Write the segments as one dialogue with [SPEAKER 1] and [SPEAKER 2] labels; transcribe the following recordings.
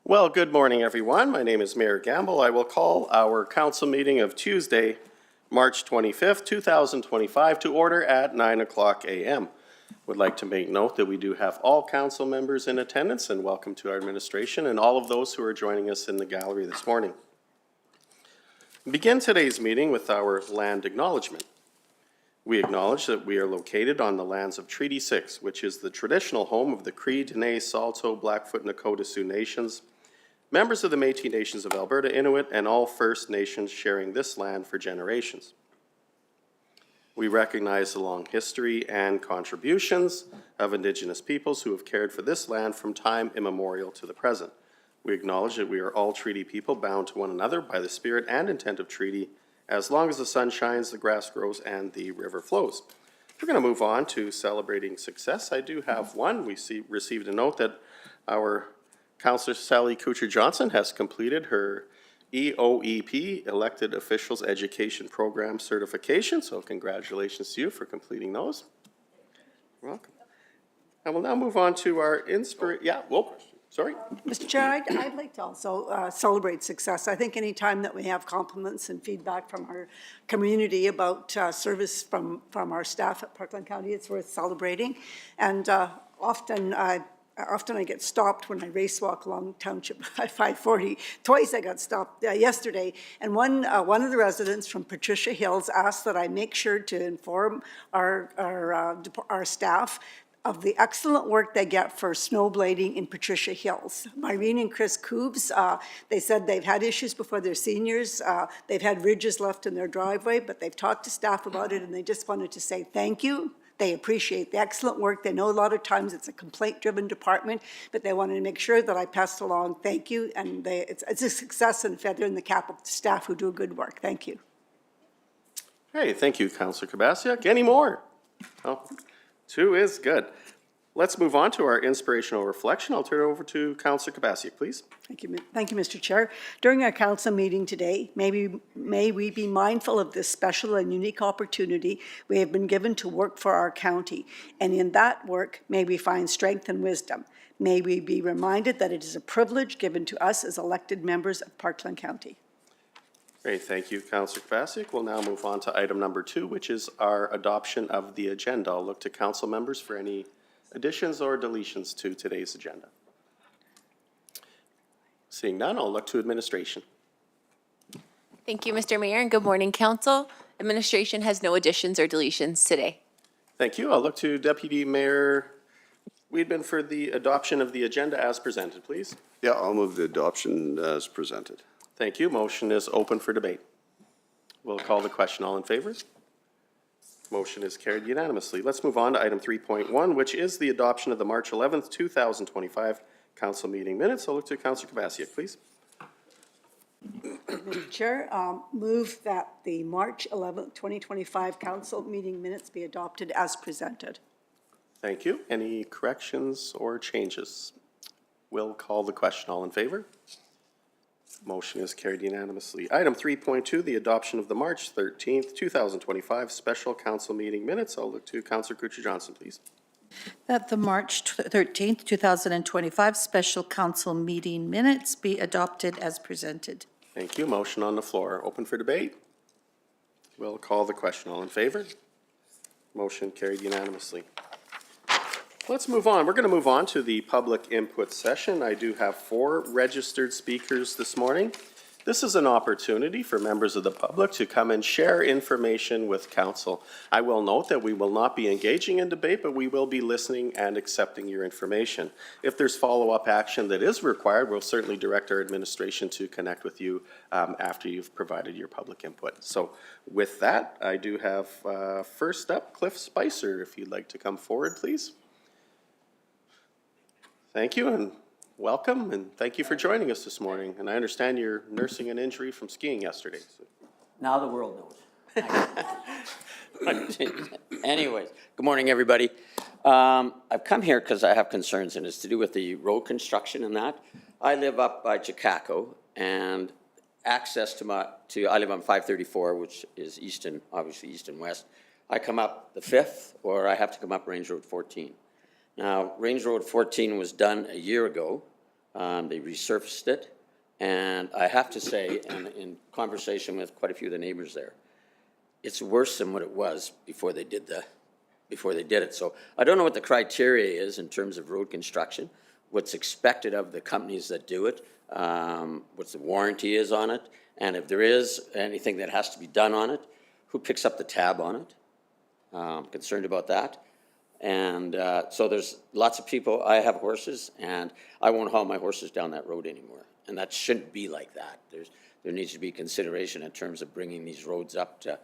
[SPEAKER 1] Well, good morning, everyone. My name is Mayor Gamble. I will call our council meeting of Tuesday, March 25th, 2025 to order at 9 o'clock a.m. Would like to make note that we do have all council members in attendance, and welcome to our administration and all of those who are joining us in the gallery this morning. We begin today's meeting with our land acknowledgement. We acknowledge that we are located on the lands of Treaty 6, which is the traditional home of the Cree, Dene, Saulteaux, Blackfoot, Nakota Sioux nations, members of the Métis Nations of Alberta, Inuit, and all First Nations sharing this land for generations. We recognize the long history and contributions of Indigenous peoples who have cared for this land from time immemorial to the present. We acknowledge that we are all treaty people bound to one another by the spirit and intent of treaty. As long as the sun shines, the grass grows, and the river flows. We're going to move on to celebrating success. I do have one. We received a note that our Councillor Sally Kutcher-Johnson has completed her EOEP, Elected Officials Education Program certification. So congratulations to you for completing those. You're welcome. I will now move on to our Sorry.
[SPEAKER 2] Mr. Chair, I'd like to also celebrate success. I think any time that we have compliments and feedback from our community about service from our staff at Parkland County, it's worth celebrating. And often I get stopped when I race walk along Township 540. Twice I got stopped yesterday. And one of the residents from Patricia Hills asked that I make sure to inform our staff of the excellent work they get for snowblading in Patricia Hills. Myrene and Chris Coobs, they said they've had issues before they're seniors. They've had ridges left in their driveway, but they've talked to staff about it and they just wanted to say thank you. They appreciate the excellent work. They know a lot of times it's a complaint-driven department, but they wanted to make sure that I passed along thank you. And it's a success and feather in the cap of the staff who do good work. Thank you.
[SPEAKER 1] Hey, thank you, Councillor Kubasiak. Any more? Oh. 2 is good. Let's move on to our inspirational reflection. I'll turn it over to Councillor Kubasiak, please.
[SPEAKER 2] Thank you, Mr. Chair. During our council meeting today, may we be mindful of this special and unique opportunity we have been given to work for our county. And in that work, may we find strength and wisdom. May we be reminded that it is a privilege given to us as elected members of Parkland County.
[SPEAKER 1] Great, thank you, Councillor Kubasiak. We'll now move on to item number 2, which is our adoption of the agenda. I'll look to council members for any additions or deletions to today's agenda. Seeing none, I'll look to administration.
[SPEAKER 3] Thank you, Mr. Mayor, and good morning, Council. Administration has no additions or deletions today.
[SPEAKER 1] Thank you. I'll look to Deputy Mayor Wiedman for the adoption of the agenda as presented, please.
[SPEAKER 4] Yeah, I'll move the adoption as presented.
[SPEAKER 1] Thank you. Motion is open for debate. We'll call the question. All in favor? Motion is carried unanimously. Let's move on to item 3.1, which is the adoption of the March 11th, 2025 council meeting minutes. I'll look to Councillor Kubasiak, please.
[SPEAKER 2] Mr. Chair, move that the March 11th, 2025 council meeting minutes be adopted as presented.
[SPEAKER 1] Thank you. Any corrections or changes? We'll call the question. All in favor? Motion is carried unanimously. Item 3.2, the adoption of the March 13th, 2025 special council meeting minutes. I'll look to Councillor Kutcher-Johnson, please.
[SPEAKER 5] That the March 13th, 2025 special council meeting minutes be adopted as presented.
[SPEAKER 1] Thank you. Motion on the floor. Open for debate. We'll call the question. All in favor? Motion carried unanimously. Let's move on. We're going to move on to the public input session. I do have 4 registered speakers this morning. This is an opportunity for members of the public to come and share information with council. I will note that we will not be engaging in debate, but we will be listening and accepting your information. If there's follow-up action that is required, we'll certainly direct our administration to connect with you after you've provided your public input. So with that, I do have first up, Cliff Spicer, if you'd like to come forward, please. Thank you and welcome, and thank you for joining us this morning. And I understand you're nursing an injury from skiing yesterday. So.
[SPEAKER 6] Now the world knows. Anyways, good morning, everybody. I've come here because I have concerns, and it's to do with the road construction and that. I live up by Chicago, and access to I live on 534, which is obviously east and west. I come up the 5th, or I have to come up Range Road 14. Now, Range Road 14 was done a year ago, They resurfaced it. And I have to say, and in conversation with quite a few of the neighbors there, it's worse than what it was before they did it. So I don't know what the criteria is in terms of road construction, what's expected of the companies that do it, what the warranty is on it, and if there is anything that has to be done on it, who picks up the tab on it? Concerned about that. And so there's lots of people, I have horses, and I won't haul my horses down that road anymore. And that shouldn't be like that. There needs to be consideration in terms of bringing these roads up to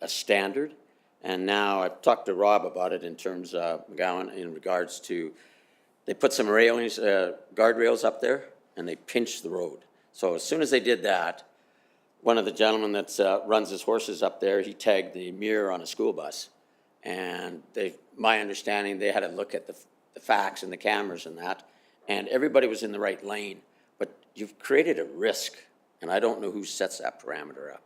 [SPEAKER 6] a standard. And now I've talked to Rob about it in terms of McGowan in regards to, they put some railings, guardrails up there, and they pinched the road. So as soon as they did that, one of the gentlemen that runs his horses up there, he tagged the mirror on a school bus. And my understanding, they had to look at the facts and the cameras and that, and everybody was in the right lane. But you've created a risk, and I don't know who sets that parameter up.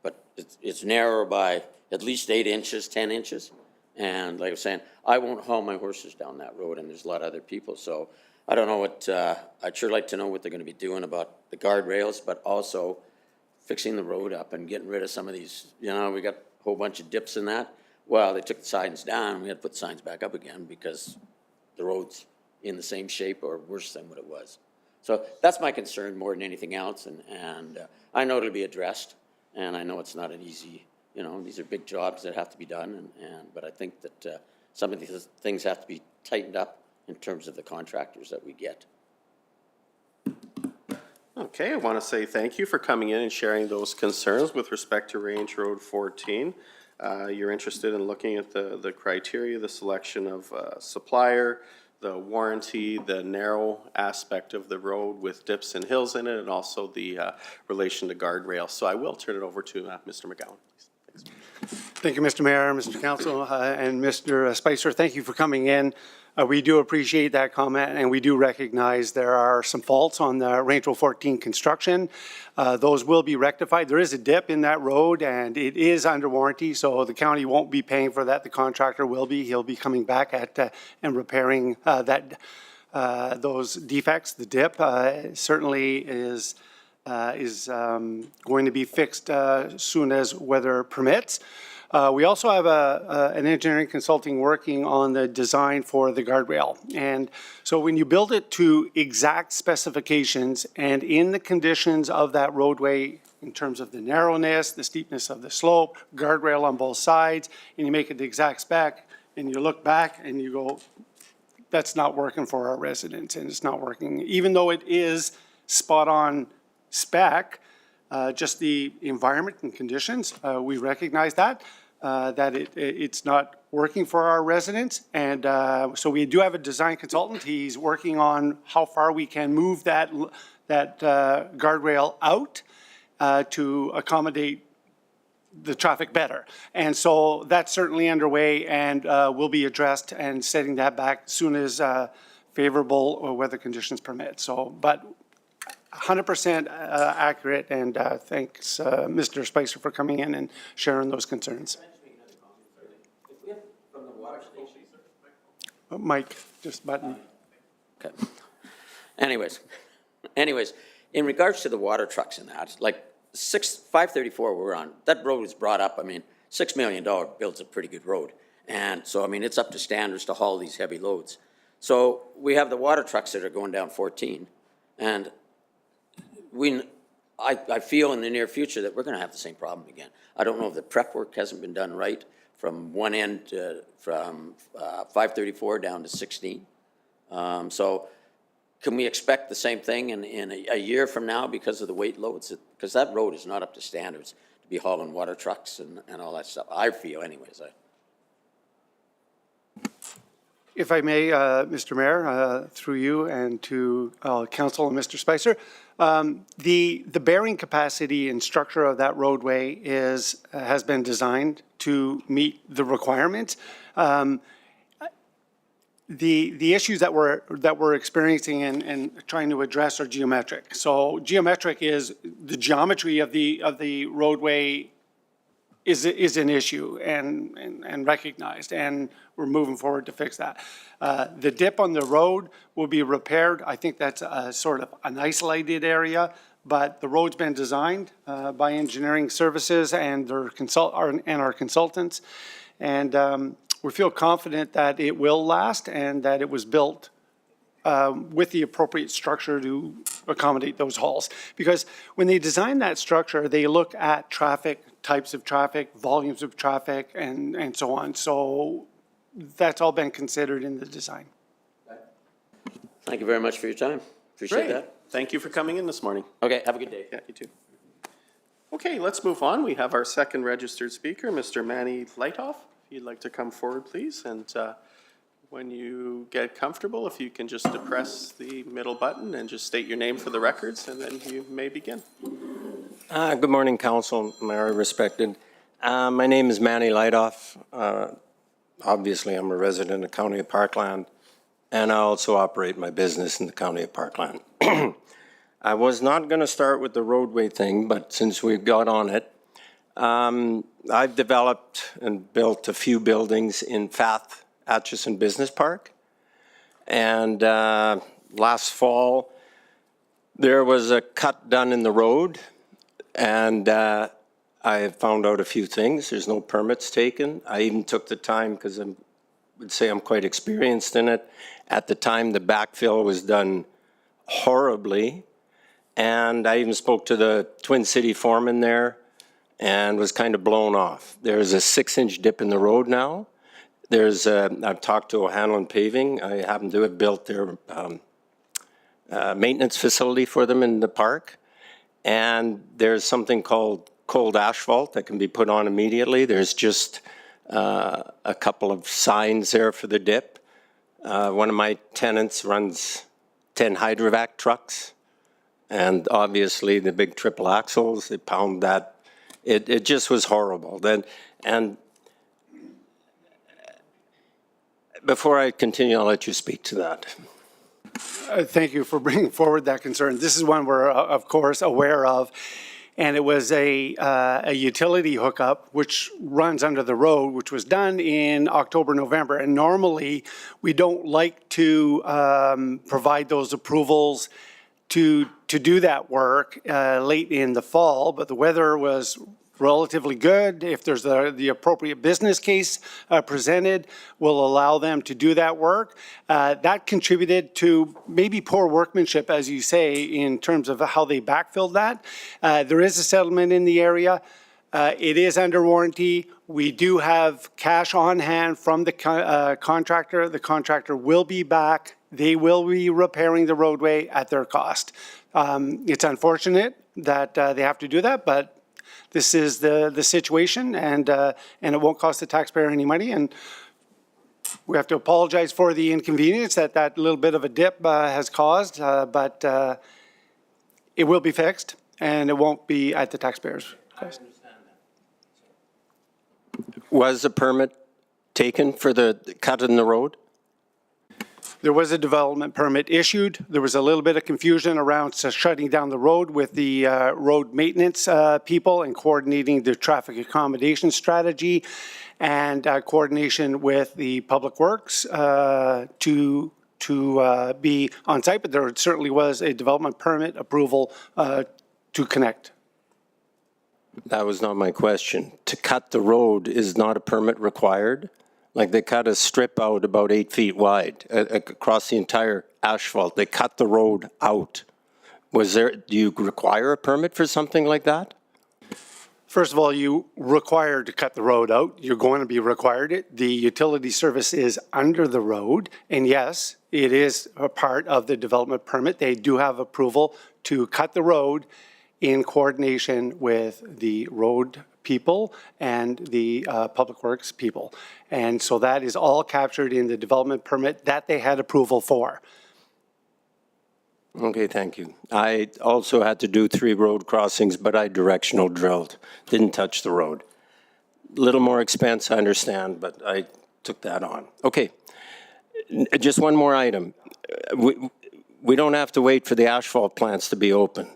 [SPEAKER 6] But it's narrower by at least 8 inches, 10 inches. And like I was saying, I won't haul my horses down that road, and there's a lot of other people. So I don't know what, I'd sure like to know what they're gonna be doing about the guardrails, but also fixing the road up and getting rid of some of these, we got a whole bunch of dips in that. Well, they took the signs down, we had to put the signs back up again because the road's in the same shape or worse than what it was. So that's my concern more than anything else, and I know it'll be addressed, and I know it's not an easy, these are big jobs that have to be done, but I think that some of these things have to be tightened up in terms of the contractors that we get.
[SPEAKER 1] Okay, I want to say thank you for coming in and sharing those concerns with respect to Range Road 14. You're interested in looking at the criteria, the selection of supplier, the warranty, the narrow aspect of the road with dips and hills in it, and also the relation to guardrails. So I will turn it over to Mr. McGowan, please. Thanks.
[SPEAKER 7] Thank you, Mr. Mayor, Mr. Council, and Mr. Spicer. Thank you for coming in. We do appreciate that comment, and we do recognize there are some faults on the Range Road 14 construction. Those will be rectified. There is a dip in that road, and it is under warranty, so the county won't be paying for that. The contractor will be. He'll be coming back and repairing those defects. The dip certainly is going to be fixed as soon as weather permits. We also have an engineering consulting working on the design for the guardrail. And so when you build it to exact specifications and in the conditions of that roadway in terms of the narrowness, the steepness of the slope, guardrail on both sides, and you make it the exact spec, and you look back and you go, that's not working for our residents, and it's not working. Even though it is spot on spec, just the environment and conditions, we recognize that it's not working for our residents. And so we do have a design consultant. He's working on how far we can move that guardrail out to accommodate the traffic better. And so that's certainly underway and will be addressed and setting that back as soon as favorable weather conditions permit. So, but 100% accurate, and thanks, Mr. Spicer, for coming in and sharing those concerns. Mike, just button.
[SPEAKER 6] Okay. Anyways, in regards to the water trucks and that, like 534 we're on, that road was brought up, $6 million builds a pretty good road. And so, it's up to standards to haul these heavy loads. So we have the water trucks that are going down 14, and I feel in the near future that we're going to have the same problem again. I don't know if the prep work hasn't been done right from one end, from 534 down to 16. So can we expect the same thing in a year from now because of the weight loads? Because that road is not up to standards to be hauling water trucks and all that stuff. I feel anyways.
[SPEAKER 7] If I may, Mr. Mayor, through you and to Council and Mr. Spicer, the bearing capacity and structure of that roadway has been designed to meet the requirements. The issues that we're experiencing and trying to address are geometric. So geometric is the geometry of the roadway is an issue and recognized, and we're moving forward to fix that. The dip on the road will be repaired. I think that's a sort of an isolated area, but the road's been designed by engineering services and our consultants. And we feel confident that it will last and that it was built with the appropriate structure to accommodate those hauls. Because when they design that structure, they look at traffic, types of traffic, volumes of traffic, and so on. So that's all been considered in the design.
[SPEAKER 6] Thank you very much for your time. Appreciate
[SPEAKER 1] Great.
[SPEAKER 6] that.
[SPEAKER 1] Thank you for coming in this morning.
[SPEAKER 6] Okay, have a good day.
[SPEAKER 1] Yeah, you too. Okay, let's move on. We have our second registered speaker, Mr. Manny Leitoff. If you'd like to come forward, please. And when you get comfortable, if you can just depress the middle button and just state your name for the records, and then you may begin.
[SPEAKER 8] Good morning, Council, Mayor, respected. My name is Manny Leitoff. Obviously, I'm a resident of the County of Parkland, and I also operate my business in the County of Parkland. I was not going to start with the roadway thing, but since we've got on it, I've developed and built a few buildings in Fath Atchison Business Park. And last fall, there was a cut done in the road, and I found out a few things. There's no permits taken. I even took the time, because I would say I'm quite experienced in it. At the time, the backfill was done horribly, and I even spoke to the Twin City foreman there and was kind of blown off. There's a 6-inch dip in the road now. I've talked to O'Hanlon Paving. I happen to have built their maintenance facility for them in the park. And there's something called cold asphalt that can be put on immediately. There's just a couple of signs there for the dip. One of my tenants runs 10 hydrovac trucks. And obviously the big triple axles, they pound that. It just was horrible. And before I continue, I'll let you speak to that.
[SPEAKER 7] Thank you for bringing forward that concern. This is one we're, of course, aware of. And it was a utility hookup which runs under the road, which was done in October, November. And normally, we don't like to provide those approvals to do that work late in the fall, but the weather was relatively good. If there's the appropriate business case presented, we'll allow them to do that work. That contributed to maybe poor workmanship, as you say, in terms of how they backfilled that. There is a settlement in the area. It is under warranty. We do have cash on hand from the contractor. The contractor will be back. They will be repairing the roadway at their cost. It's unfortunate that they have to do that, but this is the situation, and it won't cost the taxpayer any money. And we have to apologize for the inconvenience that little bit of a dip has caused, but it will be fixed, and it won't be at the taxpayer's cost.
[SPEAKER 8] Was a permit taken for the cut in the road?
[SPEAKER 7] There was a development permit issued. There was a little bit of confusion around shutting down the road with the road maintenance people and coordinating the traffic accommodation strategy and coordination with the public works to be on site, but there certainly was a development permit approval to connect.
[SPEAKER 8] That was not my question. To cut the road is not a permit required? Like they cut a strip out about 8 feet wide across the entire asphalt. They cut the road out. Do you require a permit for something like that?
[SPEAKER 7] First of all, you require to cut the road out. You're going to be required it. The utility service is under the road. And yes, it is a part of the development permit. They do have approval to cut the road in coordination with the road people and the public works people. And so that is all captured in the development permit that they had approval for.
[SPEAKER 8] Okay, thank you. I also had to do 3 road crossings, but I directional drilled, didn't touch the road. A little more expense, I understand, but I took that on. Okay, just one more item. We don't have to wait for the asphalt plants to be open.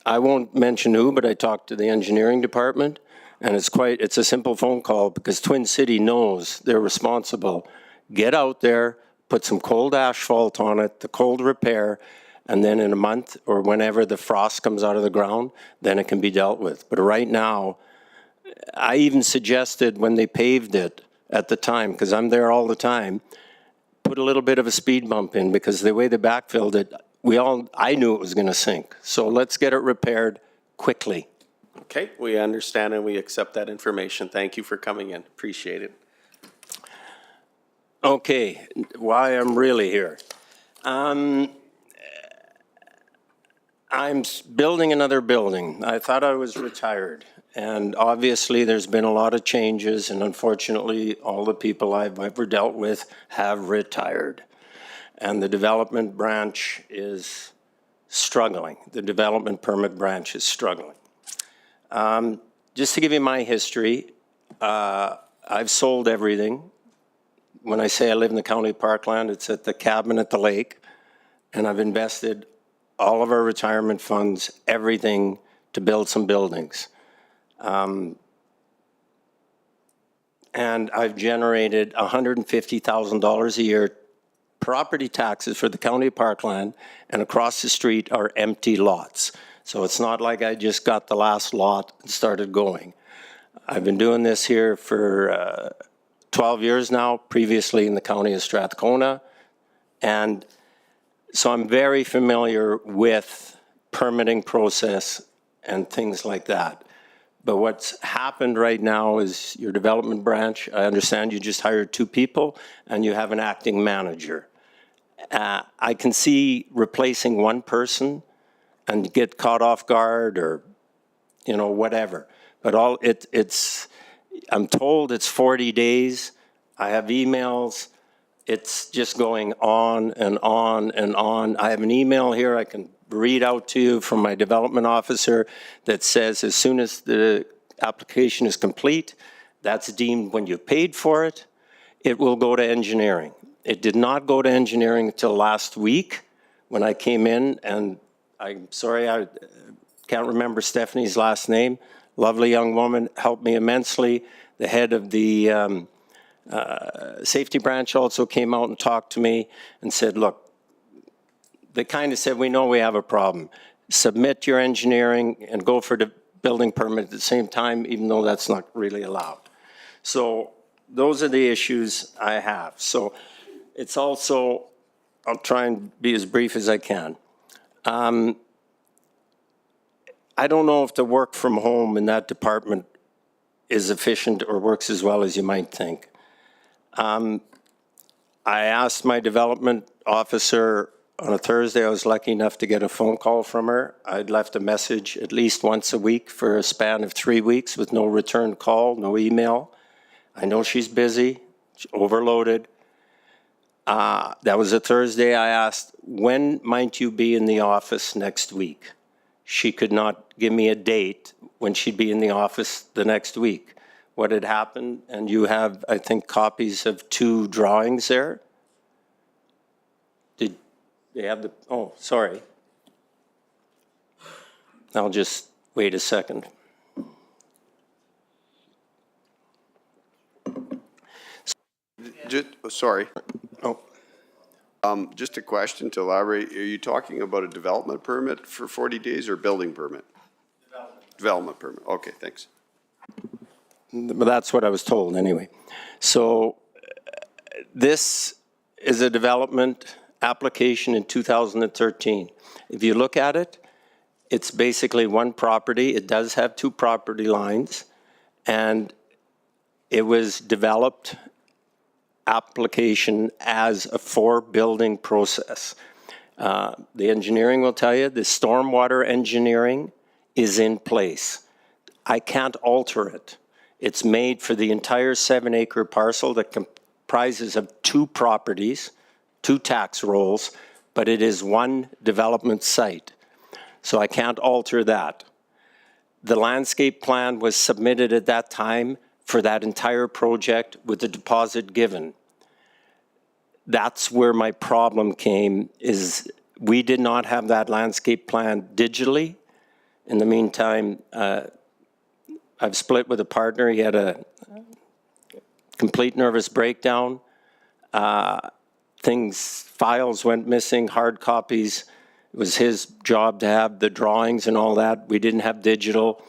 [SPEAKER 8] I won't mention who, but I talked to the engineering department. And it's a simple phone call because Twin City knows they're responsible. Get out there, put some cold asphalt on it, the cold repair, and then in a month or whenever the frost comes out of the ground, then it can be dealt with. But right now, I even suggested when they paved it at the time, because I'm there all the time, put a little bit of a speed bump in because the way they backfilled it, I knew it was going to sink. So let's get it repaired quickly.
[SPEAKER 1] Okay, we understand and we accept that information. Thank you for coming in. Appreciate it.
[SPEAKER 8] Okay, why I'm really here. Building another building. I thought I was retired. And obviously, there's been a lot of changes, and unfortunately, all the people I've ever dealt with have retired. And the development branch is struggling. The development permit branch is struggling. Just to give you my history, I've sold everything. When I say I live in the county of Parkland, it's at the cabin at the lake, and I've invested all of our retirement funds, everything, to build some buildings. And I've generated $150,000 a year property taxes for the county of Parkland, and across the street are empty lots. So it's not like I just got the last lot and started going. I've been doing this here for 12 years now, previously in the county of Strathcona. And so I'm very familiar with permitting process and things like that. But what's happened right now is your development branch, I understand you just hired 2 people and you have an acting manager. I can see replacing one person and get caught off guard or, whatever. But I'm told it's 40 days. I have emails. It's just going on and on and on. I have an email here I can read out to you from my development officer that says as soon as the application is complete, that's deemed when you paid for it, it will go to engineering. It did not go to engineering until last week when I came in, and I'm sorry, I can't remember Stephanie's last name. Lovely young woman, helped me immensely. The head of the safety branch also came out and talked to me and said, look, they kind of said, we know we have a problem. Submit your engineering and go for the building permit at the same time, even though that's not really allowed. So those are the issues I have. So it's also, I'll try and be as brief as I can. I don't know if the work from home in that department is efficient or works as well as you might think. I asked my development officer on a Thursday. I was lucky enough to get a phone call from her. I'd left a message at least once a week for a span of 3 weeks with no return call, no email. I know she's busy, she's overloaded. That was a Thursday. I asked, when might you be in the office next week? She could not give me a date when she'd be in the office the next week. What had happened, and you have, I think, copies of 2 drawings there. Did they have the, oh, sorry. I'll just wait a second.
[SPEAKER 4] Sorry.
[SPEAKER 8] Oh.
[SPEAKER 4] Just a question to elaborate. Are you talking about a development permit for 40 days or building permit? Development permit. Okay, thanks.
[SPEAKER 8] But that's what I was told anyway. So this is a development application in 2013. If you look at it, it's basically one property. It does have 2 property lines, and it was developed application as a 4-building process. The engineering will tell you the stormwater engineering is in place. I can't alter it. It's made for the entire 7-acre parcel that comprises of 2 properties, 2 tax rolls, but it is one development site. So I can't alter that. The landscape plan was submitted at that time for that entire project with the deposit given. That's where my problem came, is we did not have that landscape plan digitally. In the meantime, I I've split with a partner. He had a complete nervous breakdown. Files went missing, hard copies. It was his job to have the drawings and all that. We didn't have digital.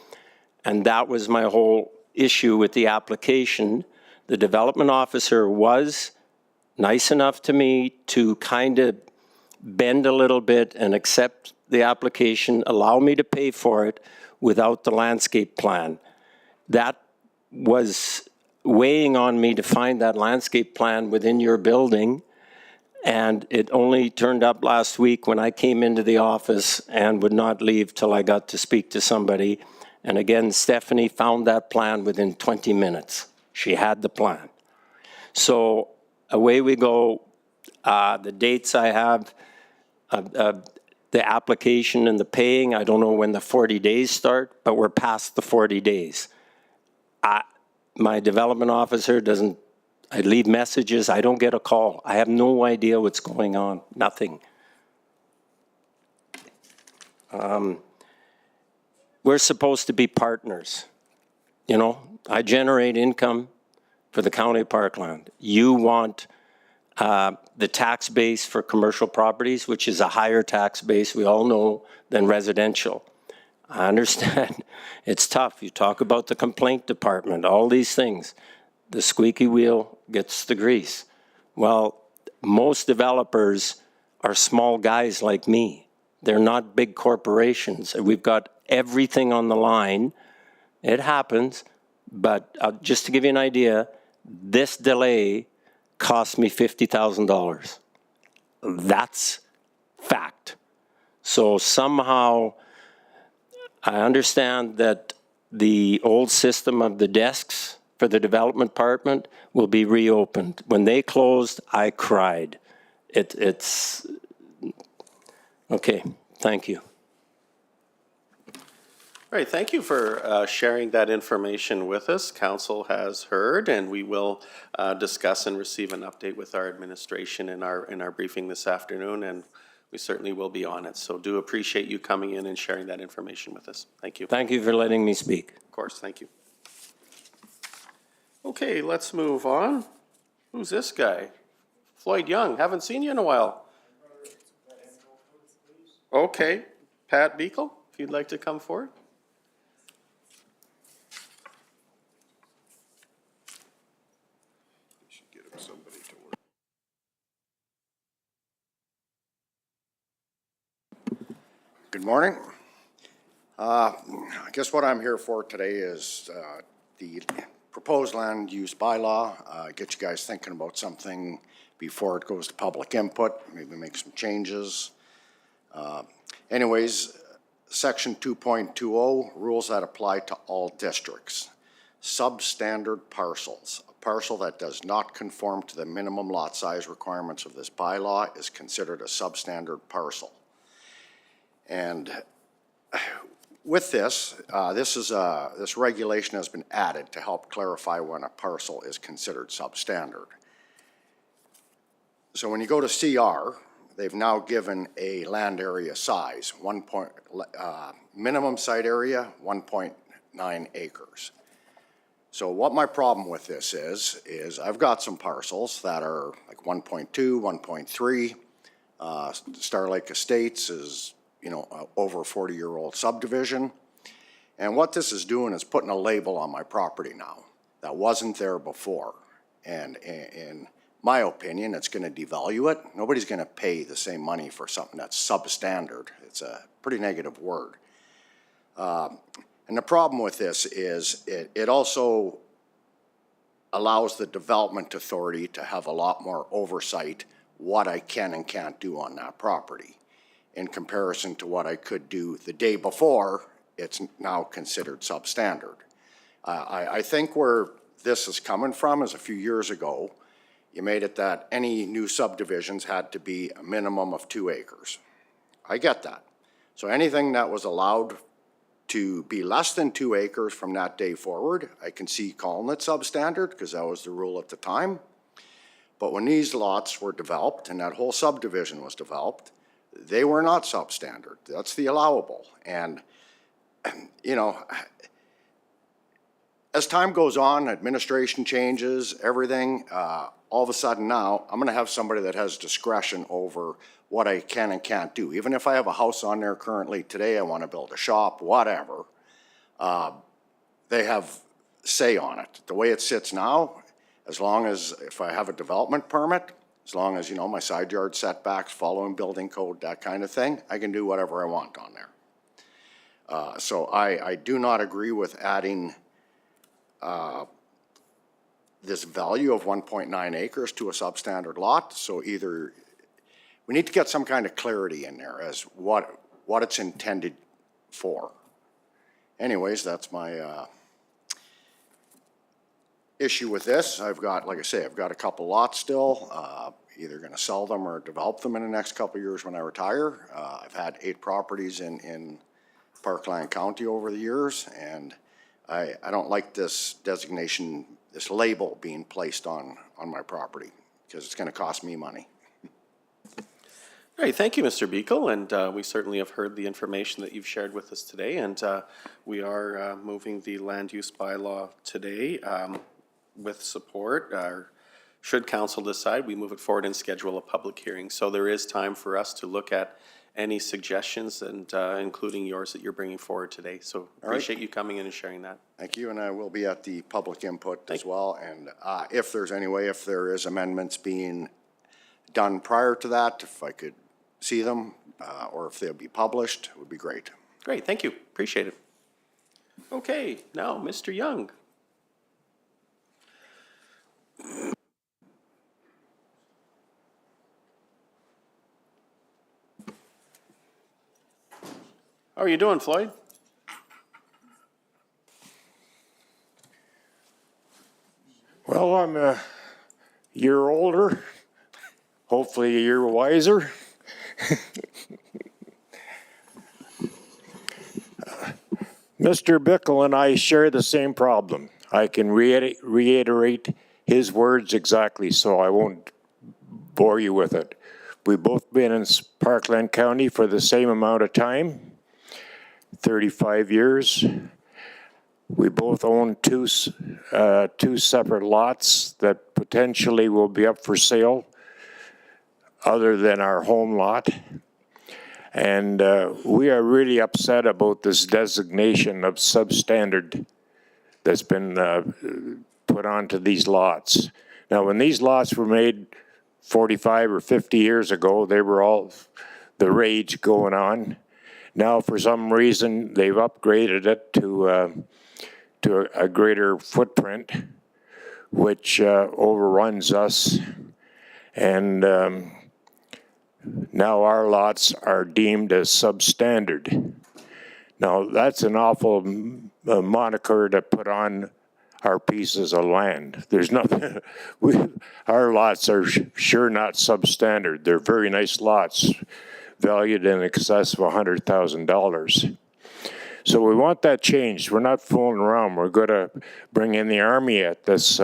[SPEAKER 8] And that was my whole issue with the application. The development officer was nice enough to me to kind of bend a little bit and accept the application, allow me to pay for it without the landscape plan. That was weighing on me to find that landscape plan within your building. And it only turned up last week when I came into the office and would not leave till I got to speak to somebody. And again, Stephanie found that plan within 20 minutes. She had the plan. So away we go. The dates I have, the application and the paying, I don't know when the 40 days start, but we're past the 40 days. My development officer doesn't, I leave messages, I don't get a call. I have no idea what's going on, nothing. We're supposed to be partners. You know, I generate income for the County of Parkland. You want the tax base for commercial properties, which is a higher tax base, we all know, than residential. I understand it's tough. You talk about the complaint department, all these things. The squeaky wheel gets the grease. Well, most developers are small guys like me. They're not big corporations. We've got everything on the line. It happens, but just to give you an idea, this delay cost me $50,000. That's fact. So somehow, I understand that the old system of the desks for the development department will be reopened. When they closed, I cried. It's okay. Thank you.
[SPEAKER 1] All right, thank you for sharing that information with us. Council has heard, and we will discuss and receive an update with our administration in our briefing this afternoon, and we certainly will be on it. So do appreciate you coming in and sharing that information with us. Thank you.
[SPEAKER 8] Thank you for letting me speak.
[SPEAKER 1] Of course, thank you. Okay, let's move on. Who's this guy? Floyd Young, haven't seen you in a while. Okay, Pat Beekle, if you'd like to come forward.
[SPEAKER 9] Good morning. I guess what I'm here for today is the proposed land use bylaw. Get you guys thinking about something before it goes to public input, maybe make some changes. Anyways, section 2.20, rules that apply to all districts. Substandard parcels. A parcel that does not conform to the minimum lot size requirements of this bylaw is considered a substandard parcel. And with this, this regulation has been added to help clarify when a parcel is considered substandard. So when you go to CR, they've now given a land area size, minimum site area, 1.9 acres. So what my problem with this is I've got some parcels that are like 1.2, 1.3. Star Lake Estates is, you know, over a 40-year-old subdivision. And what this is doing is putting a label on my property now that wasn't there before. And in my opinion, it's going to devalue it. Nobody's going to pay the same money for something that's substandard. It's a pretty negative word. And the problem with this is it also allows the development authority to have a lot more oversight what I can and can't do on that property. In comparison to what I could do the day before, it's now considered substandard. I think where this is coming from is a few years ago, you made it that any new subdivisions had to be a minimum of 2 acres. I get that. So anything that was allowed to be less than 2 acres from that day forward, I can see calling it substandard because that was the rule at the time. But when these lots were developed and that whole subdivision was developed, they were not substandard. That's the allowable. And, you know, as time goes on, administration changes, everything, all of a sudden now, I'm gonna have somebody that has discretion over what I can and can't do. Even if I have a house on there currently today, I wanna build a shop, whatever, they have say on it. The way it sits now, as long as, if I have a development permit, as long as, you know, my side yard setbacks, following building code, that kind of thing, I can do whatever I want on there. So I do not agree with adding this value of 1.9 acres to a substandard lot. So either, we need to get some kind of clarity in there as what it's intended for. Anyways, that's my issue with this. I've got, like I say, I've got a couple lots still, either gonna sell them or develop them in the next couple of years when I retire. I've had 8 properties in Parkland County over the years, and I don't like this designation, this label being placed on my property, because it's gonna cost me money.
[SPEAKER 1] Great, thank you, Mr. Beekle, and we certainly have heard the information that you've shared with us today, and we are moving the land use bylaw today with support. Should council decide, we move it forward and schedule a public hearing. So there is time for us to look at any suggestions, and including yours that you're bringing forward today. So appreciate you coming in and sharing that.
[SPEAKER 9] Thank you, and I will be at the public input as well, and if there's any way, if there is amendments being done prior to that, if I could see them, or if they'll be published, it would be great.
[SPEAKER 1] Great, thank you, appreciate it. Okay, now, Mr. Young. How are you doing, Floyd?
[SPEAKER 10] Well, I'm a year older, hopefully a year wiser. Mr. Bickle and I share the same problem. I can reiterate his words exactly, so I won't bore you with it. We've both been in Parkland County for the same amount of time, 35 years. We both own two separate lots that potentially will be up for sale other than our home lot. And we are really upset about this designation of substandard that's been put onto these lots. Now, when these lots were made 45 or 50 years ago, they were all the rage going on. Now, for some reason, they've upgraded it to a greater footprint, which overruns us. And now our lots are deemed as substandard. Now, that's an awful moniker to put on our pieces of land. There's nothing, our lots are sure not substandard. They're very nice lots, valued in excess of $100,000. So we want that changed. We're not fooling around. We're going to bring in the Army at this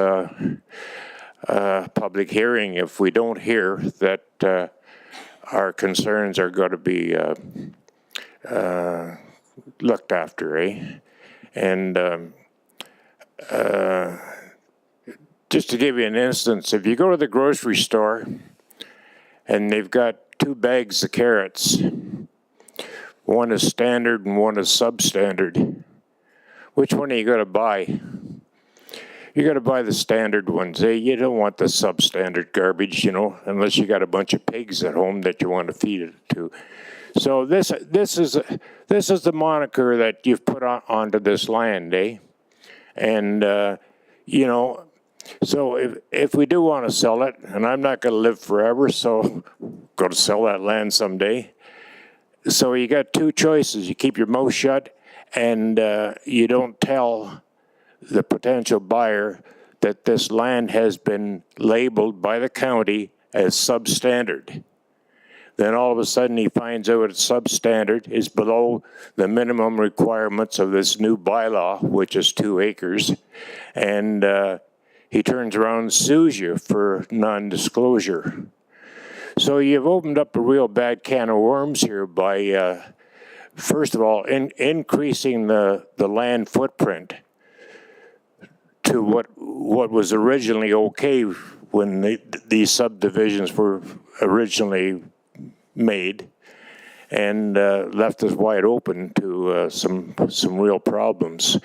[SPEAKER 10] public hearing if we don't hear that our concerns are going to be looked after, eh? And just to give you an instance, if you go to the grocery store and they've got 2 bags of carrots, one is standard and one is substandard, which one are you going to buy? You got to buy the standard ones. You don't want the substandard garbage, you know, unless you got a bunch of pigs at home that you want to feed it to. So this is the moniker that you've put onto this land, eh? And you know, so if we do want to sell it, and I'm not going to live forever, so going to sell that land someday. So you got 2 choices: you keep your mouth shut, and you don't tell the potential buyer that this land has been labeled by the county as substandard. Then all of a sudden he finds out it's substandard, is below the minimum requirements of this new bylaw, which is 2 acres, and he turns around and sues you for non-disclosure. So you've opened up a real bad can of worms here by, first of all, increasing the land footprint to what was originally okay when these subdivisions were originally made, and left us wide open to some real problems.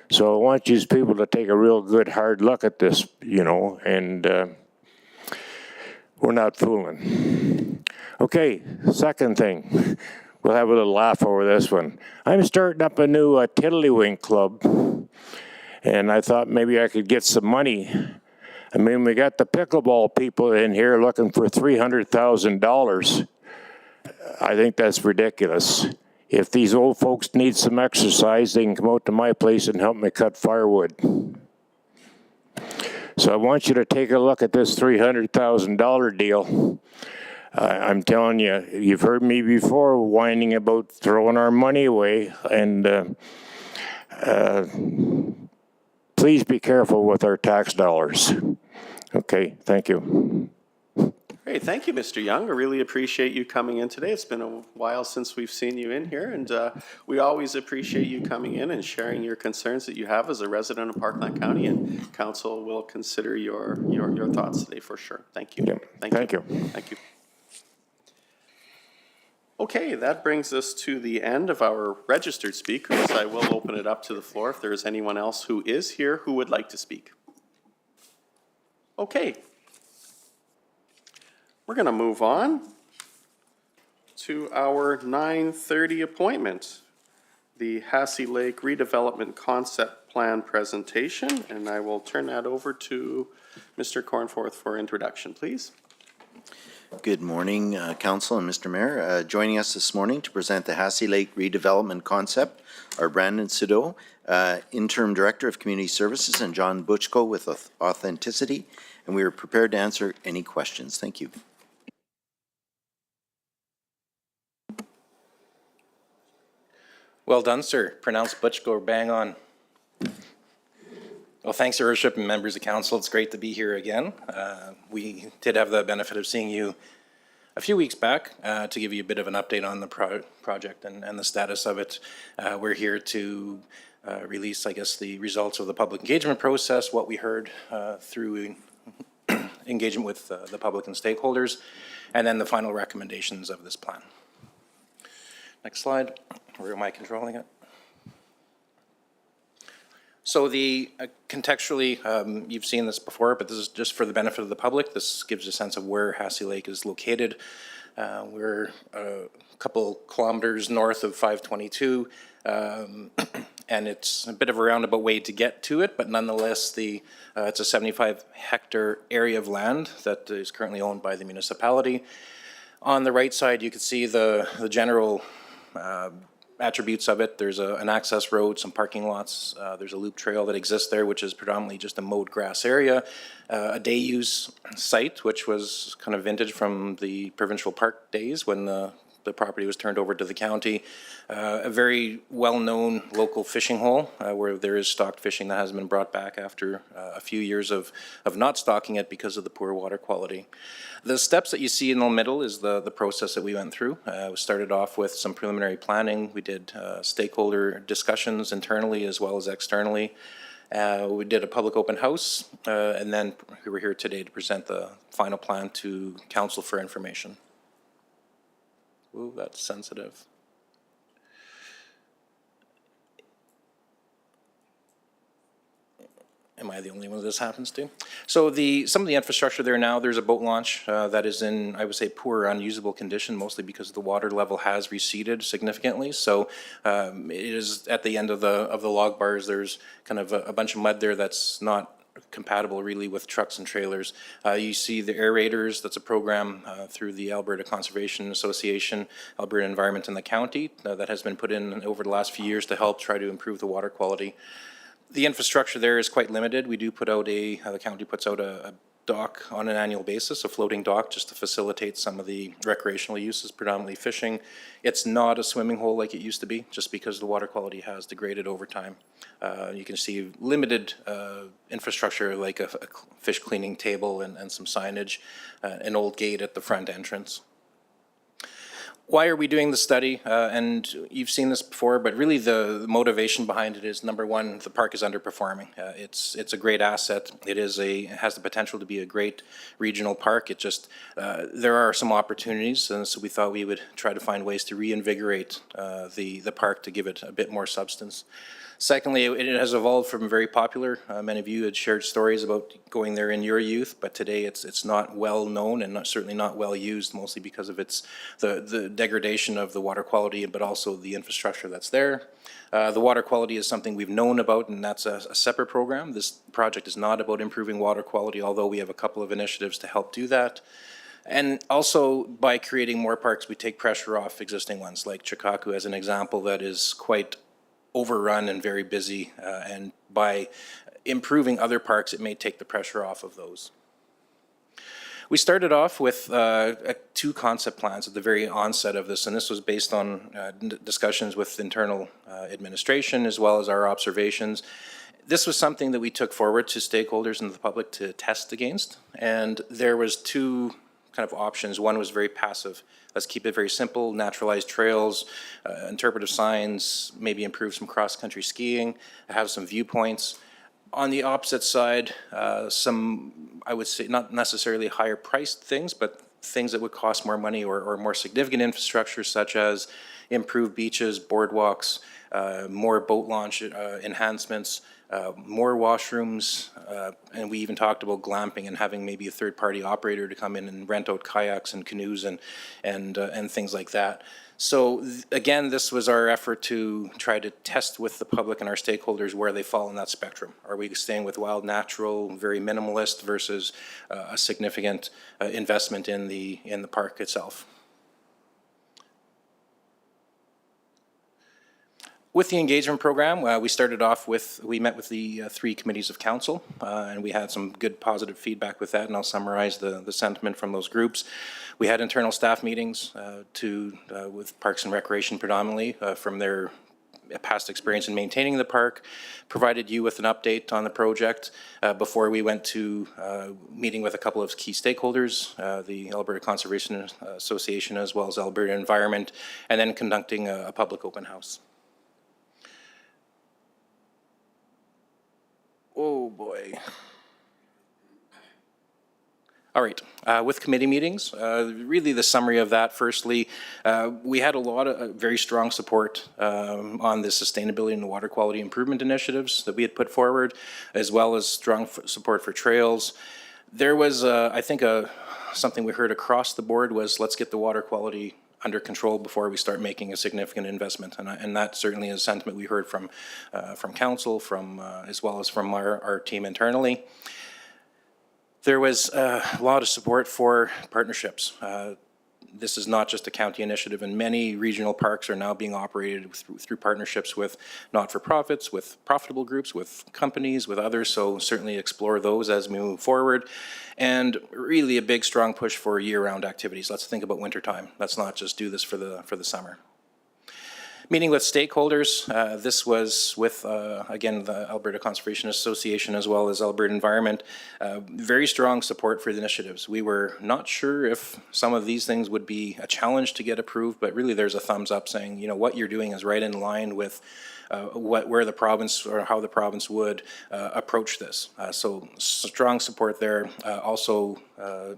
[SPEAKER 10] So I want you people to take a real good hard look at this, you know, and we're not fooling. Okay, second thing. We'll have a little laugh over this one. I'm starting up a new Tiddlywink club, and I thought maybe I could get some money. I mean, we got the pickleball people in here looking for $300,000. I think that's ridiculous. If these old folks need some exercise, they can come out to my place and help me cut firewood. So I want you to take a look at this $300,000 deal. I'm telling you, you've heard me before whining about throwing our money away, and please be careful with our tax dollars. Okay, thank you.
[SPEAKER 1] Great, thank you, Mr. Young. I really appreciate you coming in today. It's been a while since we've seen you in here, and we always appreciate you coming in and sharing your concerns that you have as a resident of Parkland County, and council will consider your thoughts today for sure. Thank you.
[SPEAKER 10] Yeah, thank you.
[SPEAKER 1] Thank you. Okay, that brings us to the end of our registered speakers. I will open it up to the floor if there is anyone else who is here who would like to speak. Okay. We're going to move on to our 9:30 appointment, the Hassey Lake Redevelopment Concept Plan presentation, and I will turn that over to Mr. Cornforth for introduction, please.
[SPEAKER 11] Good morning, Council and Mr. Mayor. Joining us this morning to present the Hassey Lake Redevelopment Concept are Brandon Sido, Interim Director of Community Services, and John Butchko with Authenticity, and we are prepared to answer any questions. Thank you.
[SPEAKER 12] Well done, sir. Pronounced Butchko bang on. Well, thanks, Your Worship and members of council. It's great to be here again. We did have the benefit of seeing you a few weeks back to give you a bit of an update on the project and the status of it. We're here to release, I guess, the results of the public engagement process, what we heard through engagement with the public and stakeholders, and then the final recommendations of this plan. Next slide. Where am I controlling it? So the contextually, you've seen this before, but this is just for the benefit of the public. This gives a sense of where Hassey Lake is located. We're a couple kilometers north of 522, and it's a bit of a roundabout way to get to it, but nonetheless, it's a 75-hectare area of land that is currently owned by the municipality. On the right side, you can see the general attributes of it. There's an access road, some parking lots. There's a loop trail that exists there, which is predominantly just a mowed grass area. A day use site, which was kind of vintage from the provincial park days when the property was turned over to the county. A very well-known local fishing hole where there is stocked fishing that has been brought back after a few years of not stocking it because of the poor water quality. The steps that you see in the middle is the process that we went through. We started off with some preliminary planning. We did stakeholder discussions internally as well as externally. We did a public open house, and then we were here today to present the final plan to council for information. Ooh, that's sensitive. Am I the only one that this happens to? So some of the infrastructure there now, there's a boat launch that is in, I would say, poor or unusable condition, mostly because the water level has receded significantly. So it is at the end of the log bars, there's kind of a bunch of mud there that's not compatible really with trucks and trailers. You see the aerators, that's a program through the Alberta Conservation Association, Alberta Environment and the county that has been put in over the last few years to help try to improve the water quality. The infrastructure there is quite limited. We do put out the county puts out a dock on an annual basis, a floating dock, just to facilitate some of the recreational uses, predominantly fishing. It's not a swimming hole like it used to be, just because the water quality has degraded over time. You can see limited infrastructure like a fish cleaning table and some signage, an old gate at the front entrance. Why are we doing the study? And you've seen this before, but really the motivation behind it is, number one, the park is underperforming. It's a great asset. It has the potential to be a great regional park. It just, there are some opportunities, and so we thought we would try to find ways to reinvigorate the park to give it a bit more substance. Secondly, it has evolved from very popular. Many of you had shared stories about going there in your youth, but today it's not well known and certainly not well used, mostly because of the degradation of the water quality, but also the infrastructure that's there. The water quality is something we've known about, and that's a separate program. This project is not about improving water quality, although we have a couple of initiatives to help do that. And also, by creating more parks, we take pressure off existing ones, like Chikaku as an example that is quite overrun and very busy, and by improving other parks, it may take the pressure off of those. We started off with 2 concept plans at the very onset of this, and this was based on discussions with internal administration as well as our observations. This was something that we took forward to stakeholders and the public to test against, and there was 2 kind of options. One was very passive. Let's keep it very simple, naturalized trails, interpretive signs, maybe improve some cross-country skiing, have some viewpoints. On the opposite side, some, I would say, not necessarily higher priced things, but things that would cost more money or more significant infrastructure, such as improved beaches, boardwalks, more boat launch enhancements, more washrooms, and we even talked about glamping and having maybe a third-party operator to come in and rent out kayaks and canoes and things like that. So again, this was our effort to try to test with the public and our stakeholders where they fall in that spectrum. Are we staying with wild, natural, very minimalist versus a significant investment in the park itself? With the engagement program, we started off with, we met with the 3 committees of council, and we had some good positive feedback with that, and I'll summarize the sentiment from those groups. We had internal staff meetings with Parks and Recreation predominantly from their past experience in maintaining the park, provided you with an update on the project before we went to meeting with a couple of key stakeholders, the Alberta Conservation Association as well as Alberta Environment, and then conducting a public open house. Oh, boy. All right, with committee meetings, really the summary of that, firstly, we had a lot of very strong support on the sustainability and the water quality improvement initiatives that we had put forward, as well as strong support for trails. There was, I think, something we heard across the board was, let's get the water quality under control before we start making a significant investment, and that certainly is a sentiment we heard from council, as well as from our team internally. There was a lot of support for partnerships. This is not just a county initiative, and many regional parks are now being operated through partnerships with not-for-profits, with profitable groups, with companies, with others, so certainly explore those as we move forward. And really a big, strong push for year-round activities. Let's think about wintertime. Let's not just do this for the summer. Meeting with stakeholders, this was with, again, the Alberta Conservation Association as well as Alberta Environment. Very strong support for the initiatives. We were not sure if some of these things would be a challenge to get approved, but really there's a thumbs up saying, you know, what you're doing is right in line with where the province or how the province would approach this. So strong support there. Also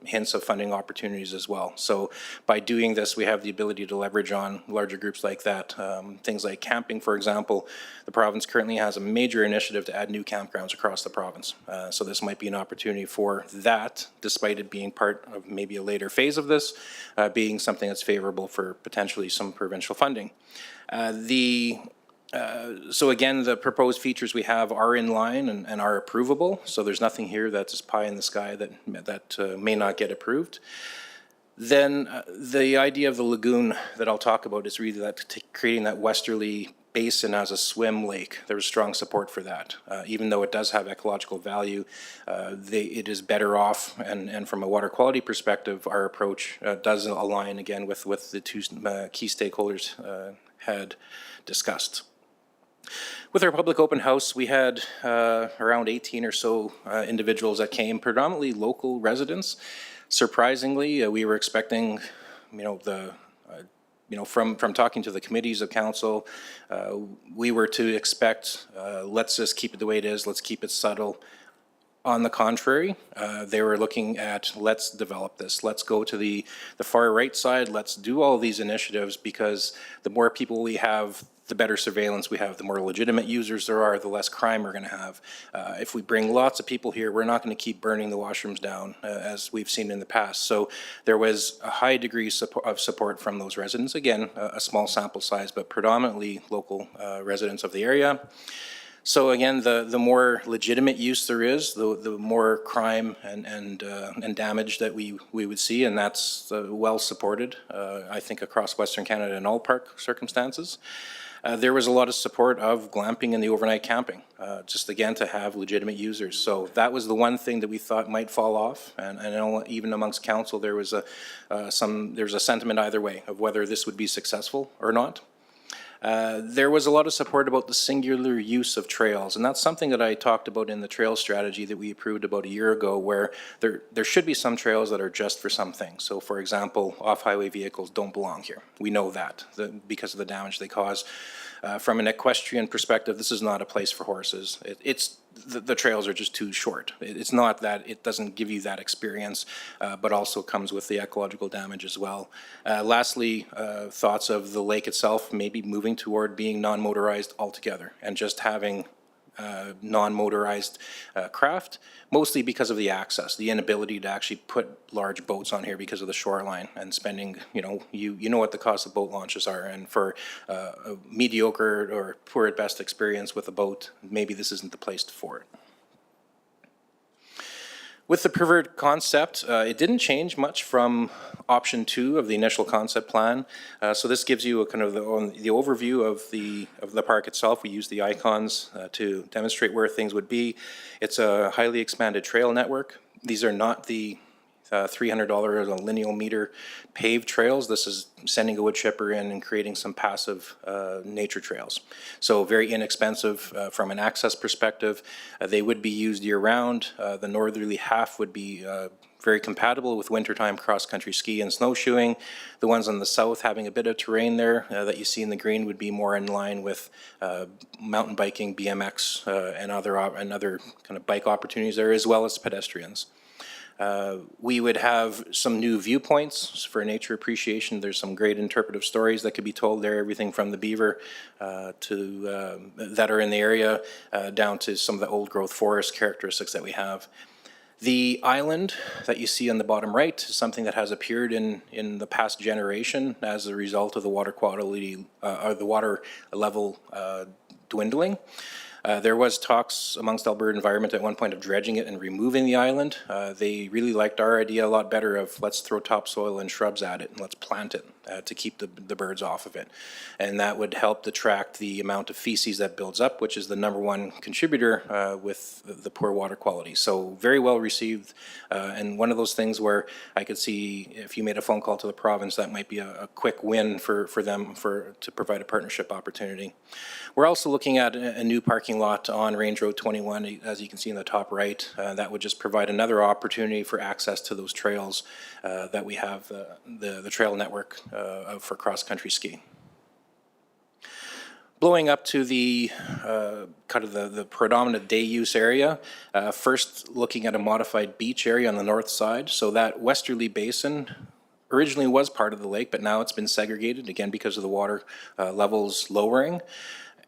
[SPEAKER 12] hints of funding opportunities as well. So by doing this, we have the ability to leverage on larger groups like that. Things like camping, for example. The province currently has a major initiative to add new campgrounds across the province. So this might be an opportunity for that, despite it being part of maybe a later phase of this, being something that's favorable for potentially some provincial funding. So again, the proposed features we have are in line and are approvable. So there's nothing here that's pie in the sky that may not get approved. Then the idea of the lagoon that I'll talk about is really that creating that westerly basin as a swim lake. There's strong support for that. Even though it does have ecological value, it is better off, and from a water quality perspective, our approach does align again with the 2 key stakeholders had discussed. With our public open house, we had around 18 or so individuals that came, predominantly local residents. Surprisingly, we were expecting, you know, the you know, from talking to the committees of council, we were to expect, let's just keep it the way it is, let's keep it subtle. On the contrary, they were looking at, let's develop this, let's go to the far right side, let's do all these initiatives, because the more people we have, the better surveillance we have, the more legitimate users there are, the less crime we're going to have. If we bring lots of people here, we're not going to keep burning the washrooms down, as we've seen in the past. So there was a high degree of support from those residents. Again, a small sample size, but predominantly local residents of the area. So again, the more legitimate use there is, the more crime and damage that we would see, and that's well supported, I think, across Western Canada in all park circumstances. There was a lot of support of glamping and the overnight camping, just again to have legitimate users. So that was the one thing that we thought might fall off, and I know even amongst council there was a sentiment either way of whether this would be successful or not. There was a lot of support about the singular use of trails, and that's something that I talked about in the trail strategy that we approved about a year ago, where there should be some trails that are just for some things. So for example, off-highway vehicles don't belong here. We know that because of the damage they cause. From an equestrian perspective, this is not a place for horses. The trails are just too short. It's not that it doesn't give you that experience, but also comes with the ecological damage as well. Lastly, thoughts of the lake itself maybe moving toward being non-motorized altogether and just having non-motorized craft, mostly because of the access, the inability to actually put large boats on here because of the shoreline and spending, you know what the cost of boat launches are, and for a mediocre or poor at best experience with a boat, maybe this isn't the place for it. With the preferred concept, it didn't change much from option 2 of the initial concept plan. So this gives you a kind of the overview of the park itself. We use the icons to demonstrate where things would be. It's a highly expanded trail network. These are not the $300 a lineal meter paved trails. This is sending a wood chipper in and creating some passive nature trails. So very inexpensive from an access perspective. They would be used year round. The northerly half would be very compatible with wintertime cross-country ski and snowshoeing. The ones on the south, having a bit of terrain there that you see in the green, would be more in line with mountain biking, BMX, and other kind of bike opportunities there, as well as pedestrians. We would have some new viewpoints for nature appreciation. There's some great interpretive stories that could be told there, everything from the beaver that are in the area down to some of the old growth forest characteristics that we have. The island that you see on the bottom right is something that has appeared in the past generation as a result of the water quality or the water level dwindling. There was talks amongst Alberta Environment at one point of dredging it and removing the island. They really liked our idea a lot better of let's throw topsoil and shrubs at it and let's plant it to keep the birds off of it. And that would help detract the amount of feces that builds up, which is the #1 contributor with the poor water quality. So very well received, and one of those things where I could see if you made a phone call to the province, that might be a quick win for them to provide a partnership opportunity. We're also looking at a new parking lot on Range Road 21, as you can see in the top right. That would just provide another opportunity for access to those trails that we have, the trail network for cross-country ski. Blowing up to the kind of the predominant day use area, first looking at a modified beach area on the north side. So that westerly basin originally was part of the lake, but now it's been segregated, again, because of the water levels lowering.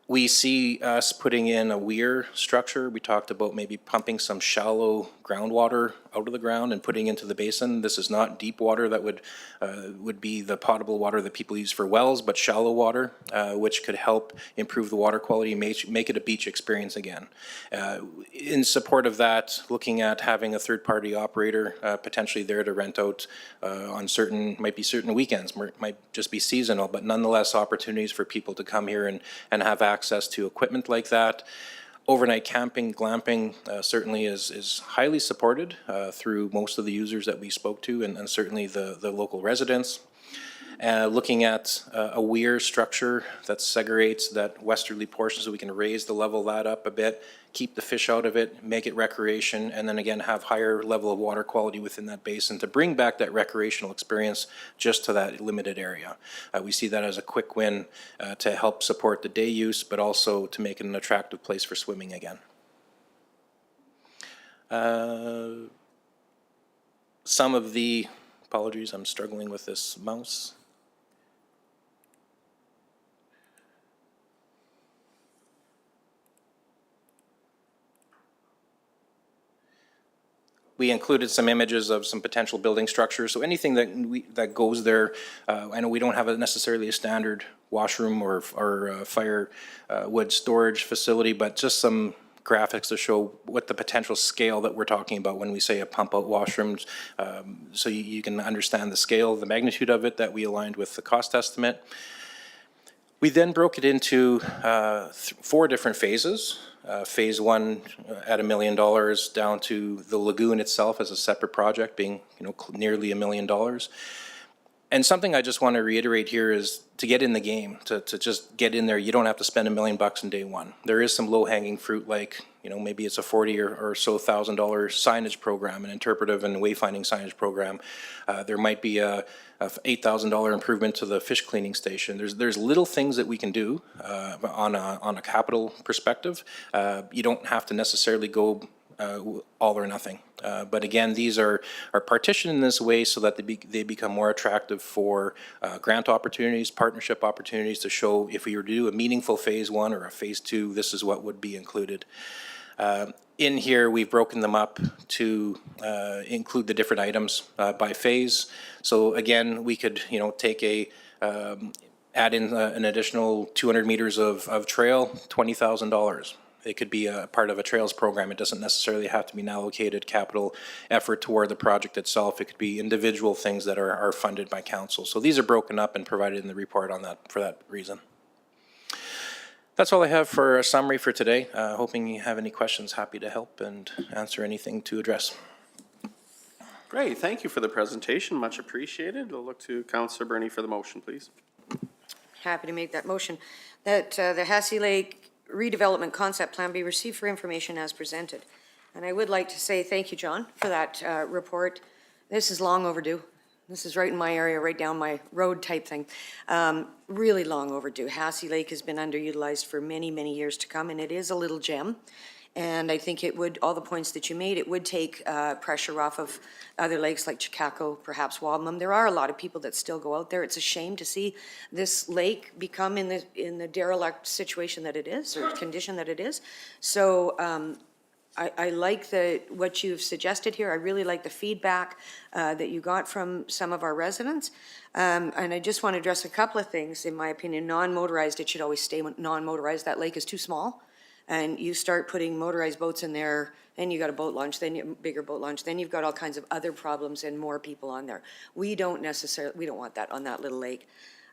[SPEAKER 12] We see us putting in a weir structure. We talked about maybe pumping some shallow groundwater out of the ground and putting into the basin. This is not deep water that would be the potable water that people use for wells, but shallow water, which could help improve the water quality, make it a beach experience again. In support of that, looking at having a third-party operator potentially there to rent out on might be certain weekends, might just be seasonal, but nonetheless opportunities for people to come here and have access to equipment like that. Overnight camping, glamping certainly is highly supported through most of the users that we spoke to, and certainly the local residents. looking at a weir structure that segregates that westerly portion so we can raise the level of that up a bit, keep the fish out of it, make it recreation, and then again have higher level of water quality within that basin to bring back that recreational experience just to that limited area. We see that as a quick win to help support the day use, but also to make it an attractive place for swimming again. Some of the, apologies, I'm struggling with this mouse. We included some images of some potential building structures. So anything that goes there, I know we don't have necessarily a standard washroom or firewood storage facility, but just some graphics to show what the potential scale that we're talking about when we say a pump-out washroom, so you can understand the scale, the magnitude of it that we aligned with the cost estimate. We then broke it into 4 different phases. Phase 1 at $1 million down to the lagoon itself as a separate project being, nearly $1 million. And something I just want to reiterate here is to get in the game, to just get in there, you don't have to spend $1 million in day one. There is some low-hanging fruit, like, maybe it's a $40,000 or so signage program, an interpretive and wayfinding signage program. There might be a $8,000 improvement to the fish cleaning station. There's little things that we can do on a capital perspective. You don't have to necessarily go all or nothing. But again, these are partitioned in this way so that they become more attractive for grant opportunities, partnership opportunities to show if we were to do a meaningful phase 1 or a phase 2, this is what would be included. In here, we've broken them up to include the different items by phase. So again, we could, take add in an additional 200 meters of trail, $20,000. It could be a part of a trails program. It doesn't necessarily have to be an allocated capital effort toward the project itself. It could be individual things that are funded by council. So these are broken up and provided in the report on that for that reason. That's all I have for a summary for today. Hoping you have any questions, happy to help and answer anything to address.
[SPEAKER 1] Great, thank you for the presentation, much appreciated. We'll look to Councillor Burney for the motion, please.
[SPEAKER 13] Happy to make that motion, that the Hassey Lake redevelopment concept plan be received for information as presented. And I would like to say thank you, John, for that report. This is long overdue. This is right in my area, right down my road type thing. Really long overdue. Hassey Lake has been underutilized for many, many years to come, and it is a little gem. And I think it would, all the points that you made, it would take pressure off of other lakes like Chicago, perhaps Wabamun. There are a lot of people that still go out there. It's a shame to see this lake become in the derelict situation that it is, or condition that it is. So I like what you've suggested here. I really like the feedback that you got from some of our residents. And I just want to address a couple of things. In my opinion, non-motorized, it should always stay non-motorized. That lake is too small. And you start putting motorized boats in there, then you got a boat launch, then you bigger boat launch, then you've got all kinds of other problems and more people on there. We don't want that on that little lake.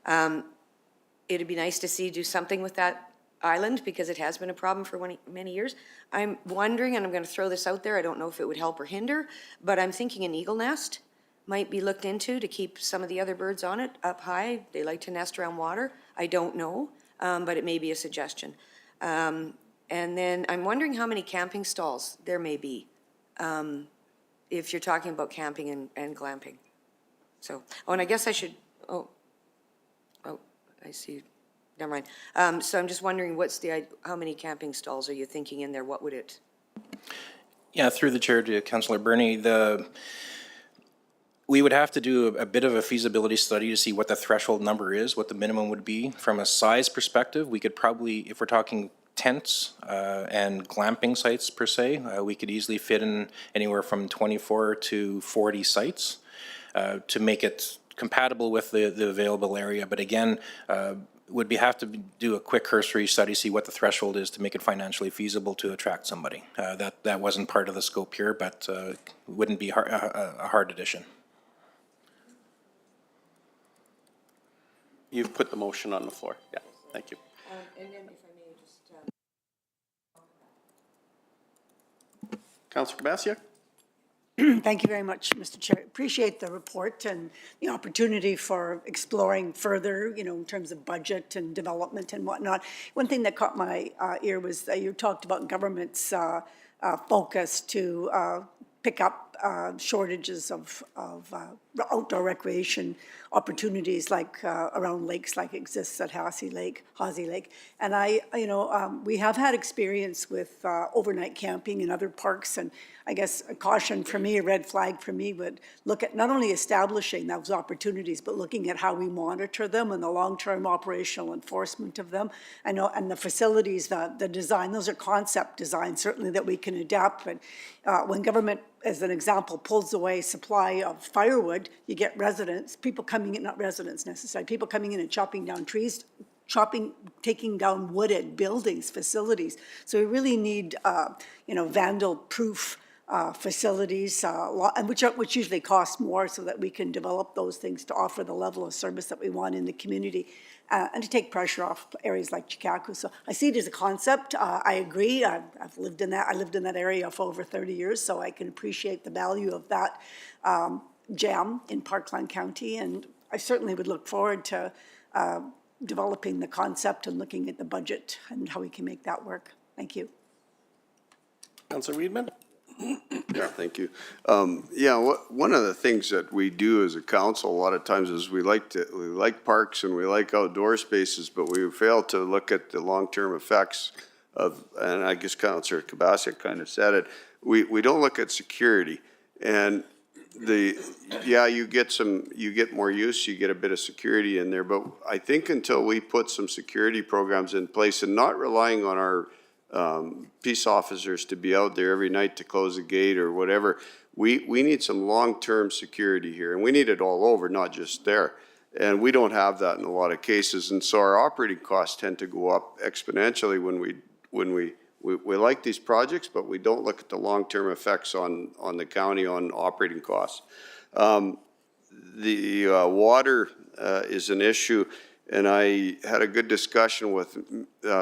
[SPEAKER 13] It'd be nice to do something with that island because it has been a problem for many years. I'm wondering, and I'm going to throw this out there, I don't know if it would help or hinder, but I'm thinking an eagle nest might be looked into to keep some of the other birds on it up high. They like to nest around water. I don't know, but it may be a suggestion. And then I'm wondering how many camping stalls there may be if you're talking about camping and glamping. So, and I guess I should, I see, never mind. So I'm just wondering how many camping stalls are you thinking in there? What would it?
[SPEAKER 12] Yeah, through the chair to Councillor Burney, we would have to do a bit of a feasibility study to see what the threshold number is, what the minimum would be. From a size perspective, we could probably, if we're talking tents and glamping sites per se, we could easily fit in anywhere from 24 to 40 sites to make it compatible with the available area. But again, would have to do a quick cursory study, see what the threshold is to make it financially feasible to attract somebody. That wasn't part of the scope here, but wouldn't be a hard addition.
[SPEAKER 1] You've put the motion on the floor. Yeah, thank you.
[SPEAKER 13] And then if I may just...
[SPEAKER 1] Councillor Kubasiak?
[SPEAKER 2] Thank you very much, Mr. Chair. Appreciate the report and the opportunity for exploring further, in terms of budget and development and whatnot. One thing that caught my ear was that you talked about government's focus to pick up shortages of outdoor recreation opportunities like around lakes like exists at Hassey Lake. And we have had experience with overnight camping in other parks, and I guess a caution for me, a red flag for me would look at not only establishing those opportunities, but looking at how we monitor them and the long-term operational enforcement of them. I know, and the facilities, the design, those are concept designs certainly that we can adapt, but when government, as an example, pulls away supply of firewood, you get residents, people coming in, not residents necessarily, people coming in and chopping down trees, taking down wooded buildings, facilities. So we really need, vandal-proof facilities, and which usually cost more, so that we can develop those things to offer the level of service that we want in the community, and to take pressure off areas like Chikaku. So I see it as a concept. I agree. I've lived in that. I lived in that area for over 30 years, so I can appreciate the value of that jam in Parkland County, and I certainly would look forward to developing the concept and looking at the budget and how we can make that work. Thank you.
[SPEAKER 1] Councillor Weidman?
[SPEAKER 4] Yeah, thank you. One of the things that we do as a council a lot of times is we like parks and we like outdoor spaces, but we fail to look at the long-term effects of, and I guess Councillor Kabasiak kind of said it, we don't look at security. And you get more use, you get a bit of security in there, but I think until we put some security programs in place and not relying on our peace officers to be out there every night to close a gate or whatever, we need some long-term security here, and we need it all over, not just there. And we don't have that in a lot of cases, and so our operating costs tend to go up exponentially when we like these projects, but we don't look at the long-term effects on the county on operating costs. The water is an issue, and I had a good discussion with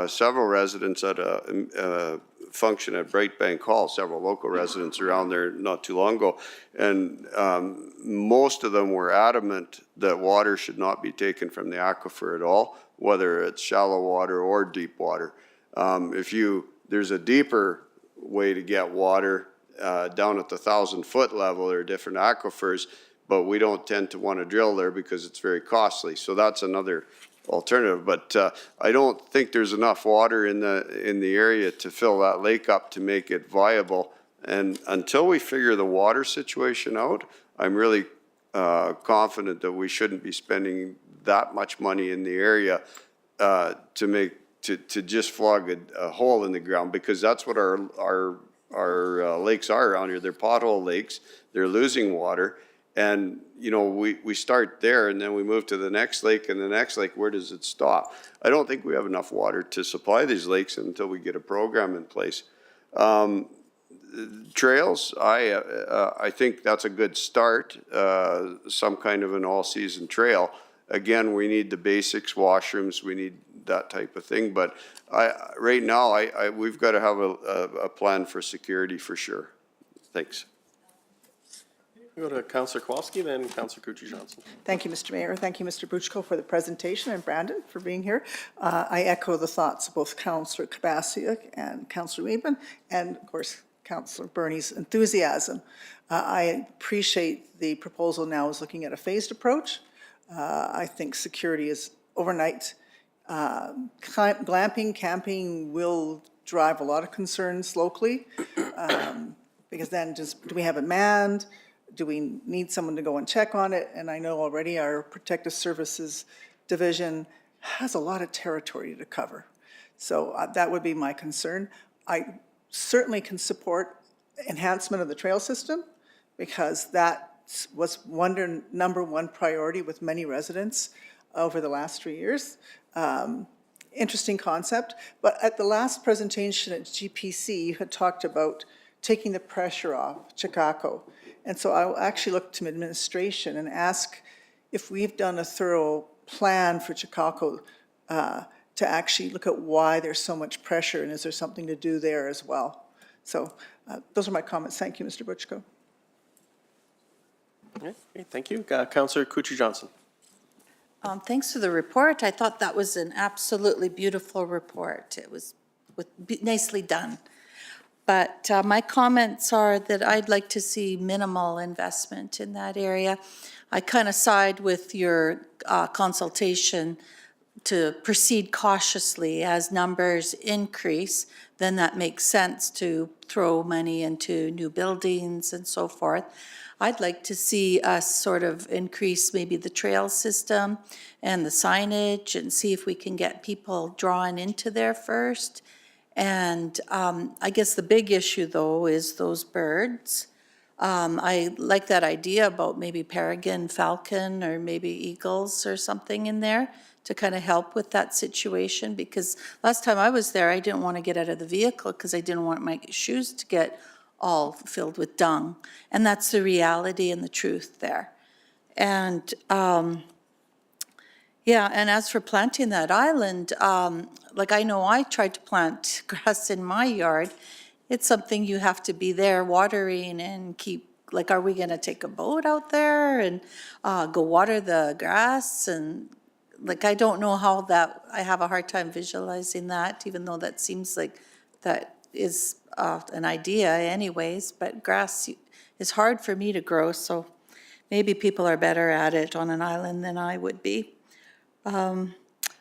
[SPEAKER 4] several residents at a function at Bright Bank Hall, several local residents around there not too long ago, and most of them were adamant that water should not be taken from the aquifer at all, whether it's shallow water or deep water. There's a deeper way to get water down at the 1,000-foot level. There are different aquifers, but we don't tend to want to drill there because it's very costly. So that's another alternative. But I don't think there's enough water in the area to fill that lake up to make it viable. And until we figure the water situation out, I'm really confident that we shouldn't be spending that much money in the area to just flog a hole in the ground, because that's what our lakes are around here. They're pothole lakes. They're losing water. And, we start there and then we move to the next lake, and the next lake, where does it stop? I don't think we have enough water to supply these lakes until we get a program in place. Trails, I think that's a good start, some kind of an all-season trail. Again, we need the basics, washrooms, we need that type of thing. But right now, we've got to have a plan for security for sure. Thanks.
[SPEAKER 1] Go to Councillor Kowalski, then Councillor Kuchi-Johnson.
[SPEAKER 14] Thank you, Mr. Mayor. Thank you, Mr. Buchko, for the presentation, and Brandon for being here. I echo the thoughts of both Councillor Kabasiak and Councillor Weidman, and of course, Councillor Bernie's enthusiasm. I appreciate the proposal now is looking at a phased approach. I think security is overnight. Glamping, camping will drive a lot of concerns locally, because then do we have it manned? Do we need someone to go and check on it? And I know already our Protective Services Division has a lot of territory to cover. So that would be my concern. I certainly can support enhancement of the trail system, because that was number one priority with many residents over the last 3 years. Interesting concept. But at the last presentation at GPC, you had talked about taking the pressure off Chikaku. And so I'll actually look to administration and ask if we've done a thorough plan for Chikaku to actually look at why there's so much pressure, and is there something to do there as well? So those are my comments. Thank you, Mr. Buchko.
[SPEAKER 1] Okay, thank you. Councillor Kucher-Johnson.
[SPEAKER 5] Thanks for the report. I thought that was an absolutely beautiful report. It was nicely done. But my comments are that I'd like to see minimal investment in that area. I kind of side with your consultation to proceed cautiously as numbers increase. Then that makes sense to throw money into new buildings and so forth. I'd like to see us sort of increase maybe the trail system and the signage and see if we can get people drawn into there first. And I guess the big issue, though, is those birds. I like that idea about maybe peregrine falcon or maybe eagles or something in there to kind of help with that situation, because last time I was there, I didn't want to get out of the vehicle because I didn't want my shoes to get all filled with dung. And that's the reality and the truth there. And yeah, and as for planting that island, like I know I tried to plant grass in my yard. It's something you have to be there watering and keep, like, are we gonna take a boat out there and go water the grass? And like, I don't know how that, I have a hard time visualizing that, even though that seems like that is an idea anyways, but grass is hard for me to grow, so maybe people are better at it on an island than I would be.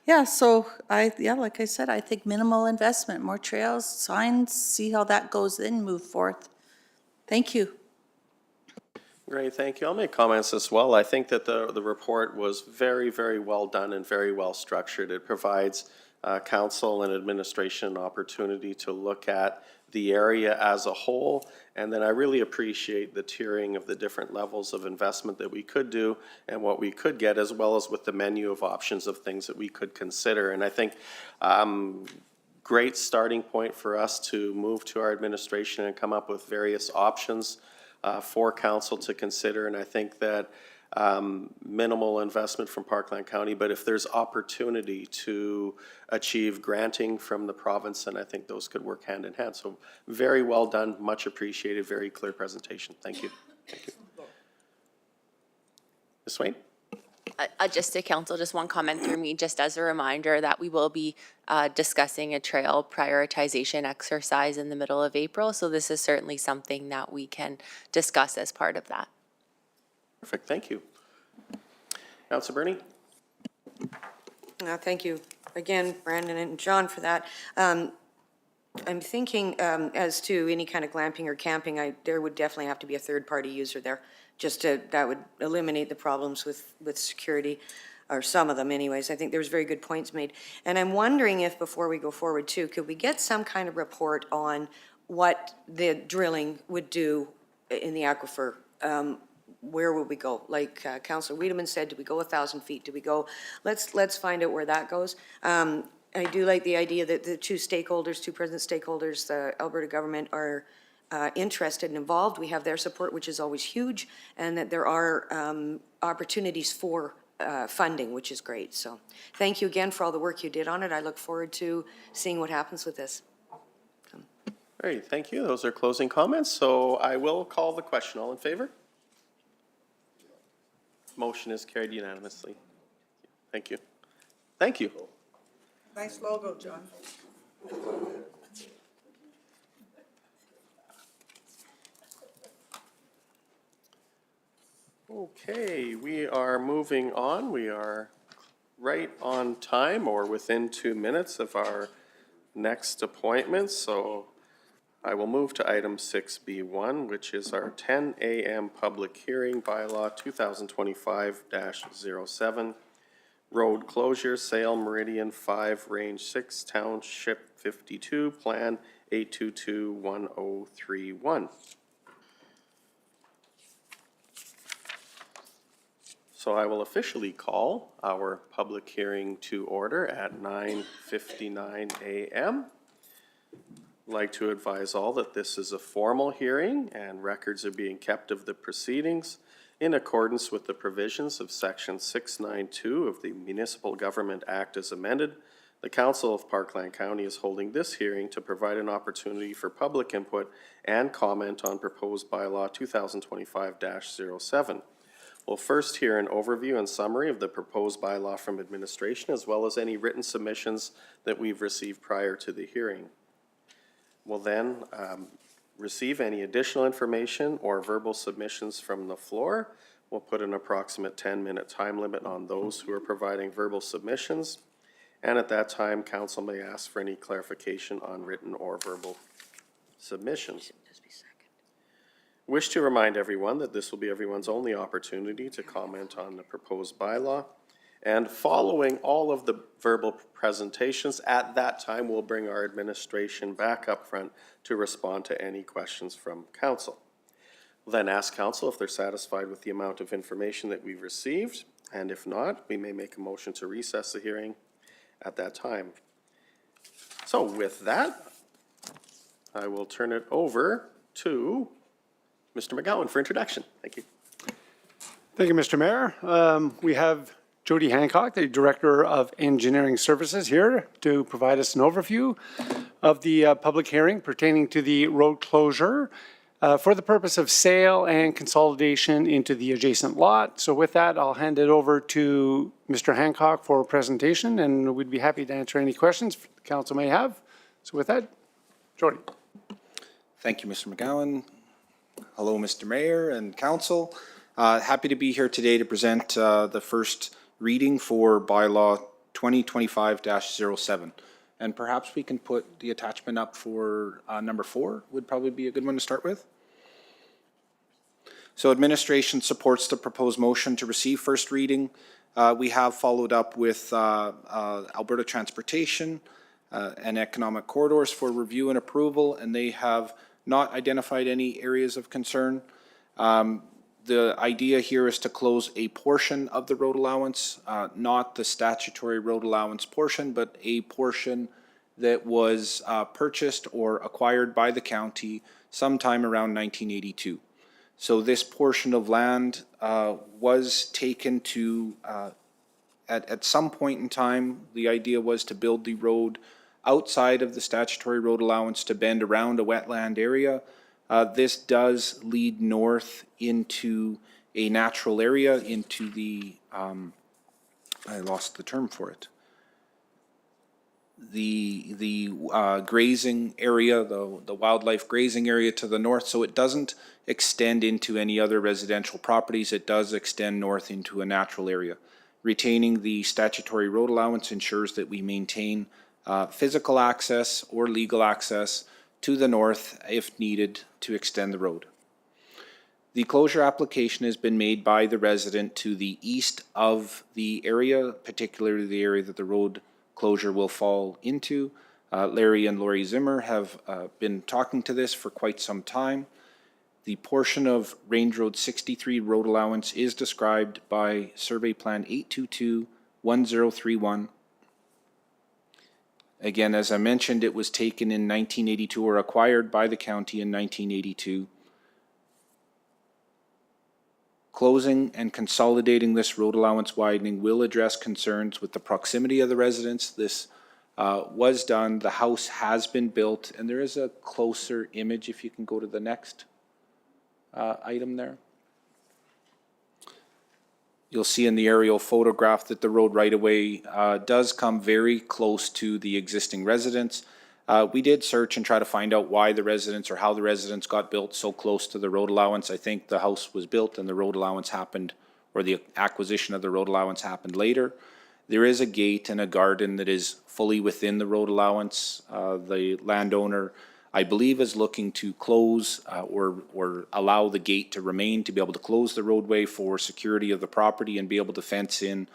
[SPEAKER 5] Yeah, so like I said, I think minimal investment, more trails, signs, see how that goes, then move forth. Thank you.
[SPEAKER 1] Great, thank you. I'll make comments as well. I think that the report was very, very well done and very well structured. It provides council and administration an opportunity to look at the area as a whole. And then I really appreciate the tiering of the different levels of investment that we could do and what we could get, as well as with the menu of options of things that we could consider. And I think great starting point for us to move to our administration and come up with various options for council to consider. And I think that minimal investment from Parkland County, but if there's opportunity to achieve granting from the province, then I think those could work hand in hand. So very well done, much appreciated, very clear presentation. Thank you. Thank you. Ms. Swain?
[SPEAKER 3] Just to council, just one comment through me, just as a reminder that we will be discussing a trail prioritization exercise in the middle of April. So this is certainly something that we can discuss as part of that.
[SPEAKER 1] Perfect, thank you. Councilor Bernie?
[SPEAKER 13] Thank you again, Brandon and John, for that. I'm thinking as to any kind of glamping or camping, there would definitely have to be a third-party user there. That would eliminate the problems with security, or some of them anyways. I think there's very good points made. And I'm wondering if, before we go forward too, could we get some kind of report on what the drilling would do in the aquifer? Where would we go? Like Councillor Wiedemann said, do we go 1,000 feet? Do we go, let's find out where that goes. I do like the idea that the two present stakeholders, the Alberta government, are interested and involved. We have their support, which is always huge, and that there are opportunities for funding, which is great. So thank you again for all the work you did on it. I look forward to seeing what happens with this.
[SPEAKER 1] All right, thank you. Those are closing comments. So I will call the question. All in favor? Motion is carried unanimously. Thank you. Thank you.
[SPEAKER 14] Nice logo, John.
[SPEAKER 1] Okay, we are moving on. We are right on time or within 2 minutes of our next appointment. So I will move to item 6B1, which is our 10 a.m. public hearing bylaw 2025-07. Road closure, Sale Meridian 5, Range 6, Township 52, Plan 8221031. So I will officially call our public hearing to order at 9:59 a.m. I'd like to advise all that this is a formal hearing and records are being kept of the proceedings in accordance with the provisions of Section 692 of the Municipal Government Act as amended. The Council of Parkland County is holding this hearing to provide an opportunity for public input and comment on proposed bylaw 2025-07. We'll first hear an overview and summary of the proposed bylaw from administration, as well as any written submissions that we've received prior to the hearing. We'll then receive any additional information or verbal submissions from the floor. We'll put an approximate 10-minute time limit on those who are providing verbal submissions. And at that time, council may ask for any clarification on written or verbal submissions. Wish to remind everyone that this will be everyone's only opportunity to comment on the proposed bylaw. And following all of the verbal presentations, at that time, we'll bring our administration back up front to respond to any questions from council. We'll then ask council if they're satisfied with the amount of information that we've received, and if not, we may make a motion to recess the hearing at that time. So with that, I will turn it over to Mr. McGowan for introduction. Thank you.
[SPEAKER 7] Thank you, Mr. Mayor. We have Jody Hancock, the Director of Engineering Services, here to provide us an overview of the public hearing pertaining to the road closure for the purpose of sale and consolidation into the adjacent lot. So with that, I'll hand it over to Mr. Hancock for a presentation, and we'd be happy to answer any questions the council may have. So with that, Jody.
[SPEAKER 12] Thank you, Mr. McGowan. Hello, Mr. Mayor and council. Happy to be here today to present the first reading for bylaw 2025-07. And perhaps we can put the attachment up for number 4 would probably be a good one to start with. So administration supports the proposed motion to receive first reading. We have followed up with Alberta Transportation and Economic Corridors for review and approval, and they have not identified any areas of concern. The idea here is to close a portion of the road allowance, not the statutory road allowance portion, but a portion that was purchased or acquired by the county sometime around 1982. So this portion of land was taken to, at some point in time, the idea was to build the road outside of the statutory road allowance to bend around a wetland area. This does lead north into a natural area, into the, I lost the term for it. The grazing area, the wildlife grazing area to the north, so it doesn't extend into any other residential properties. It does extend north into a natural area. Retaining the statutory road allowance ensures that we maintain physical access or legal access to the north if needed to extend the road. The closure application has been made by the resident to the east of the area, particularly the area that the road closure will fall into. Larry and Lori Zimmer have been talking to this for quite some time. The portion of Range Road 63 road allowance is described by Survey Plan 822-1031. Again, as I mentioned, it was taken in 1982 or acquired by the county in 1982. Closing and consolidating this road allowance widening will address concerns with the proximity of the residents. This was done, the house has been built, and there is a closer image if you can go to the next item there. You'll see in the aerial photograph that the road right-of-way does come very close to the existing residence. We did search and try to find out why the residents or how the residents got built so close to the road allowance. I think the house was built and the road allowance happened, or the acquisition of the road allowance happened later. There is a gate and a garden that is fully within the road allowance. The landowner, I believe, is looking to close or allow the gate to remain, to be able to close the roadway for security of the property and be able to fence in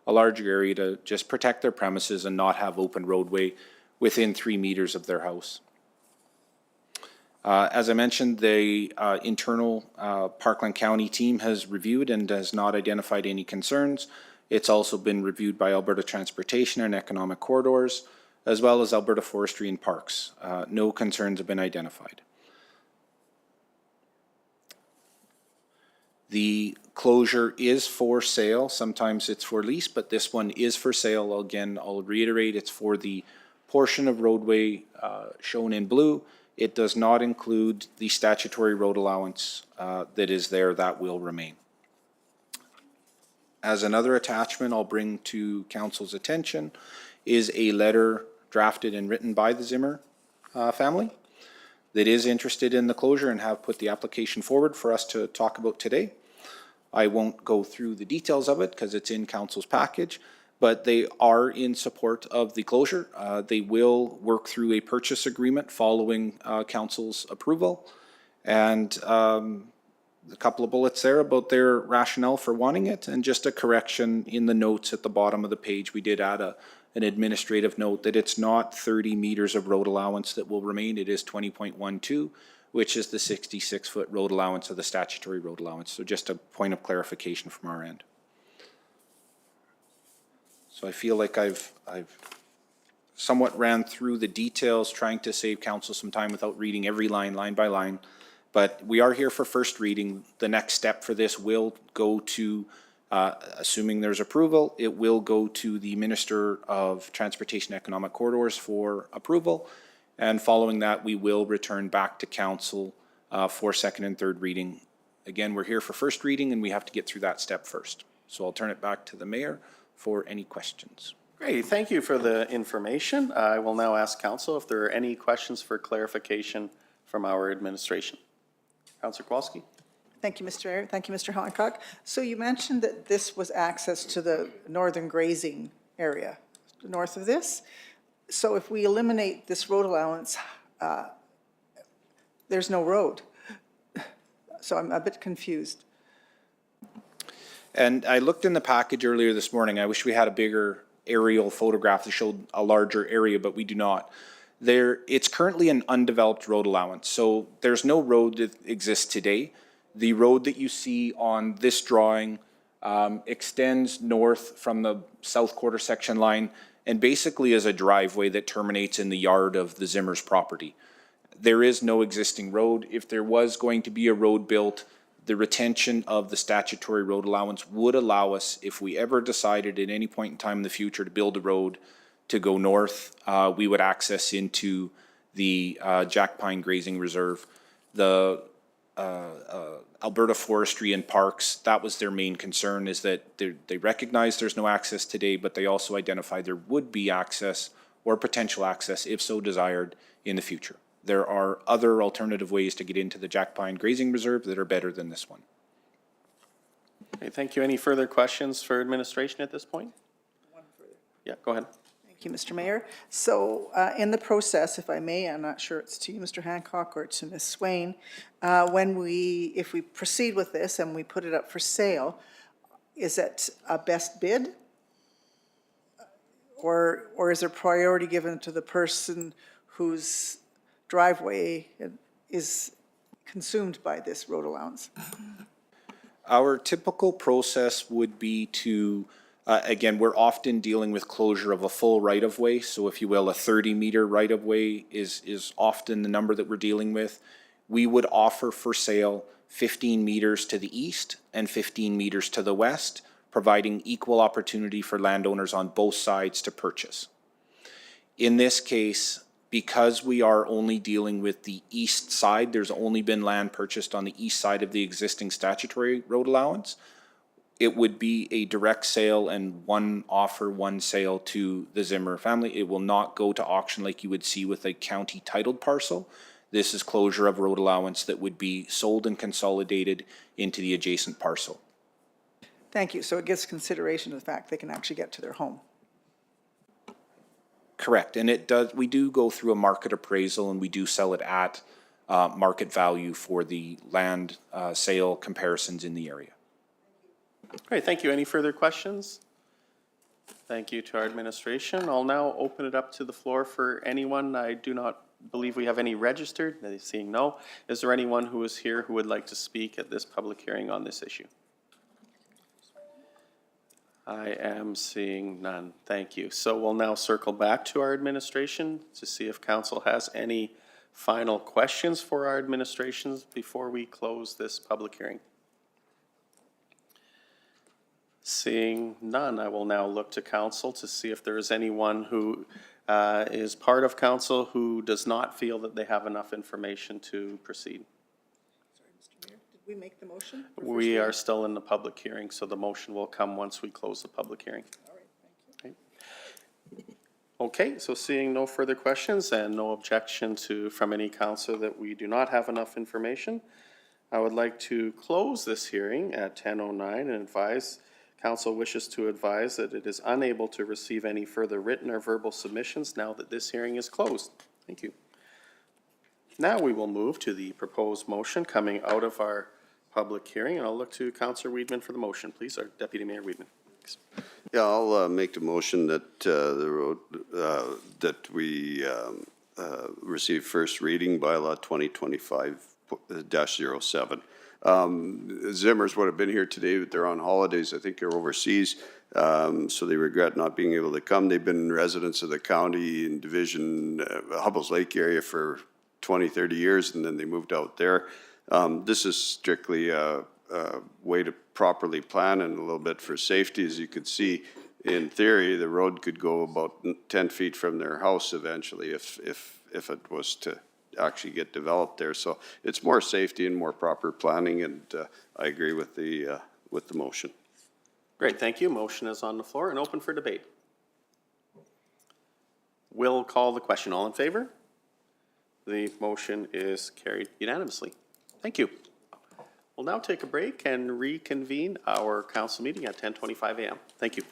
[SPEAKER 12] a larger area to just protect their premises and not have open roadway within 3 meters of their house. As I mentioned, the internal Parkland County team has reviewed and has not identified any concerns. It's also been reviewed by Alberta Transportation and Economic Corridors, as well as Alberta Forestry and Parks. No concerns have been identified. The closure is for sale. Sometimes it's for lease, but this one is for sale. Again, I'll reiterate, it's for the portion of roadway shown in blue. It does not include the statutory road allowance that is there. That will remain. As another attachment I'll bring to council's attention is a letter drafted and written by the Zimmer family that is interested in the closure and have put the application forward for us to talk about today. I won't go through the details of it because it's in council's package, but they are in support of the closure. They will work through a purchase agreement following council's approval. And a couple of bullets there about their rationale for wanting it, and just a correction in the notes at the bottom of the page. We did add an administrative note that it's not 30 meters of road allowance that will remain. It is 20.12, which is the 66-foot road allowance of the statutory road allowance. So just a point of clarification from our end. So I feel like I've somewhat ran through the details, trying to save council some time without reading every line by line. But we are here for first reading. The next step for this will go to, assuming there's approval, it will go to the Minister of Transportation Economic Corridors for approval. And following that, we will return back to council for second and third reading. Again, we're here for first reading and we have to get through that step first. So I'll turn it back to the mayor for any questions.
[SPEAKER 1] Great, thank you for the information. I will now ask council if there are any questions for clarification from our administration. Councillor Kowalski.
[SPEAKER 14] Thank you, Mr. Mayor. Thank you, Mr. Hancock. So you mentioned that this was access to the northern grazing area, north of this. So if we eliminate this road allowance, there's no road. So I'm a bit confused.
[SPEAKER 12] And I looked in the package earlier this morning. I wish we had a bigger aerial photograph that showed a larger area, but we do not. It's currently an undeveloped road allowance, so there's no road that exists today. The road that you see on this drawing extends north from the south quarter section line and basically is a driveway that terminates in the yard of the Zimmer's property. There is no existing road. If there was going to be a road built, the retention of the statutory road allowance would allow us, if we ever decided at any point in time in the future to build a road to go north, we would access into the Jack Pine Grazing Reserve. The Alberta Forestry and Parks, that was their main concern, is that they recognize there's no access today, but they also identify there would be access or potential access, if so desired, in the future. There are other alternative ways to get into the Jack Pine Grazing Reserve that are better than this one.
[SPEAKER 1] Okay, thank you. Any further questions for administration at this point?
[SPEAKER 14] One further.
[SPEAKER 1] Yeah, go ahead.
[SPEAKER 14] Thank you, Mr. Mayor. So in the process, if I may, I'm not sure it's to you, Mr. Hancock, or to Ms. Swain, if we proceed with this and we put it up for sale, is it a best bid? Or is there priority given to the person whose driveway is consumed by this road allowance?
[SPEAKER 12] Our typical process would be to, again, we're often dealing with closure of a full right-of-way. So if you will, a 30-meter right-of-way is often the number that we're dealing with. We would offer for sale 15 meters to the east and 15 meters to the west, providing equal opportunity for landowners on both sides to purchase. In this case, because we are only dealing with the east side, there's only been land purchased on the east side of the existing statutory road allowance. It would be a direct sale and one offer, one sale to the Zimmer family. It will not go to auction like you would see with a county titled parcel. This is closure of road allowance that would be sold and consolidated into the adjacent parcel.
[SPEAKER 14] Thank you. So it gives consideration to the fact they can actually get to their home.
[SPEAKER 12] Correct, and it does. We do go through a market appraisal, and we do sell it at market value for the land sale comparisons in the area.
[SPEAKER 1] Great, thank you. Any further questions? Thank you to our administration. I'll now open it up to the floor for anyone. I do not believe we have any registered. Seeing no, is there anyone who is here who would like to speak at this public hearing on this issue? I am seeing none. Thank you. So we'll now circle back to our administration to see if council has any final questions for our administrations before we close this public hearing. Seeing none, I will now look to council to see if there is anyone who is part of council who does not feel that they have enough information to proceed.
[SPEAKER 14] Sorry, Mr. Mayor. we make the motion? for first
[SPEAKER 1] We
[SPEAKER 14] reading?
[SPEAKER 1] are still in the public hearing, so the motion will come once we close the public hearing.
[SPEAKER 14] All right, thank you.
[SPEAKER 1] Okay, so seeing no further questions and no objection from any counselor that we do not have enough information, I would like to close this hearing at 10:09 and advise, council wishes to advise that it is unable to receive any further written or verbal submissions now that this hearing is closed. Thank you. Now we will move to the proposed motion coming out of our public hearing, and I'll look to Councillor Weedman for the motion, please, or Deputy Mayor Weedman. Thanks.
[SPEAKER 4] Yeah, I'll make the motion that the road, that we receive first reading bylaw 2025-07. Zimmers would have been here today, but they're on holidays. I think they're overseas, so they regret not being able to come. They've been residents of the county in Division, Hubbell's Lake area for 20, 30 years, and then they moved out there. This is strictly a way to properly plan and a little bit for safety. As you could see, in theory, the road could go about 10 feet from their house eventually if it was to actually get developed there. So it's more safety and more proper planning, and I agree with the motion.
[SPEAKER 1] Great, thank you. Motion is on the floor and open for debate. Will call the question. All in favor? The motion is carried unanimously. Thank you. We'll now take a break and reconvene our council meeting at 10:25 a.m. Thank you.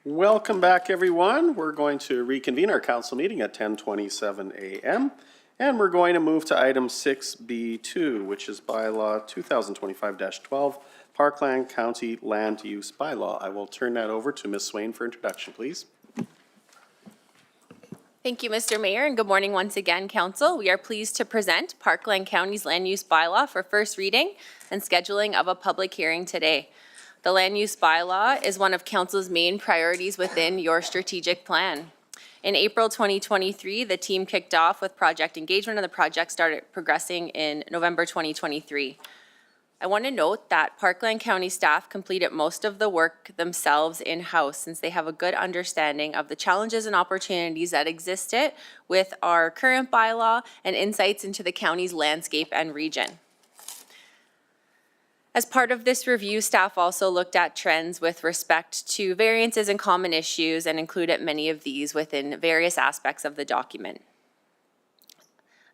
[SPEAKER 1] Welcome back, everyone. We're going to reconvene our council meeting at 10:27 a.m. And we're going to move to item 6B2, which is bylaw 2025-12, Parkland County Land Use Bylaw. I will turn that over to Ms. Swain for introduction, please.
[SPEAKER 3] Thank you, Mr. Mayor, and good morning once again, Council. We are pleased to present Parkland County's Land Use Bylaw for first reading and scheduling of a public hearing today. The Land Use Bylaw is one of Council's main priorities within your strategic plan. In April 2023, the team kicked off with project engagement, and the project started progressing in November 2023. I want to note that Parkland County staff completed most of the work themselves in-house, since they have a good understanding of the challenges and opportunities that existed with our current bylaw and insights into the county's landscape and region. As part of this review, staff also looked at trends with respect to variances and common issues and included many of these within various aspects of the document.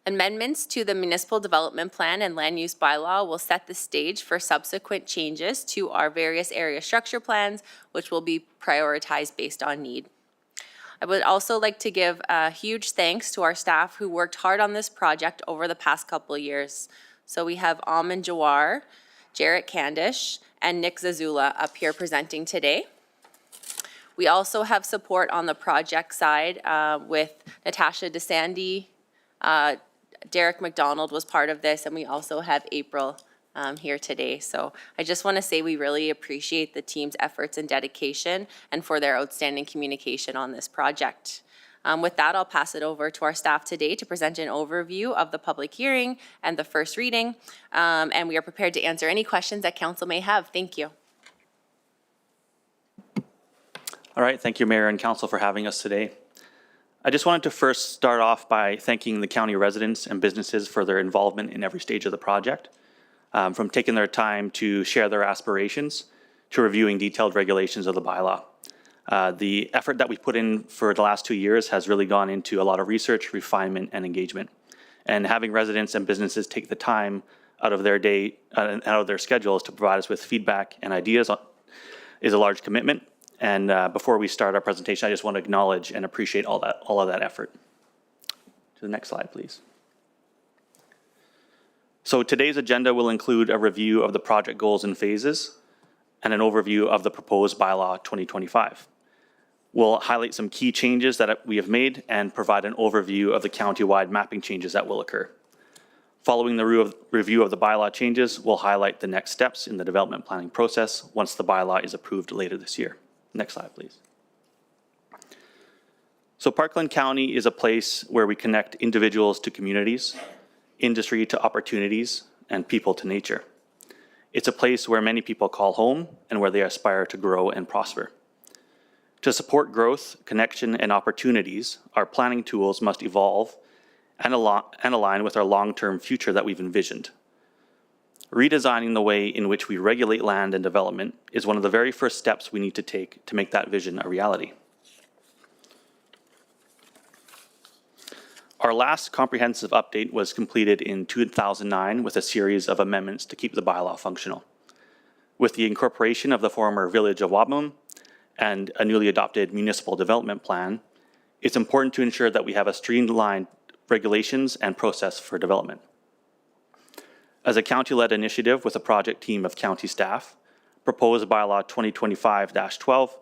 [SPEAKER 3] Amendments to the Municipal Development Plan and Land Use Bylaw will set the stage for subsequent changes to our various area structure plans, which will be prioritized based on need. I would also like to give a huge thanks to our staff who worked hard on this project over the past couple of years. So we have Amin Jawar, Jarrett Candish, and Nick Zazula up here presenting today. We also have support on the project side with Natasha DeSandy. Derek McDonald was part of this, and we also have April here today. So I just want to say we really appreciate the team's efforts and dedication and for their outstanding communication on this project. With that, I'll pass it over to our staff today to present an overview of the public hearing and the first reading, and we are prepared to answer any questions that council may have. Thank you.
[SPEAKER 15] All right, thank you, Mayor and Council, for having us today. I just wanted to first start off by thanking the county residents and businesses for their involvement in every stage of the project, from taking their time to share their aspirations to reviewing detailed regulations of the bylaw. The effort that we put in for the last 2 years has really gone into a lot of research, refinement, and engagement. And having residents and businesses take the time out of their day, out of their schedules to provide us with feedback and ideas is a large commitment. And before we start our presentation, I just want to acknowledge and appreciate all of that effort. To the next slide, please. So today's agenda will include a review of the project goals and phases and an overview of the proposed bylaw 2025. We'll highlight some key changes that we have made and provide an overview of the county-wide mapping changes that will occur. Following the review of the bylaw changes, we'll highlight the next steps in the development planning process once the bylaw is approved later this year. Next slide, please. So Parkland County is a place where we connect individuals to communities, industry to opportunities, and people to nature. It's a place where many people call home and where they aspire to grow and prosper. To support growth, connection, and opportunities, our planning tools must evolve and align with our long-term future that we've envisioned. Redesigning the way in which we regulate land and development is one of the very first steps we need to take to make that vision a reality. Our last comprehensive update was completed in 2009 with a series of amendments to keep the bylaw functional. With the incorporation of the former village of Wabamun and a newly adopted municipal development plan, it's important to ensure that we have a streamlined regulations and process for development. As a county-led initiative with a project team of county staff, proposed bylaw 2025-12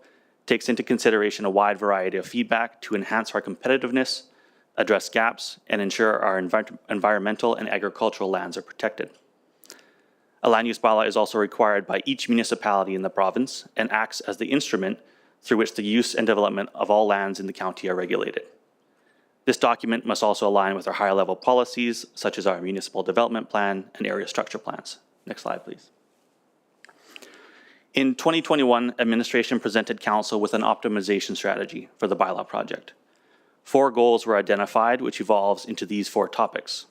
[SPEAKER 15] takes into consideration a wide variety of feedback to enhance our competitiveness, address gaps, and ensure our environmental and agricultural lands are protected. A land use bylaw is also required by each municipality in the province and acts as the instrument through which the use and development of all lands in the county are regulated. This document must also align with our higher level policies, such as our municipal development plan and area structure plans. Next slide, please. In 2021, administration presented council with an optimization strategy for the bylaw project. 4 goals were identified, which evolves into these 4 topics.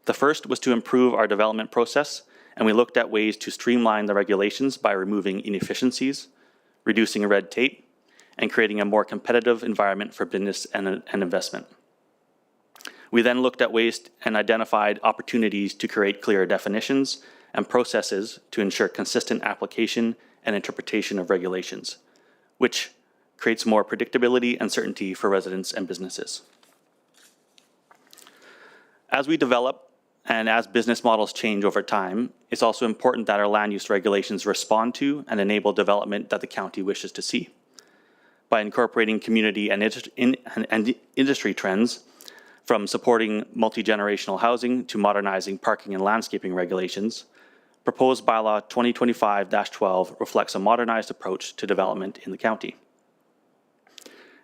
[SPEAKER 15] The first was to improve our development process, and we looked at ways to streamline the regulations by removing inefficiencies, reducing red tape, and creating a more competitive environment for business and investment. We then looked at ways and identified opportunities to create clearer definitions and processes to ensure consistent application and interpretation of regulations, which creates more predictability and certainty for residents and businesses. As we develop and as business models change over time, it's also important that our land use regulations respond to and enable development that the county wishes to see. By incorporating community and industry trends, from supporting multi-generational housing to modernizing parking and landscaping regulations, proposed bylaw 2025-12 reflects a modernized approach to development in the county.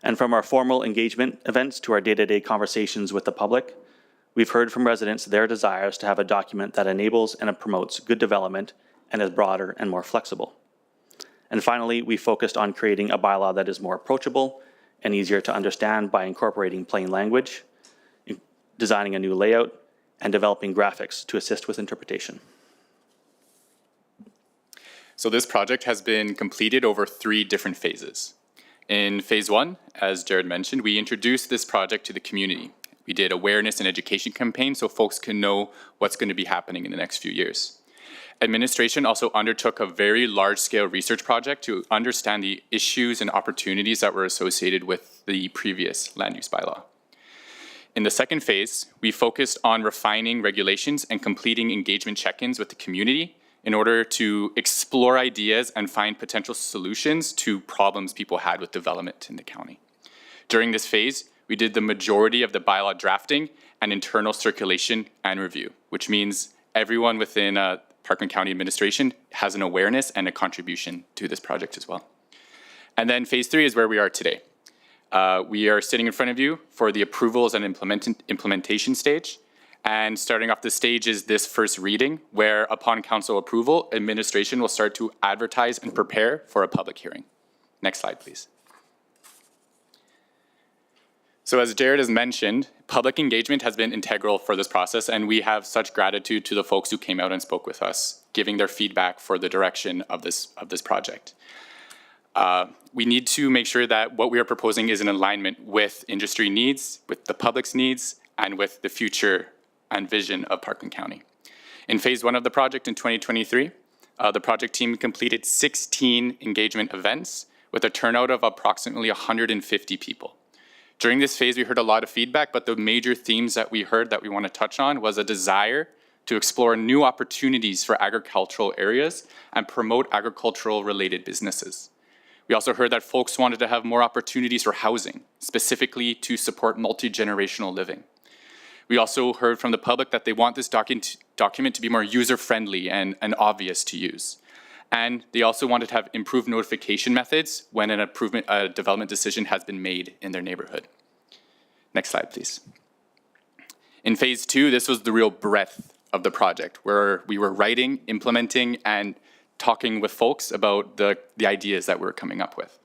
[SPEAKER 15] And from our formal engagement events to our day-to-day conversations with the public, we've heard from residents their desires to have a document that enables and promotes good development and is broader and more flexible. And finally, we focused on creating a bylaw that is more approachable and easier to understand by incorporating plain language, designing a new layout, and developing graphics to assist with interpretation.
[SPEAKER 16] So this project has been completed over 3 different phases. In phase 1, as Jared mentioned, we introduced this project to the community. We did awareness and education campaigns so folks can know what's going to be happening in the next few years. Administration also undertook a very large-scale research project to understand the issues and opportunities that were associated with the previous land use bylaw. In the second phase, we focused on refining regulations and completing engagement check-ins with the community in order to explore ideas and find potential solutions to problems people had with development in the county. During this phase, we did the majority of the bylaw drafting and internal circulation and review, which means everyone within Parkland County administration has an awareness and a contribution to this project as well. And then phase 3 is where we are today. We are sitting in front of you for the approvals and implementation stage. And starting off the stage is this first reading, where upon council approval, administration will start to advertise and prepare for a public hearing. Next slide, please. So as Jared has mentioned, public engagement has been integral for this process, and we have such gratitude to the folks who came out and spoke with us, giving their feedback for the direction of this project. We need to make sure that what we are proposing is in alignment with industry needs, with the public's needs, and with the future and vision of Parkland County. In phase 1 of the project in 2023, the project team completed 16 engagement events with a turnout of approximately 150 people. During this phase, we heard a lot of feedback, but the major themes that we heard that we want to touch on was a desire to explore new opportunities for agricultural areas and promote agricultural-related businesses. We also heard that folks wanted to have more opportunities for housing, specifically to support multi-generational living. We also heard from the public that they want this document to be more user-friendly and obvious to use. And they also wanted to have improved notification methods when a development decision has been made in their neighborhood. Next slide, please. In phase 2, this was the real breadth of the project, where we were writing, implementing, and talking with folks about the ideas that we're coming up with.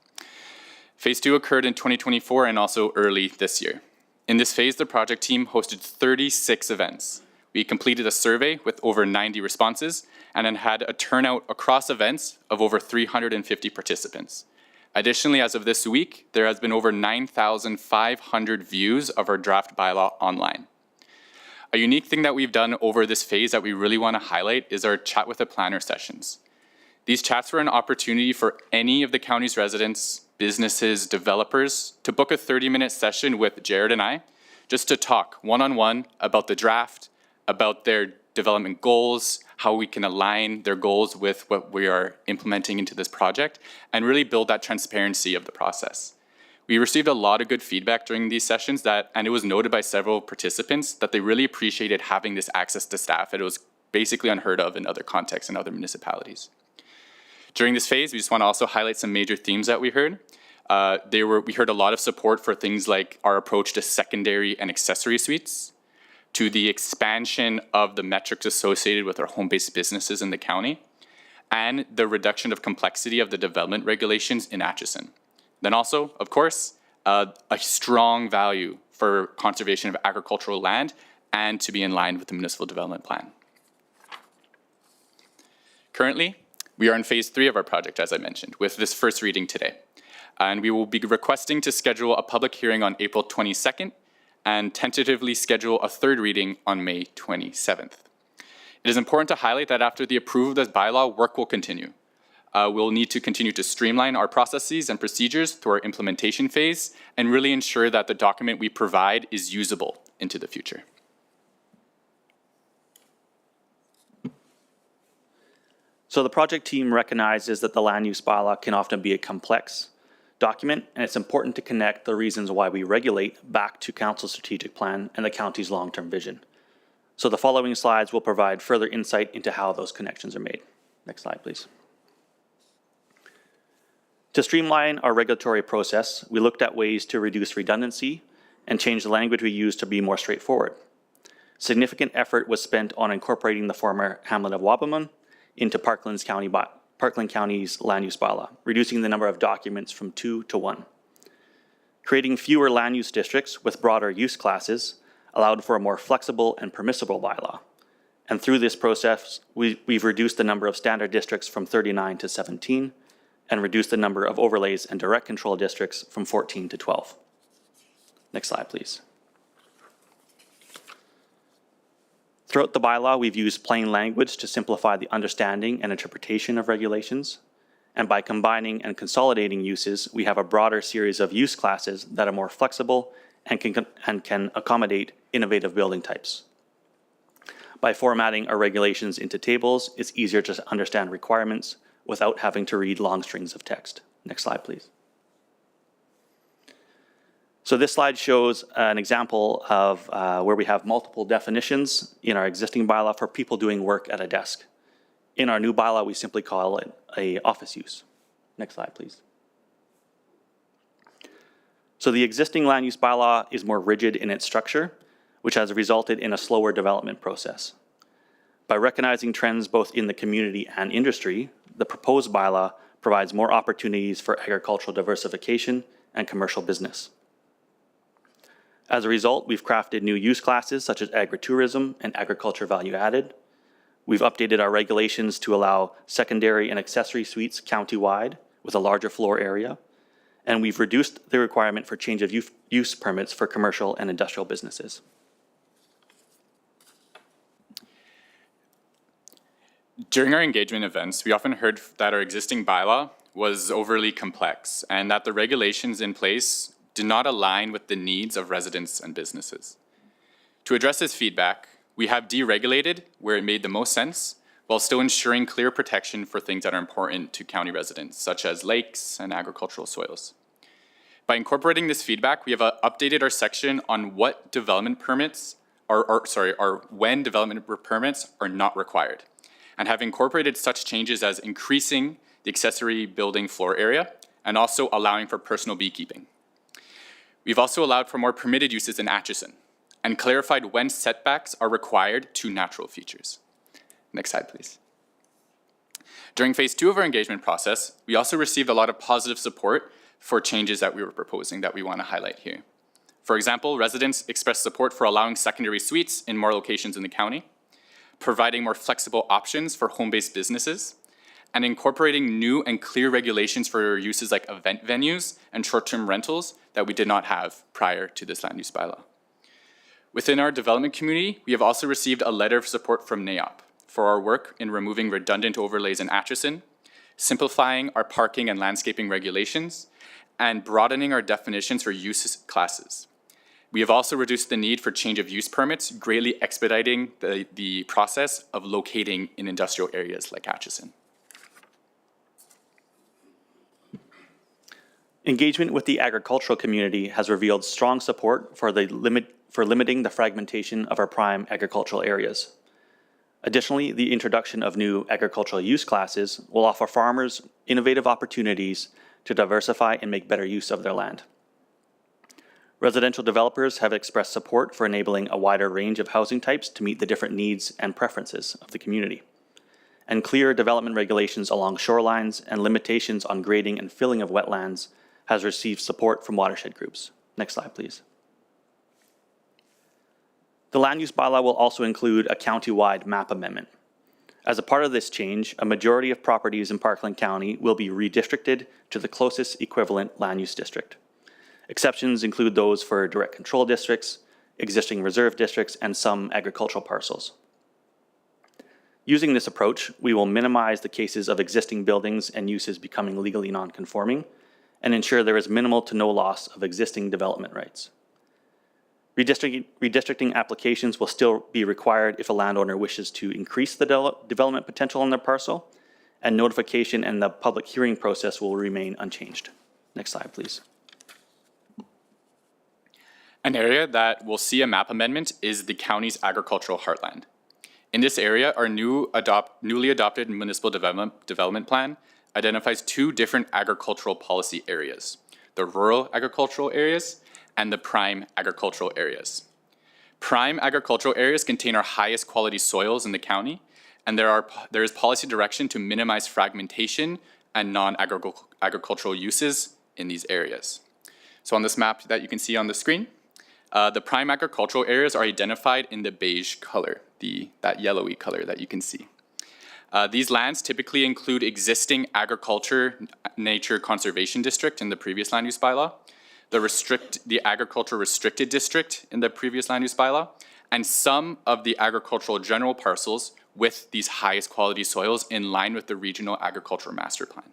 [SPEAKER 16] Phase 2 occurred in 2024 and also early this year. In this phase, the project team hosted 36 events. We completed a survey with over 90 responses and then had a turnout across events of over 350 participants. Additionally, as of this week, there has been over 9,500 views of our draft bylaw online. A unique thing that we've done over this phase that we really want to highlight is our Chat with a Planner sessions. These chats were an opportunity for any of the county's residents, businesses, developers to book a 30-minute session with Jared and I, just to talk one-on-one about the draft, about their development goals, how we can align their goals with what we are implementing into this project, and really build that transparency of the process. We received a lot of good feedback during these sessions and it was noted by several participants that they really appreciated having this access to staff. It was basically unheard of in other contexts and other municipalities. During this phase, we just want to also highlight some major themes that we heard. We heard a lot of support for things like our approach to secondary and accessory suites, to the expansion of the metrics associated with our home-based businesses in the county, and the reduction of complexity of the development regulations in Atchison. Then also, of course, a strong value for conservation of agricultural land and to be in line with the municipal development plan. Currently, we are in phase 3 of our project, as I mentioned, with this first reading today. And we will be requesting to schedule a public hearing on April 22nd and tentatively schedule a third reading on May 27th. It is important to highlight that after the approval of this bylaw, work will continue. We'll need to continue to streamline our processes and procedures through our implementation phase and really ensure that the document we provide is usable into the future.
[SPEAKER 15] So the project team recognizes that the land use bylaw can often be a complex document, and it's important to connect the reasons why we regulate back to council's strategic plan and the county's long-term vision. So the following slides will provide further insight into how those connections are made. Next slide, please. To streamline our regulatory process, we looked at ways to reduce redundancy and change the language we use to be more straightforward. Significant effort was spent on incorporating the former hamlet of Wabamun into Parkland County's land use bylaw, reducing the number of documents from 2 to 1. Creating fewer land use districts with broader use classes allowed for a more flexible and permissible bylaw. And through this process, we've reduced the number of standard districts from 39 to 17 and reduced the number of overlays and direct control districts from 14 to 12. Next slide, please. Throughout the bylaw, we've used plain language to simplify the understanding and interpretation of regulations. And by combining and consolidating uses, we have a broader series of use classes that are more flexible and can accommodate innovative building types. By formatting our regulations into tables, it's easier to understand requirements without having to read long strings of text. Next slide, please. So this slide shows an example of where we have multiple definitions in our existing bylaw for people doing work at a desk. In our new bylaw, we simply call it a office use. Next slide, please. So the existing land use bylaw is more rigid in its structure, which has resulted in a slower development process. By recognizing trends both in the community and industry, the proposed bylaw provides more opportunities for agricultural diversification and commercial business. As a result, we've crafted new use classes such as agritourism and agriculture value added. We've updated our regulations to allow secondary and accessory suites countywide with a larger floor area. And we've reduced the requirement for change of use permits for commercial and industrial businesses.
[SPEAKER 16] During our engagement events, we often heard that our existing bylaw was overly complex and that the regulations in place did not align with the needs of residents and businesses. To address this feedback, we have deregulated where it made the most sense, while still ensuring clear protection for things that are important to county residents, such as lakes and agricultural soils. By incorporating this feedback, we have updated our section on what development permits when development permits are not required, and have incorporated such changes as increasing the accessory building floor area and also allowing for personal beekeeping. We've also allowed for more permitted uses in Atchison and clarified when setbacks are required to natural features. Next slide, please. During phase 2 of our engagement process, we also received a lot of positive support for changes that we were proposing that we want to highlight here. For example, residents expressed support for allowing secondary suites in more locations in the county, providing more flexible options for home-based businesses, and incorporating new and clear regulations for uses like event venues and short-term rentals that we did not have prior to this land use bylaw. Within our development community, we have also received a letter of support from NAIOP for our work in removing redundant overlays in Atchison, simplifying our parking and landscaping regulations, and broadening our definitions for use classes. We have also reduced the need for change of use permits, greatly expediting the process of locating in industrial areas like Atchison.
[SPEAKER 15] Engagement with the agricultural community has revealed strong support for limiting the fragmentation of our prime agricultural areas. Additionally, the introduction of new agricultural use classes will offer farmers innovative opportunities to diversify and make better use of their land. Residential developers have expressed support for enabling a wider range of housing types to meet the different needs and preferences of the community. And clear development regulations along shorelines and limitations on grading and filling of wetlands has received support from watershed groups. Next slide, please. The land use bylaw will also include a county-wide map amendment. As a part of this change, a majority of properties in Parkland County will be redistricted to the closest equivalent land use district. Exceptions include those for direct control districts, existing reserve districts, and some agricultural parcels. Using this approach, we will minimize the cases of existing buildings and uses becoming legally non-conforming and ensure there is minimal to no loss of existing development rights. Redistricting applications will still be required if a landowner wishes to increase the development potential on their parcel, and notification and the public hearing process will remain unchanged. Next slide, please.
[SPEAKER 16] An area that will see a map amendment is the county's agricultural heartland. In this area, our newly adopted municipal development plan identifies two different agricultural policy areas, the rural agricultural areas and the prime agricultural areas. Prime agricultural areas contain our highest quality soils in the county, and there is policy direction to minimize fragmentation and non-agricultural uses in these areas. So on this map that you can see on the screen, the prime agricultural areas are identified in the beige color, that yellowy color that you can see. These lands typically include existing agriculture nature conservation district in the previous land use bylaw, the agriculture restricted district in the previous land use bylaw, and some of the agricultural general parcels with these highest quality soils in line with the regional agricultural master plan.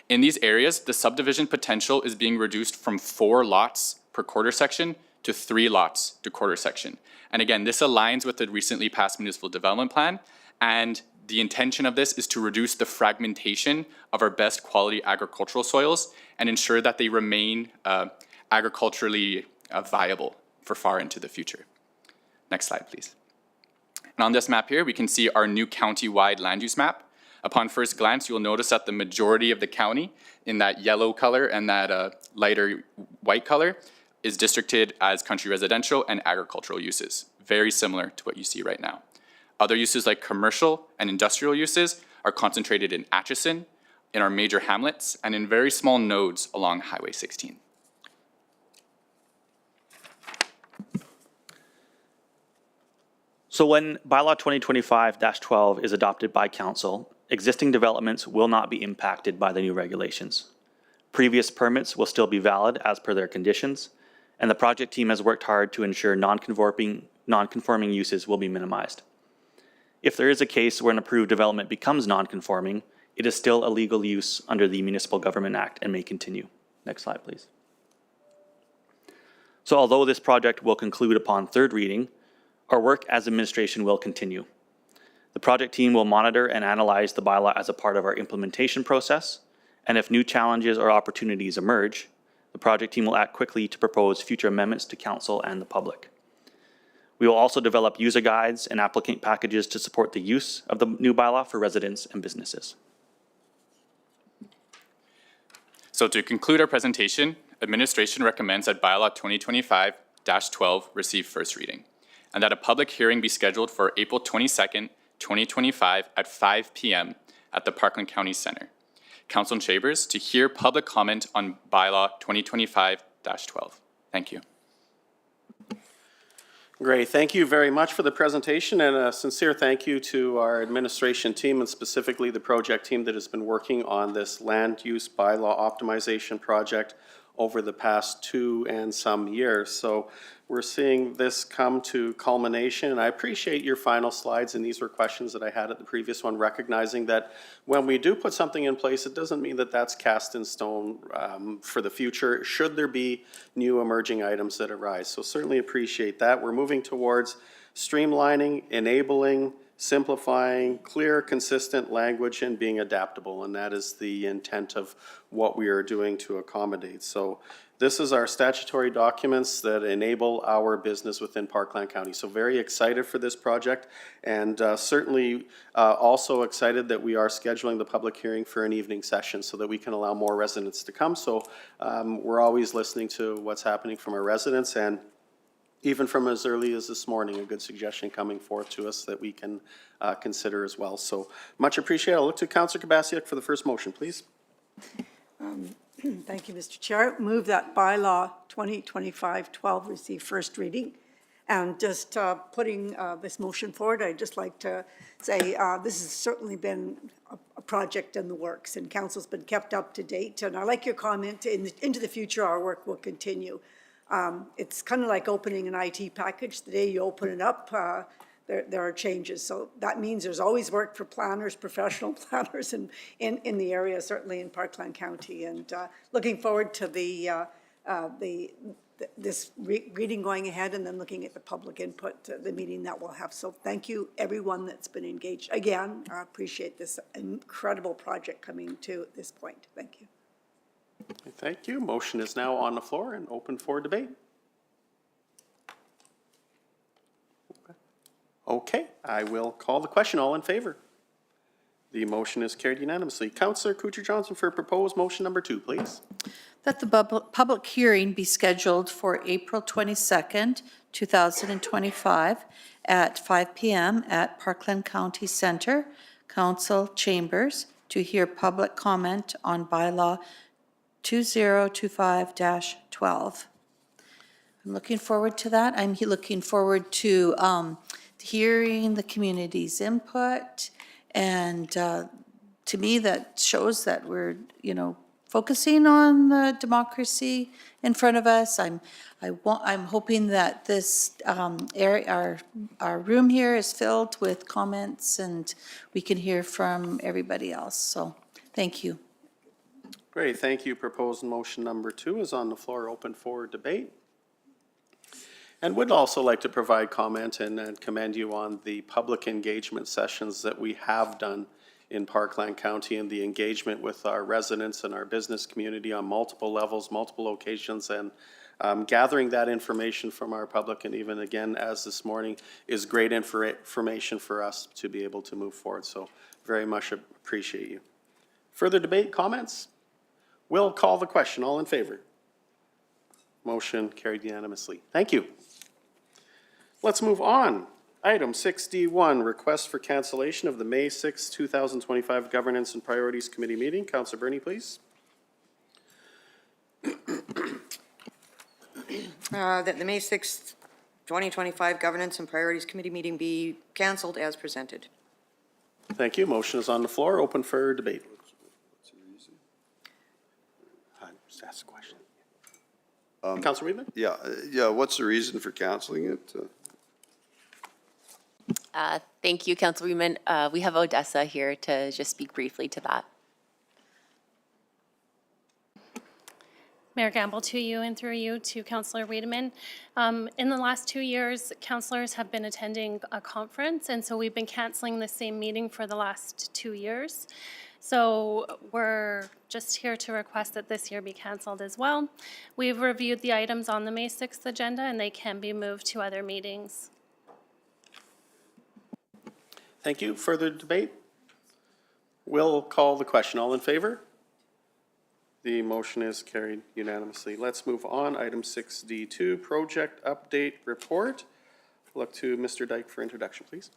[SPEAKER 16] In these areas, the subdivision potential is being reduced from 4 lots per quarter section to 3 lots to quarter section. And again, this aligns with the recently passed municipal development plan, and the intention of this is to reduce the fragmentation of our best quality agricultural soils and ensure that they remain agriculturally viable for far into the future. Next slide, please. And on this map here, we can see our new county-wide land use map. Upon first glance, you'll notice that the majority of the county in that yellow color and that lighter white color is districted as country residential and agricultural uses, very similar to what you see right now. Other uses like commercial and industrial uses are concentrated in Atchison, in our major hamlets, and in very small nodes along Highway 16.
[SPEAKER 15] So when bylaw 2025-12 is adopted by council, existing developments will not be impacted by the new regulations. Previous permits will still be valid as per their conditions, and the project team has worked hard to ensure non-conforming uses will be minimized. If there is a case where an approved development becomes non-conforming, it is still a legal use under the Municipal Government Act and may continue. Next slide, please. So although this project will conclude upon third reading, our work as administration will continue. The project team will monitor and analyze the bylaw as a part of our implementation process, and if new challenges or opportunities emerge, the project team will act quickly to propose future amendments to council and the public. We will also develop user guides and applicant packages to support the use of the new bylaw for residents and businesses.
[SPEAKER 16] So to conclude our presentation, administration recommends that bylaw 2025-12 receive first reading, and that a public hearing be scheduled for April 22nd, 2025 at 5 p.m. at the Parkland County Center, council chambers, to hear public comment on bylaw 2025-12. Thank you.
[SPEAKER 1] Great, thank you very much for the presentation, and a sincere thank you to our administration team and specifically the project team that has been working on this land use bylaw optimization project over the past 2 and some years. So we're seeing this come to culmination, and I appreciate your final slides, and these were questions that I had at the previous one, recognizing that when we do put something in place, it doesn't mean that that's cast in stone for the future, should there be new emerging items that arise. So certainly appreciate that. We're moving towards streamlining, enabling, simplifying, clear, consistent language, and being adaptable, and that is the intent of what we are doing to accommodate. So this is our statutory documents that enable our business within Parkland County. So very excited for this project, and certainly also excited that we are scheduling the public hearing for an evening session so that we can allow more residents to come. So we're always listening to what's happening from our residents, and even from as early as this morning, a good suggestion coming forth to us that we can consider as well. So much appreciated. I'll look to Councillor Kubasiak for the first motion, please.
[SPEAKER 2] Thank you, Mr. Chair. Move that bylaw 2025-12 receive first reading. And just putting this motion forward, I'd just like to say this has certainly been a project in the works, and council's been kept up to date. And I like your comment, into the future, our work will continue. It's kind of like opening an IT package. The day you open it up, there are changes. So that means there's always work for planners, professional planners in the area, certainly in Parkland County. And looking forward to this reading going ahead and then looking at the public input, the meeting that we'll have. So thank you, everyone that's been engaged. Again, I appreciate this incredible project coming to this point. Thank you.
[SPEAKER 1] Thank you. Motion is now on the floor and open for debate. Okay, I will call the question. All in favor? The motion is carried unanimously. Councillor Kucher-Johnson for proposed motion number 2, please.
[SPEAKER 5] That the public hearing be scheduled for April 22nd, 2025 at 5 p.m. at Parkland County Center, Council Chambers, to hear public comment on bylaw 2025-12. I'm looking forward to that. I'm looking forward to hearing the community's input, and to me, that shows that we're, focusing on the democracy in front of us. I'm hoping that this area, our room here is filled with comments, and we can hear from everybody else. So, thank you.
[SPEAKER 1] Great, thank you. Proposed motion number 2 is on the floor, open for debate. And would also like to provide comment and commend you on the public engagement sessions that we have done in Parkland County and the engagement with our residents and our business community on multiple levels, multiple locations, and gathering that information from our public, and even again, as this morning, is great information for us to be able to move forward. So very much appreciate you. Further debate, comments? We'll call the question. All in favor? Motion carried unanimously. Thank you. Let's move on. Item 6D1, request for cancellation of the May 6, 2025 Governance and Priorities Committee meeting. Councillor Bernie, please.
[SPEAKER 13] That the May 6th, 2025 Governance and Priorities Committee meeting be canceled as presented.
[SPEAKER 1] Thank you. Motion is on the floor, open for debate. Just ask a question. Councillor Weidman?
[SPEAKER 4] Yeah, what's the reason for canceling it?
[SPEAKER 3] Thank you, Councilor Weidman. We have Odessa here to just speak briefly to that.
[SPEAKER 17] Mayor Gamble, to you and through you to Councillor Wiedemann. In the last 2 years, councillors have been attending a conference, and so we've been canceling the same meeting for the last 2 years. So we're just here to request that this year be canceled as well. We've reviewed the items on the May 6th agenda, and they can be moved to other meetings.
[SPEAKER 1] Thank you. Further debate? We'll call the question. All in favor? The motion is carried unanimously. Let's move on. Item 6D2, project update report. Look to Mr. Dyke for introduction, please.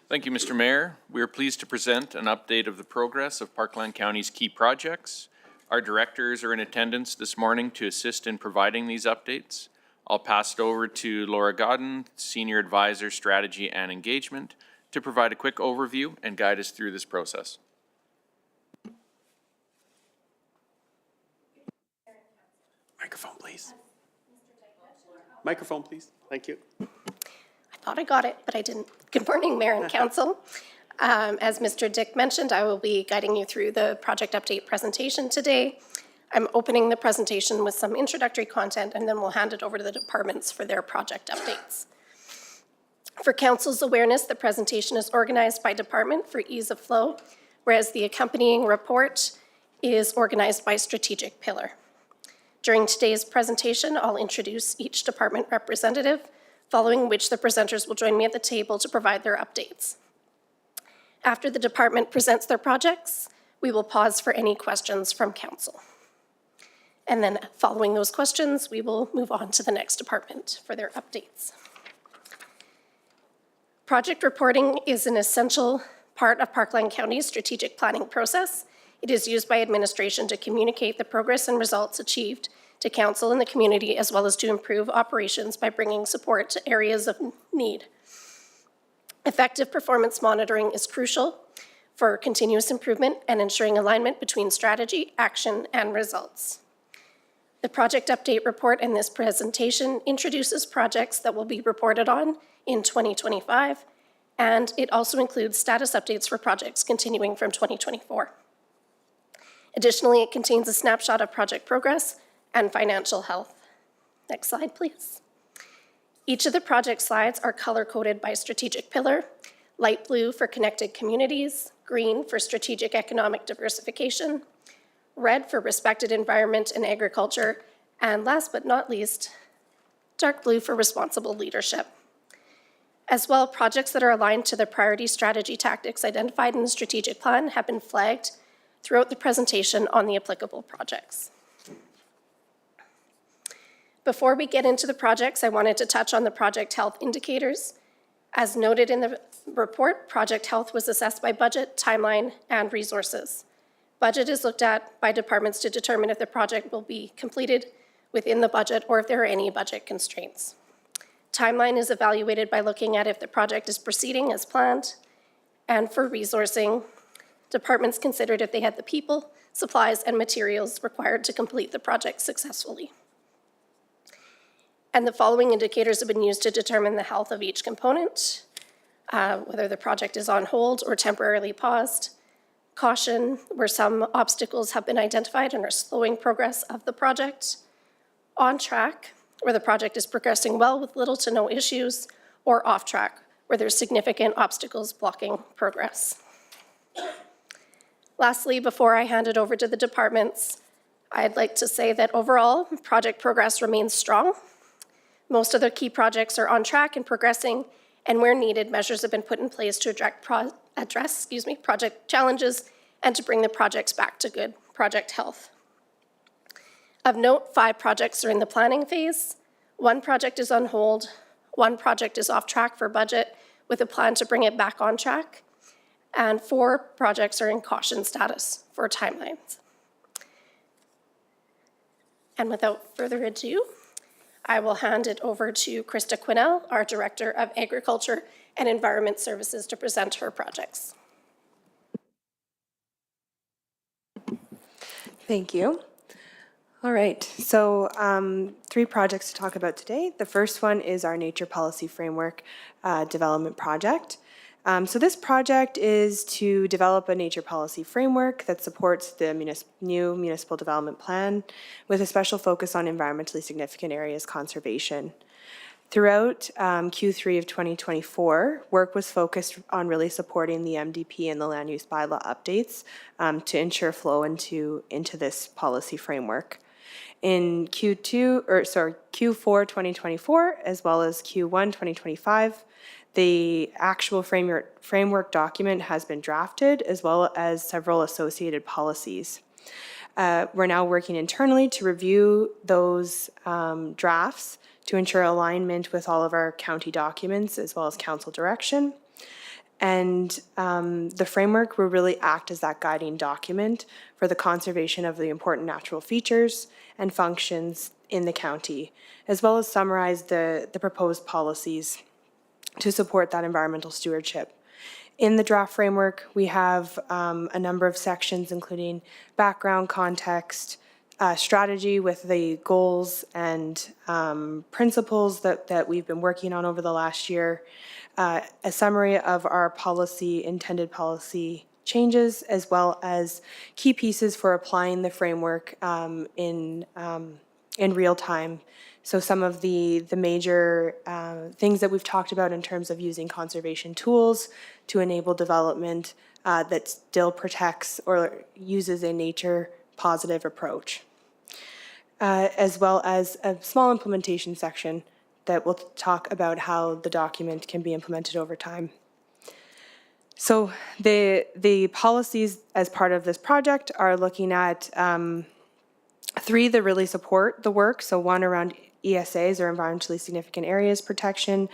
[SPEAKER 18] Thank you, Mr. Mayor. We are pleased to present an update of the progress of Parkland County's key projects. Our directors are in attendance this morning to assist in providing these updates. I'll pass it over to Laura Godden, Senior Advisor, Strategy and Engagement, to provide a quick overview and guide us through this process.
[SPEAKER 1] Microphone, please. Microphone, please. Thank you.
[SPEAKER 19] I thought I got it, but I didn't. Good morning, Mayor and Council. As Mr. Dick mentioned, I will be guiding you through the project update presentation today. I'm opening the presentation with some introductory content, and then we'll hand it over to the departments for their project updates. For Council's awareness, the presentation is organized by department for ease of flow, whereas the accompanying report is organized by strategic pillar. During today's presentation, I'll introduce each department representative, following which the presenters will join me at the table to provide their updates. After the department presents their projects, we will pause for any questions from Council. And then following those questions, we will move on to the next department for their updates. Project reporting is an essential part of Parkland County's strategic planning process. It is used by administration to communicate the progress and results achieved to council and the community, as well as to improve operations by bringing support to areas of need. Effective performance monitoring is crucial for continuous improvement and ensuring alignment between strategy, action, and results. The project update report in this presentation introduces projects that will be reported on in 2025, and it also includes status updates for projects continuing from 2024. Additionally, it contains a snapshot of project progress and financial health. Next slide, please. Each of the project slides are color-coded by strategic pillar: light blue for connected communities, green for strategic economic diversification, red for respected environment and agriculture, and last but not least, dark blue for responsible leadership. As well, projects that are aligned to the priority strategy tactics identified in the strategic plan have been flagged throughout the presentation on the applicable projects. Before we get into the projects, I wanted to touch on the project health indicators. As noted in the report, project health was assessed by budget, timeline, and resources. Budget is looked at by departments to determine if the project will be completed within the budget or if there are any budget constraints. Timeline is evaluated by looking at if the project is proceeding as planned. And for resourcing, departments considered if they had the people, supplies, and materials required to complete the project successfully. And the following indicators have been used to determine the health of each component, whether the project is on hold or temporarily paused. Caution, where some obstacles have been identified and are slowing progress of the project. On track, where the project is progressing well with little to no issues, or off track, where there's significant obstacles blocking progress. Lastly, before I hand it over to the departments, I'd like to say that overall, project progress remains strong. Most of the key projects are on track and progressing, and where needed, measures have been put in place to address project challenges and to bring the projects back to good project health. Of note, 5 projects are in the planning phase. 1 project is on hold. 1 project is off track for budget with a plan to bring it back on track. And 4 projects are in caution status for timelines. And without further ado, I will hand it over to Krista Quinnell, our Director of Agriculture and Environment Services, to present her projects.
[SPEAKER 20] Thank you. All right, so 3 projects to talk about today. The first one is our Nature Policy Framework Development Project. So this project is to develop a nature policy framework that supports the new municipal development plan with a special focus on environmentally significant areas conservation. Throughout Q3 of 2024, work was focused on really supporting the MDP and the land use bylaw updates to ensure flow into this policy framework. In Q4 2024, as well as Q1 2025, the actual framework document has been drafted, as well as several associated policies. We're now working internally to review those drafts to ensure alignment with all of our county documents, as well as council direction. And the framework will really act as that guiding document for the conservation of the important natural features and functions in the county, as well as summarize the proposed policies to support that environmental stewardship. In the draft framework, we have a number of sections, including background, context, strategy with the goals and principles that we've been working on over the last year, a summary of our intended policy changes, as well as key pieces for applying the framework in real time. So some of the major things that we've talked about in terms of using conservation tools to enable development that still protects or uses a nature positive approach, as well as a small implementation section that will talk about how the document can be implemented over time. So the policies as part of this project are looking at 3 that really support the work. So 1 around ESAs, or environmentally significant areas protection,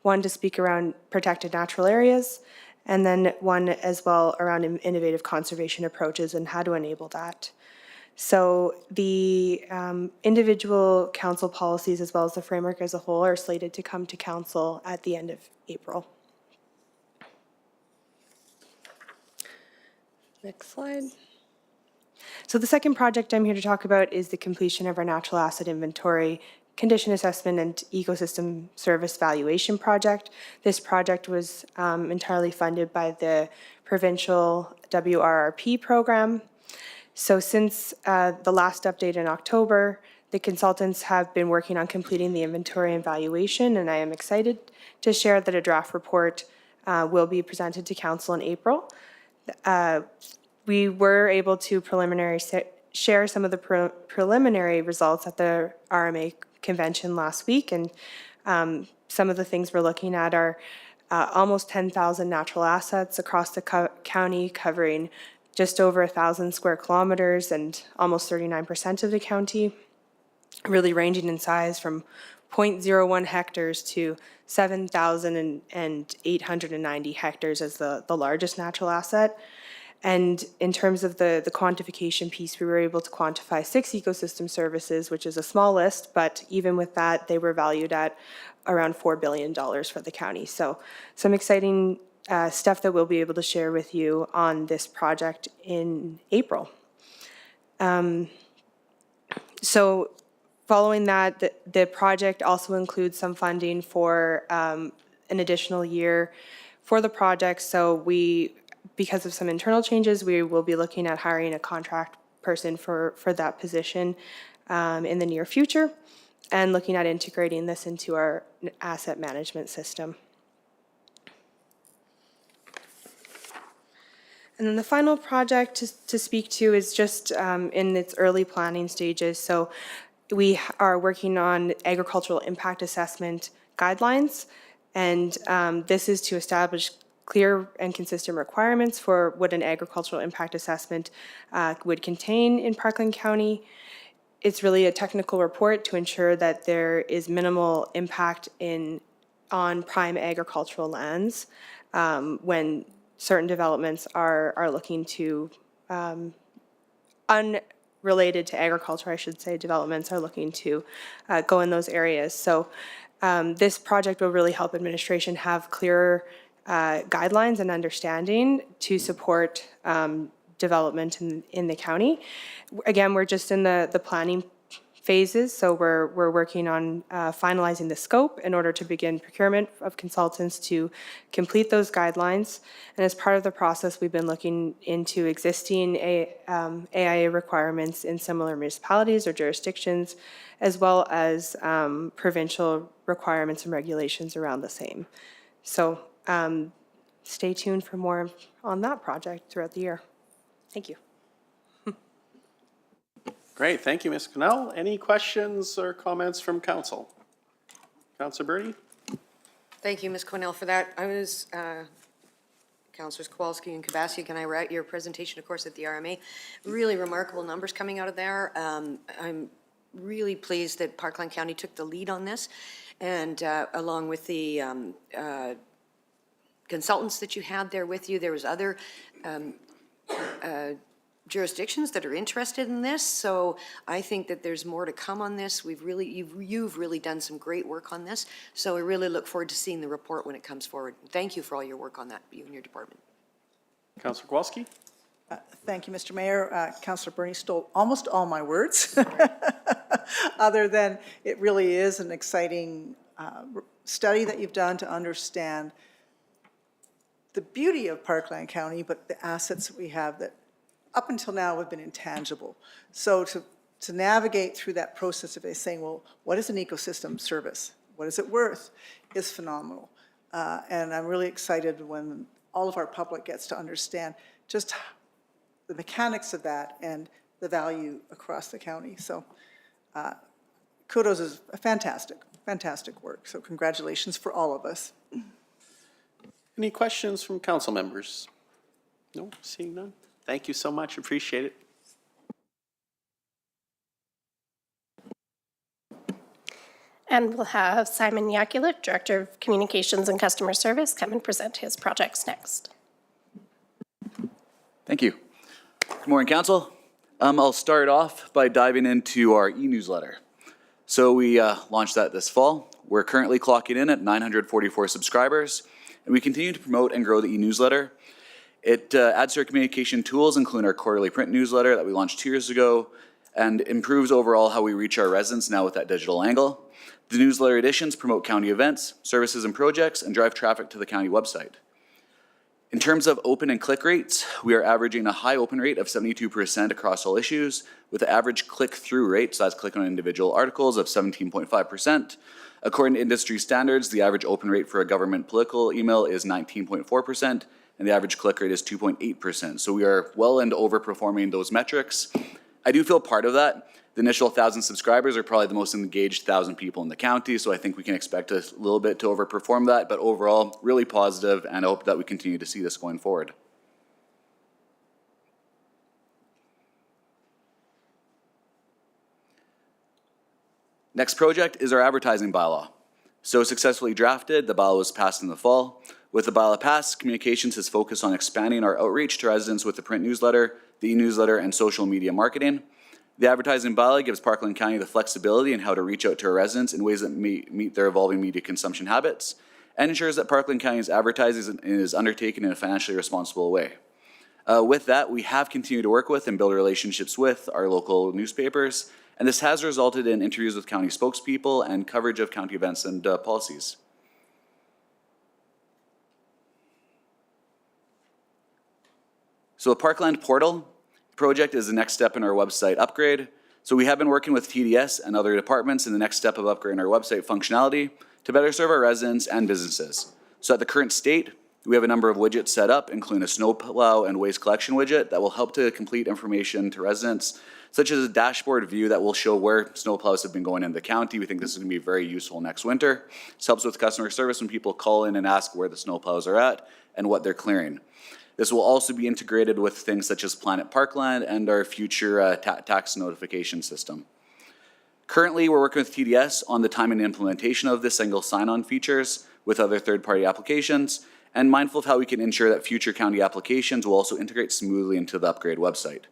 [SPEAKER 20] 1 to speak around protected natural areas, and then 1 as well around innovative conservation approaches and how to enable that. So the individual council policies, as well as the framework as a whole, are slated to come to council at the end of April. Next slide. So the second project I'm here to talk about is the completion of our natural asset inventory, condition assessment, and ecosystem service valuation project. This project was entirely funded by the provincial WRRP program. So since the last update in October, the consultants have been working on completing the inventory and valuation, and I am excited to share that a draft report will be presented to Council in April. We were able to share some of the preliminary results at the RMA convention last week, and some of the things we're looking at are almost 10,000 natural assets across the county, covering just over 1,000 square kilometers and almost 39% of the county, really ranging in size from 0.01 hectares to 7,890 hectares as the largest natural asset. And in terms of the quantification piece, we were able to quantify 6 ecosystem services, which is a small list, but even with that, they were valued at around $4 billion for the county. So some exciting stuff that we'll be able to share with you on this project in April. So following that, the project also includes some funding for an additional year for the project. So because of some internal changes, we will be looking at hiring a contract person for that position in the near future, and looking at integrating this into our asset management system. And then the final project to speak to is just in its early planning stages. So we are working on agricultural impact assessment guidelines, and this is to establish clear and consistent requirements for what an agricultural impact assessment would contain in Parkland County. It's really a technical report to ensure that there is minimal impact on prime agricultural lands when certain developments are looking to, unrelated to agriculture, I should say, developments are looking to go in those areas. So this project will really help administration have clearer guidelines and understanding to support development in the county. Again, we're just in the planning phases, so we're working on finalizing the scope in order to begin procurement of consultants to complete those guidelines. And as part of the process, we've been looking into existing AIA requirements in similar municipalities or jurisdictions, as well as provincial requirements and regulations around the same. So stay tuned for more on that project throughout the year. Thank you.
[SPEAKER 1] Great, thank you, Ms. Connell. Any questions or comments from council? Councilor Bernie?
[SPEAKER 13] Thank you, Ms. Cornell, for that. I was, Councilors Kowalski and Kabasiak, and I were at your presentation, of course, at the RMA. Really remarkable numbers coming out of there. I'm really pleased that Parkland County took the lead on this, and along with the consultants that you had there with you, there was other jurisdictions that are interested in this, so I think that there's more to come on this. You've really done some great work on this, so I really look forward to seeing the report when it comes forward. Thank you for all your work on that, you and your department.
[SPEAKER 1] Councilor Kowalski?
[SPEAKER 14] Thank you, Mr. Mayor. Councilor Bernie stole almost all my words, other than it really is an exciting study that you've done to understand the beauty of Parkland County, but the assets that we have that up until now have been intangible. So to navigate through that process of saying, well, what is an ecosystem service? What is it worth? Is phenomenal. And I'm really excited when all of our public gets to understand just the mechanics of that and the value across the county. So kudos is a fantastic work. So congratulations for all of us.
[SPEAKER 1] Any questions from council members? No, seeing none. Thank you so much, appreciate it.
[SPEAKER 19] And we'll have Simon Yakulik, Director of Communications and Customer Service, come and present his projects next.
[SPEAKER 21] Thank you. Good morning, Council. I'll start off by diving into our e-newsletter. So we launched that this fall. We're currently clocking in at 944 subscribers, and we continue to promote and grow the e-newsletter. It adds to our communication tools, including our quarterly print newsletter that we launched 2 years ago, and improves overall how we reach our residents now with that digital angle. The newsletter editions promote county events, services, and projects, and drive traffic to the county website. In terms of open and click rates, we are averaging a high open rate of 72% across all issues, with the average click-through rate, so that's click on individual articles, of 17.5%. According to industry standards, the average open rate for a government political email is 19.4%, and the average click rate is 2.8%. So we are well and overperforming those metrics. I do feel part of that. The initial 1,000 subscribers are probably the most engaged 1,000 people in the county, so I think we can expect a little bit to overperform that, but overall, really positive, and I hope that we continue to see this going forward. Next project is our advertising bylaw. So successfully drafted, the bylaw was passed in the fall. With the bylaw passed, communications has focused on expanding our outreach to residents with the print newsletter, the e-newsletter, and social media marketing. The advertising bylaw gives Parkland County the flexibility in how to reach out to our residents in ways that meet their evolving media consumption habits, and ensures that Parkland County's advertising is undertaken in a financially responsible way. With that, we have continued to work with and build relationships with our local newspapers, and this has resulted in interviews with county spokespeople and coverage of county events and policies. So the Parkland Portal project is the next step in our website upgrade. So we have been working with TDS and other departments in the next step of upgrading our website functionality to better serve our residents and businesses. So at the current state, we have a number of widgets set up, including a snowplow and waste collection widget that will help to complete information to residents, such as a dashboard view that will show where snowplows have been going in the county. We think this is going to be very useful next winter. This helps with customer service when people call in and ask where the snowplows are at and what they're clearing. This will also be integrated with things such as Planet Parkland and our future tax notification system. Currently, we're working with TDS on the timing and implementation of the single sign-on features with other third-party applications, and mindful of how we can ensure that future county applications will also integrate smoothly into the upgrade website.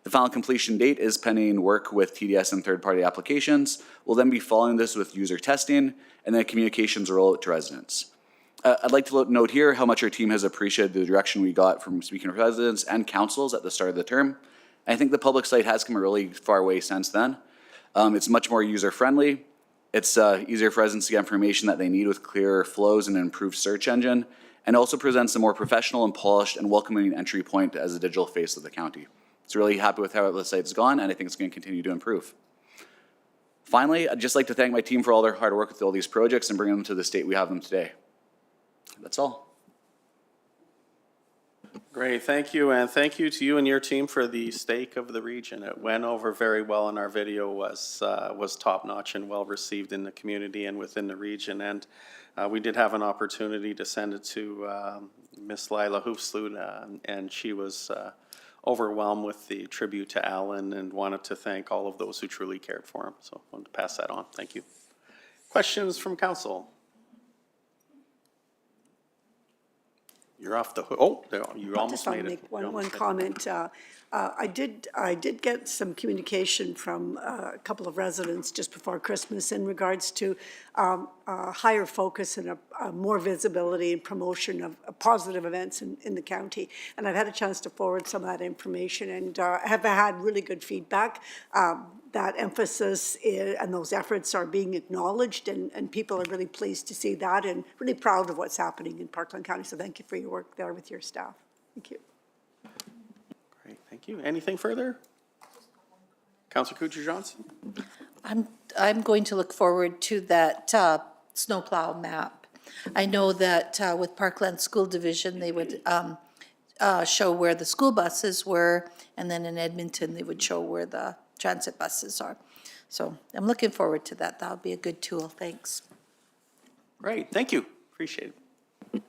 [SPEAKER 21] The final completion date is pending work with TDS and third-party applications. We'll then be following this with user testing and then communications roll out to residents. I'd like to note here how much our team has appreciated the direction we got from speaking to residents and councils at the start of the term. I think the public site has come a really far way since then. It's much more user-friendly. It's easier for residents to get information that they need with clearer flows and an improved search engine, and also presents a more professional and polished and welcoming entry point as a digital face of the county. So really happy with how the site's gone, and I think it's going to continue to improve. Finally, I'd just like to thank my team for all their hard work with all these projects and bringing them to the state we have them today. That's all.
[SPEAKER 1] Great, thank you, and thank you to you and your team for the stake of the region. It went over very well, and our video was top-notch and well-received in the community and within the region. And we did have an opportunity to send it to Miss Lila Hoofsloot, and she was overwhelmed with the tribute to Alan and wanted to thank all of those who truly cared for him. So I wanted to pass that on. Thank you. Questions from council? You're off the hook. Oh, you almost made it.
[SPEAKER 2] Just want to make one comment. I did get some communication from a couple of residents just before Christmas in regards to a higher focus and a more visibility and promotion of positive events in the county. And I've had a chance to forward some of that information and have had really good feedback. That emphasis and those efforts are being acknowledged, and people are really pleased to see that and really proud of what's happening in Parkland County. So thank you for your work there with your staff. Thank you.
[SPEAKER 1] Great, thank you. Anything further? Councilor Kucher-Johnson?
[SPEAKER 5] I'm going to look forward to that snowplow map. I know that with Parkland School Division, they would show where the school buses were, and then in Edmonton, they would show where the transit buses are. So I'm looking forward to that. That'll be a good tool. Thanks.
[SPEAKER 1] Great, thank you. Appreciate it.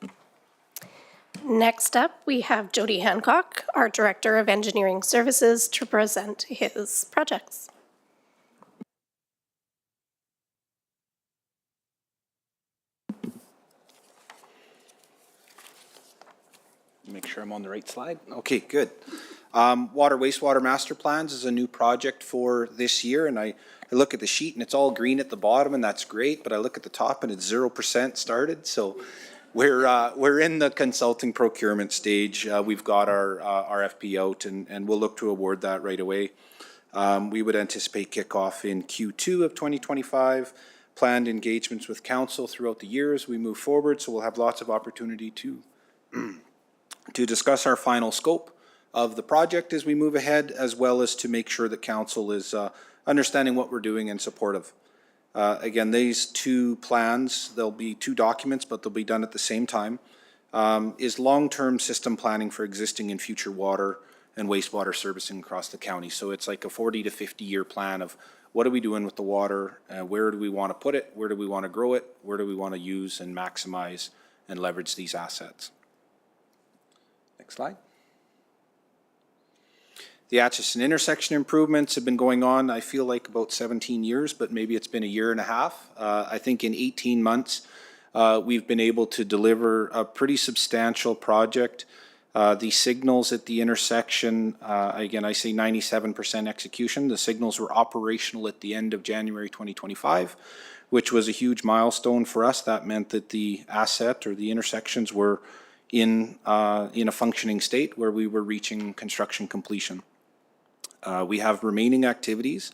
[SPEAKER 19] Next up, we have Jody Hancock, our Director of Engineering Services, to present his projects.
[SPEAKER 6] Make sure I'm on the right slide. Okay, good. Water wastewater master plans is a new project for this year, and I look at the sheet and it's all green at the bottom, and that's great, but I look at the top and it's 0% started. So We're in the consulting procurement stage. We've got our RFP out and we'll look to award that right away. We would anticipate kickoff in Q2 of 2025. Planned engagements with council throughout the year as we move forward, so we'll have lots of opportunity to discuss our final scope of the project as we move ahead, as well as to make sure that council is understanding what we're doing and supportive. Again, these two plans, there'll be two documents, but they'll be done at the same time, is long-term system planning for existing and future water and wastewater servicing across the county. So it's like a 40 to 50-year plan of what are we doing with the water, where do we want to put it, where do we want to grow it, where do we want to use and maximize and leverage these assets. Next slide. The Atchison intersection improvements have been going on, I feel like about 17 years, but maybe it's been a year and a half. I think in 18 months, we've been able to deliver a pretty substantial project. The signals at the intersection, again, I say 97% execution. The signals were operational at the end of January 2025, which was a huge milestone for us. That meant that the asset or the intersections were in a functioning state where we were reaching construction completion. We have remaining activities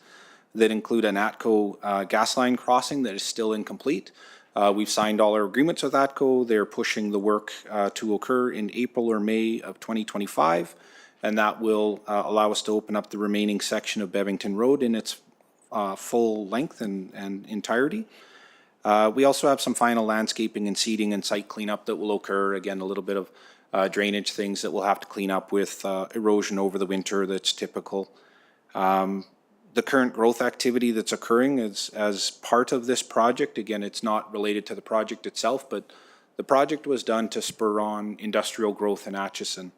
[SPEAKER 6] that include an ATCO gas line crossing that is still incomplete. We've signed all our agreements with ATCO. They're pushing the work to occur in April or May of 2025, and that will allow us to open up the remaining section of Bevington Road in its full length and entirety. We also have some final landscaping and seeding and site cleanup that will occur. Again, a little bit of drainage things that we'll have to clean up with erosion over the winter that's typical. The current growth activity that's occurring as part of this project, again, it's not related to the project itself, but the project was done to spur on industrial growth in Atchison.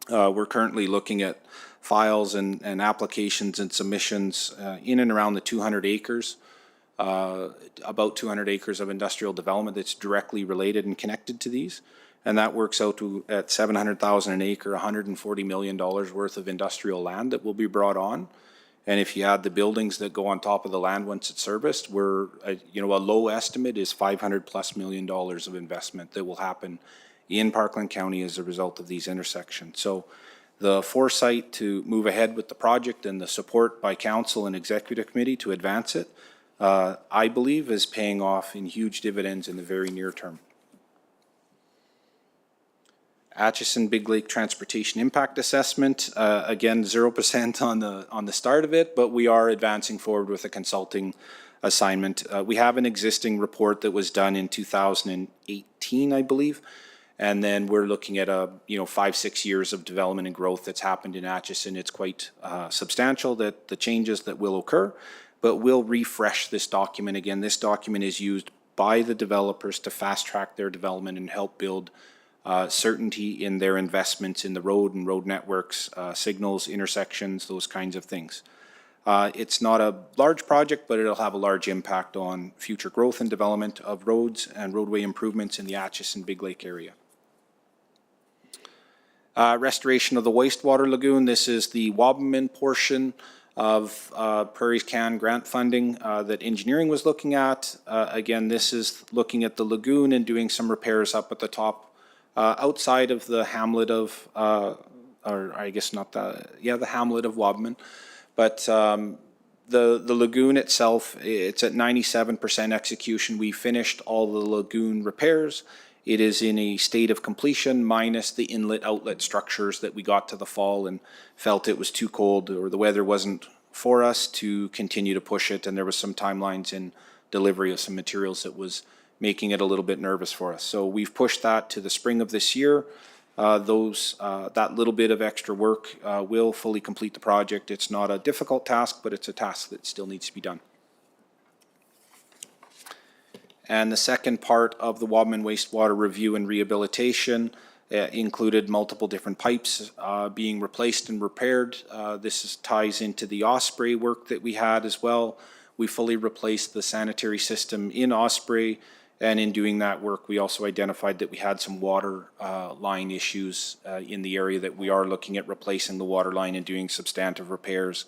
[SPEAKER 6] We're currently looking at files and applications and submissions in and around the 200 acres, about 200 acres of industrial development that's directly related and connected to these. And that works out to at $700,000 an acre, $140 million worth of industrial land that will be brought on. And if you add the buildings that go on top of the land once it's serviced, a low estimate is $500+ million of investment that will happen in Parkland County as a result of these intersections. So the foresight to move ahead with the project and the support by council and executive committee to advance it, I believe is paying off in huge dividends in the very near term. Atchison Big Lake Transportation Impact Assessment, again, 0% on the start of it, but we are advancing forward with a consulting assignment. We have an existing report that was done in 2018, I believe, and then we're looking at 5-6 years of development and growth that's happened in Atchison. It's quite substantial that the changes that will occur, but we'll refresh this document again. This document is used by the developers to fast track their development and help build certainty in their investments in the road and road networks, signals, intersections, those kinds of things. It's not a large project, but it'll have a large impact on future growth and development of roads and roadway improvements in the Atchison Big Lake area. Restoration of the wastewater lagoon. This is the Wabamun portion of Prairies Can grant funding that engineering was looking at. Again, this is looking at the lagoon and doing some repairs up at the top outside of the hamlet of, or I guess not the hamlet of Wabamun. But the lagoon itself, it's at 97% execution. We finished all the lagoon repairs. It is in a state of completion minus the inlet outlet structures that we got to the fall and felt it was too cold or the weather wasn't for us to continue to push it. And there was some timelines in delivery of some materials that was making it a little bit nervous for us. So we've pushed that to the spring of this year. That little bit of extra work will fully complete the project. It's not a difficult task, but it's a task that still needs to be done. And the second part of the Wabamun wastewater review and rehabilitation included multiple different pipes being replaced and repaired. This ties into the Osprey work that we had as well. We fully replaced the sanitary system in Osprey. And in doing that work, we also identified that we had some water line issues in the area that we are looking at replacing the water line and doing substantive repairs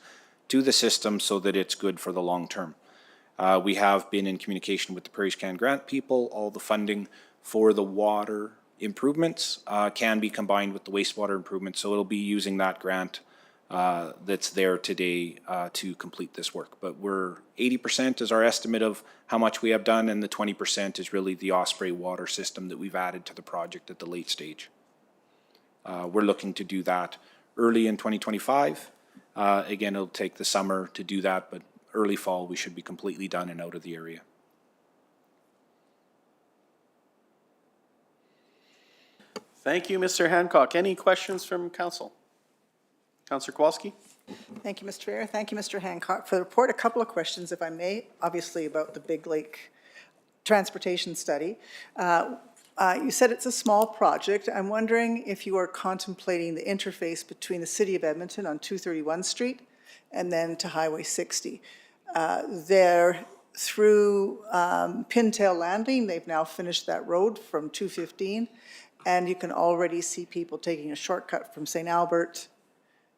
[SPEAKER 6] to the system so that it's good for the long term. We have been in communication with the Prairies Can grant people. All the funding for the water improvements can be combined with the wastewater improvements. So it'll be using that grant that's there today to complete this work. But 80% is our estimate of how much we have done, and the 20% is really the Osprey water system that we've added to the project at the late stage. We're looking to do that early in 2025. Again, it'll take the summer to do that, but early fall we should be completely done and out of the area.
[SPEAKER 1] Thank you, Mr. Hancock. Any questions from council? Councillor Kowalski?
[SPEAKER 14] Thank you, Mr. Mayor. Thank you, Mr. Hancock, for the report. A couple of questions, if I may, obviously about the Big Lake transportation study. You said it's a small project. I'm wondering if you are contemplating the interface between the City of Edmonton on 231 Street and then to Highway 60. There, through Pintail Landing, they've now finished that road from 215, and you can already see people taking a shortcut from St. Albert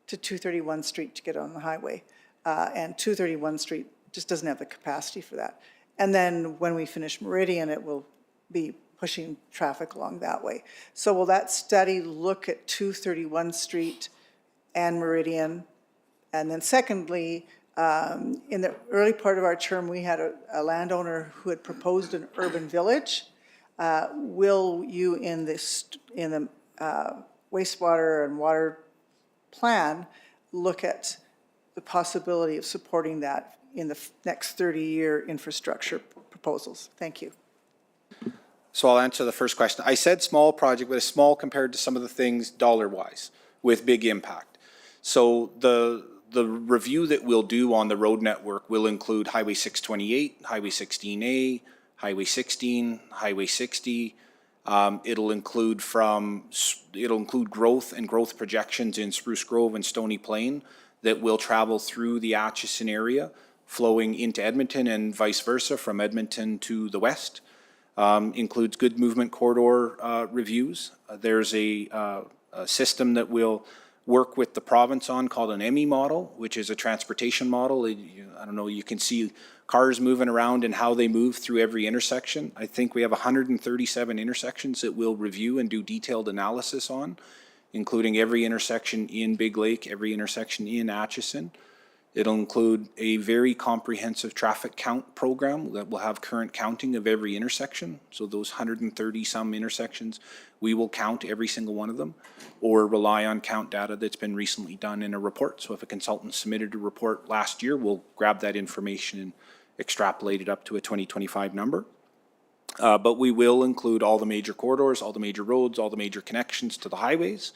[SPEAKER 14] to 231 Street to get on the highway. And 231 Street just doesn't have the capacity for that. And then when we finish Meridian, it will be pushing traffic along that way. So will that study look at 231 Street and Meridian? And then secondly, in the early part of our term, we had a landowner who had proposed an urban village. Will you in the wastewater and water plan look at the possibility of supporting that in the next 30-year infrastructure proposals? Thank you.
[SPEAKER 6] So I'll answer the first question. I said small project, but it's small compared to some of the things dollar-wise with big impact. So the review that we'll do on the road network will include Highway 628, Highway 16A, Highway 16, Highway 60. It'll include growth and growth projections in Spruce Grove and Stony Plain that will travel through the Atchison area, flowing into Edmonton and vice versa from Edmonton to the west. Includes good movement corridor reviews. There's a system that we'll work with the province on called an EMI model, which is a transportation model. I don't know, you can see cars moving around and how they move through every intersection. I think we have 137 intersections that we'll review and do detailed analysis on, including every intersection in Big Lake, every intersection in Atchison. It'll include a very comprehensive traffic count program that will have current counting of every intersection. So those 130 some intersections, we will count every single one of them, or rely on count data that's been recently done in a report. So if a consultant submitted a report last year, we'll grab that information and extrapolate it up to a 2025 number. But we will include all the major corridors, all the major roads, all the major connections to the highways.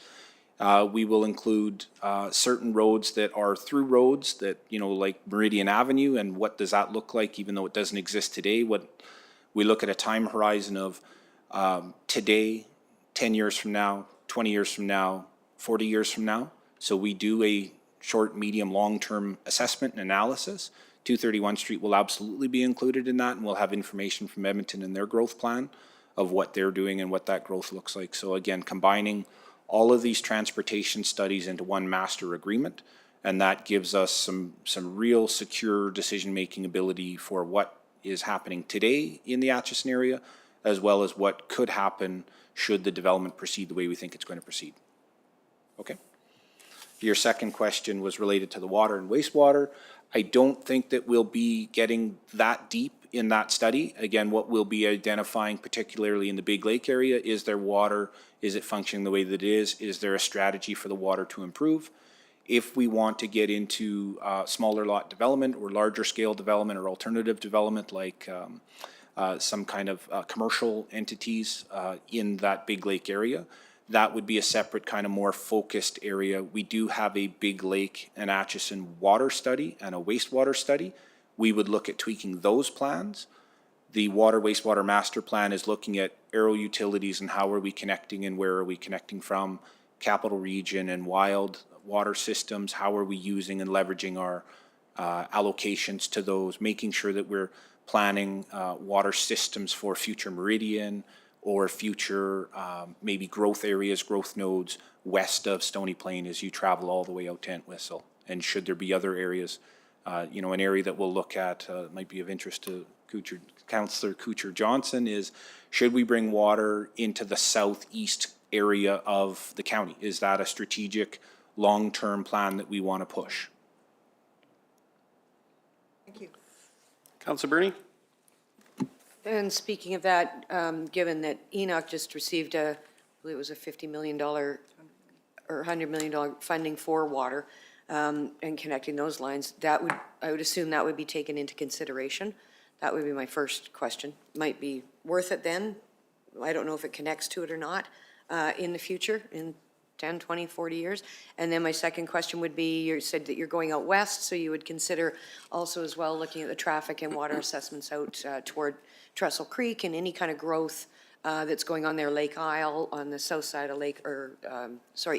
[SPEAKER 6] We will include certain roads that are through roads that, like Meridian Avenue, and what does that look like, even though it doesn't exist today. What we look at a time horizon of today, 10 years from now, 20 years from now, 40 years from now. So we do a short, medium, long-term assessment and analysis. 231 Street will absolutely be included in that, and we'll have information from Edmonton and their growth plan of what they're doing and what that growth looks like. So again, combining all of these transportation studies into one master agreement, and that gives us some real secure decision-making ability for what is happening today in the Atchison area, as well as what could happen should the development proceed the way we think it's going to proceed. Okay. Your second question was related to the water and wastewater. I don't think that we'll be getting that deep in that study. Again, what we'll be identifying, particularly in the Big Lake area, is there water? Is it functioning the way that it is? Is there a strategy for the water to improve? If we want to get into smaller lot development or larger scale development or alternative development, like some kind of commercial entities in that Big Lake area, that would be a separate kind of more focused area. We do have a Big Lake and Atchison water study and a wastewater study. We would look at tweaking those plans. The water wastewater master plan is looking at aero utilities and how are we connecting and where are we connecting from, Capital Region and wild water systems, how are we using and leveraging our allocations to those, making sure that we're planning water systems for future Meridian or future maybe growth areas, growth nodes west of Stony Plain as you travel all the way out to Entwistle. And should there be other areas, an area that we'll look at might be of interest to Councillor Kuchar-Johnson is, should we bring water into the southeast area of the county? Is that a strategic, long-term plan that we want to push?
[SPEAKER 13] Thank you.
[SPEAKER 1] Councillor Bernie?
[SPEAKER 13] And speaking of that, given that Enoch just received I believe it was a $50 million or $100 million funding for water, and connecting those lines, I would assume that would be taken into consideration. That would be my first question. Might be worth it then. I don't know if it connects to it or not, in the future, in 10, 20, 40 years. And then my second question would be, you said that you're going out west, so you would consider also as well looking at the traffic and water assessments out toward Trestle Creek and any kind of growth that's going on there, Lake Isle, on the south side of Lake, or,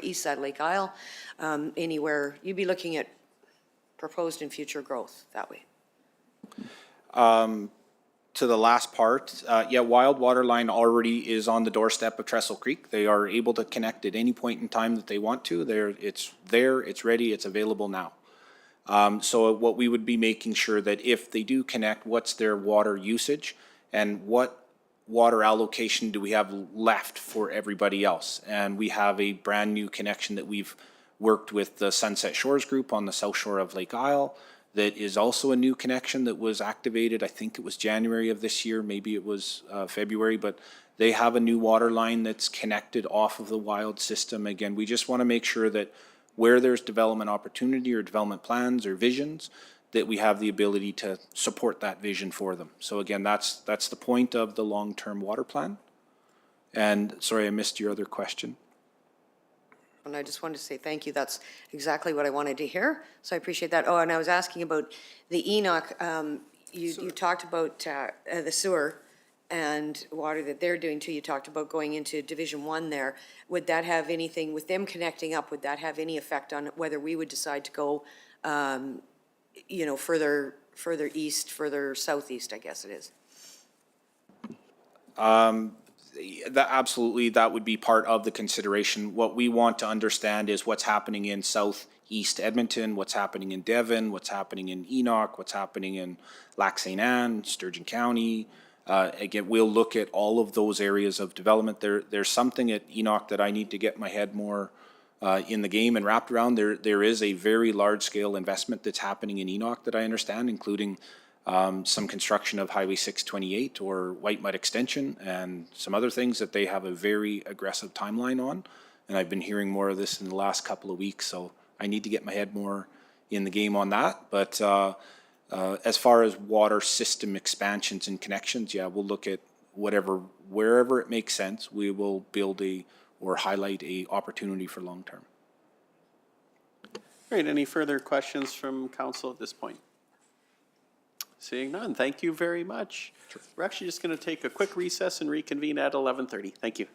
[SPEAKER 13] east side of Lake Isle, anywhere. You'd be looking at proposed and future growth that way.
[SPEAKER 6] To the last part, yeah, Wild Water Line already is on the doorstep of Trestle Creek. They are able to connect at any point in time that they want to. It's there, it's ready, it's available now. So what we would be making sure that if they do connect, what's their water usage and what water allocation do we have left for everybody else? And we have a brand new connection that we've worked with the Sunset Shores Group on the south shore of Lake Isle. That is also a new connection that was activated, I think it was January of this year, maybe it was February, but they have a new water line that's connected off of the Wild system. Again, we just want to make sure that where there's development opportunity or development plans or visions, that we have the ability to support that vision for them. So again, that's the point of the long-term water plan. And sorry, I missed your other question.
[SPEAKER 13] And I just wanted to say thank you. That's exactly what I wanted to hear. So I appreciate that. Oh, and I was asking about the Enoch. You talked about the sewer and water that they're doing too. You talked about going into Division 1 there. Would that have anything, with them connecting up, would that have any effect on whether we would decide to go, further east, further southeast, I guess it is?
[SPEAKER 6] Absolutely, that would be part of the consideration. What we want to understand is what's happening in southeast Edmonton, what's happening in Devon, what's happening in Enoch, what's happening in Lac St. Anne, Sturgeon County. Again, we'll look at all of those areas of development. There's something at Enoch that I need to get my head more in the game and wrapped around. There is a very large-scale investment that's happening in Enoch that I understand, including some construction of Highway 628 or White Mud Extension and some other things that they have a very aggressive timeline on. And I've been hearing more of this in the last couple of weeks, so I need to get my head more in the game on that. But as far as water system expansions and connections, yeah, we'll look at wherever it makes sense, we will build or highlight a opportunity for long-term.
[SPEAKER 1] All right, any further questions from council at this point? Seeing none, thank you very much. We're actually just going to take a quick recess and reconvene at 11:30. Thank you.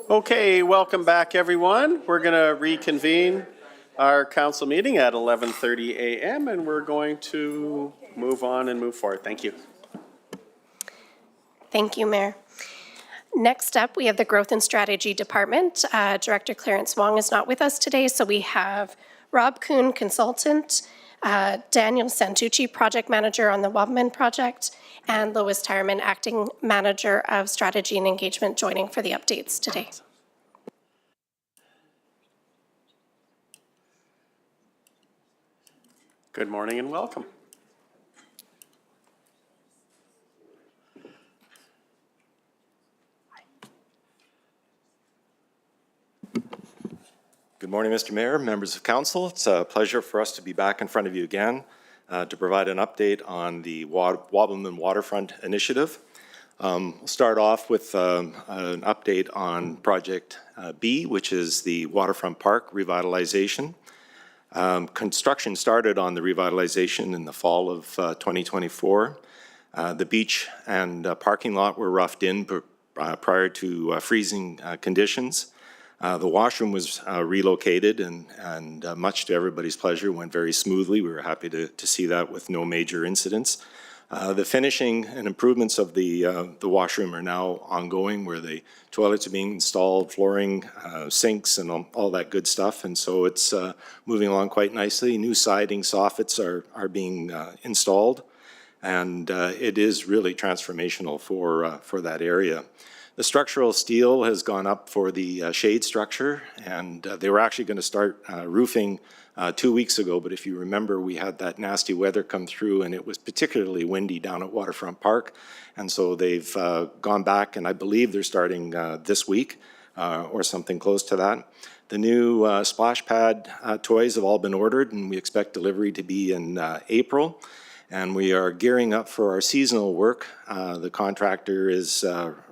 [SPEAKER 1] Okay, welcome back, everyone. We're going to reconvene our council meeting at 11:30 a.m. and we're going to move on and move forward. Thank you.
[SPEAKER 19] Thank you, Mayor. Next up, we have the Growth and Strategy Department. Director Clarence Wong is not with us today, so we have Rob Kuhn, consultant, Daniel Santucci, project manager on the Wabamun project, and Lois Tyerman, acting manager of strategy and engagement, joining for the updates today.
[SPEAKER 1] Good morning and welcome.
[SPEAKER 8] Good morning, Mr. Mayor, members of council. It's a pleasure for us to be back in front of you again to provide an update on the Wabamun Waterfront Initiative. We'll start off with an update on Project B, which is the Waterfront Park revitalization. Construction started on the revitalization in the fall of 2024. The beach and parking lot were roughed in prior to freezing conditions. The washroom was relocated and much to everybody's pleasure went very smoothly. We were happy to see that with no major incidents. The finishing and improvements of the washroom are now ongoing, where the toilets are being installed, flooring, sinks, and all that good stuff. And so it's moving along quite nicely. New siding, soffits are being installed, and it is really transformational for that area. The structural steel has gone up for the shade structure, and they were actually going to start roofing 2 weeks ago, but if you remember, we had that nasty weather come through and it was particularly windy down at Waterfront Park, and so they've gone back, and I believe they're starting this week or something close to that. The new splash pad toys have all been ordered, and we expect delivery to be in April. And we are gearing up for our seasonal work. The contractor is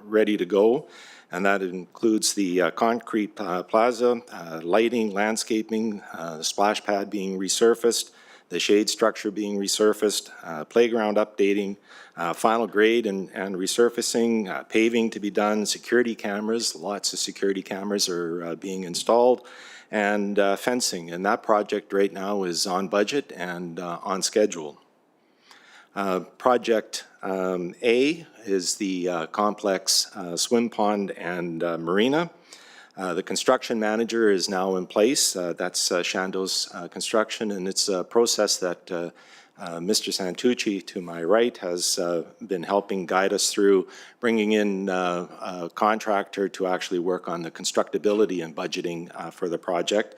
[SPEAKER 8] ready to go, and that includes the concrete plaza, lighting, landscaping, the splash pad being resurfaced, the shade structure being resurfaced, playground updating, final grade and resurfacing, paving to be done, security cameras, lots of security cameras are being installed, and fencing. And that project right now is on budget and on schedule. Project A is the complex swim pond and marina. The construction manager is now in place. That's Shando's Construction, and it's a process that Mr. Santucci, to my right, has been helping guide us through, bringing in a contractor to actually work on the constructability and budgeting for the project,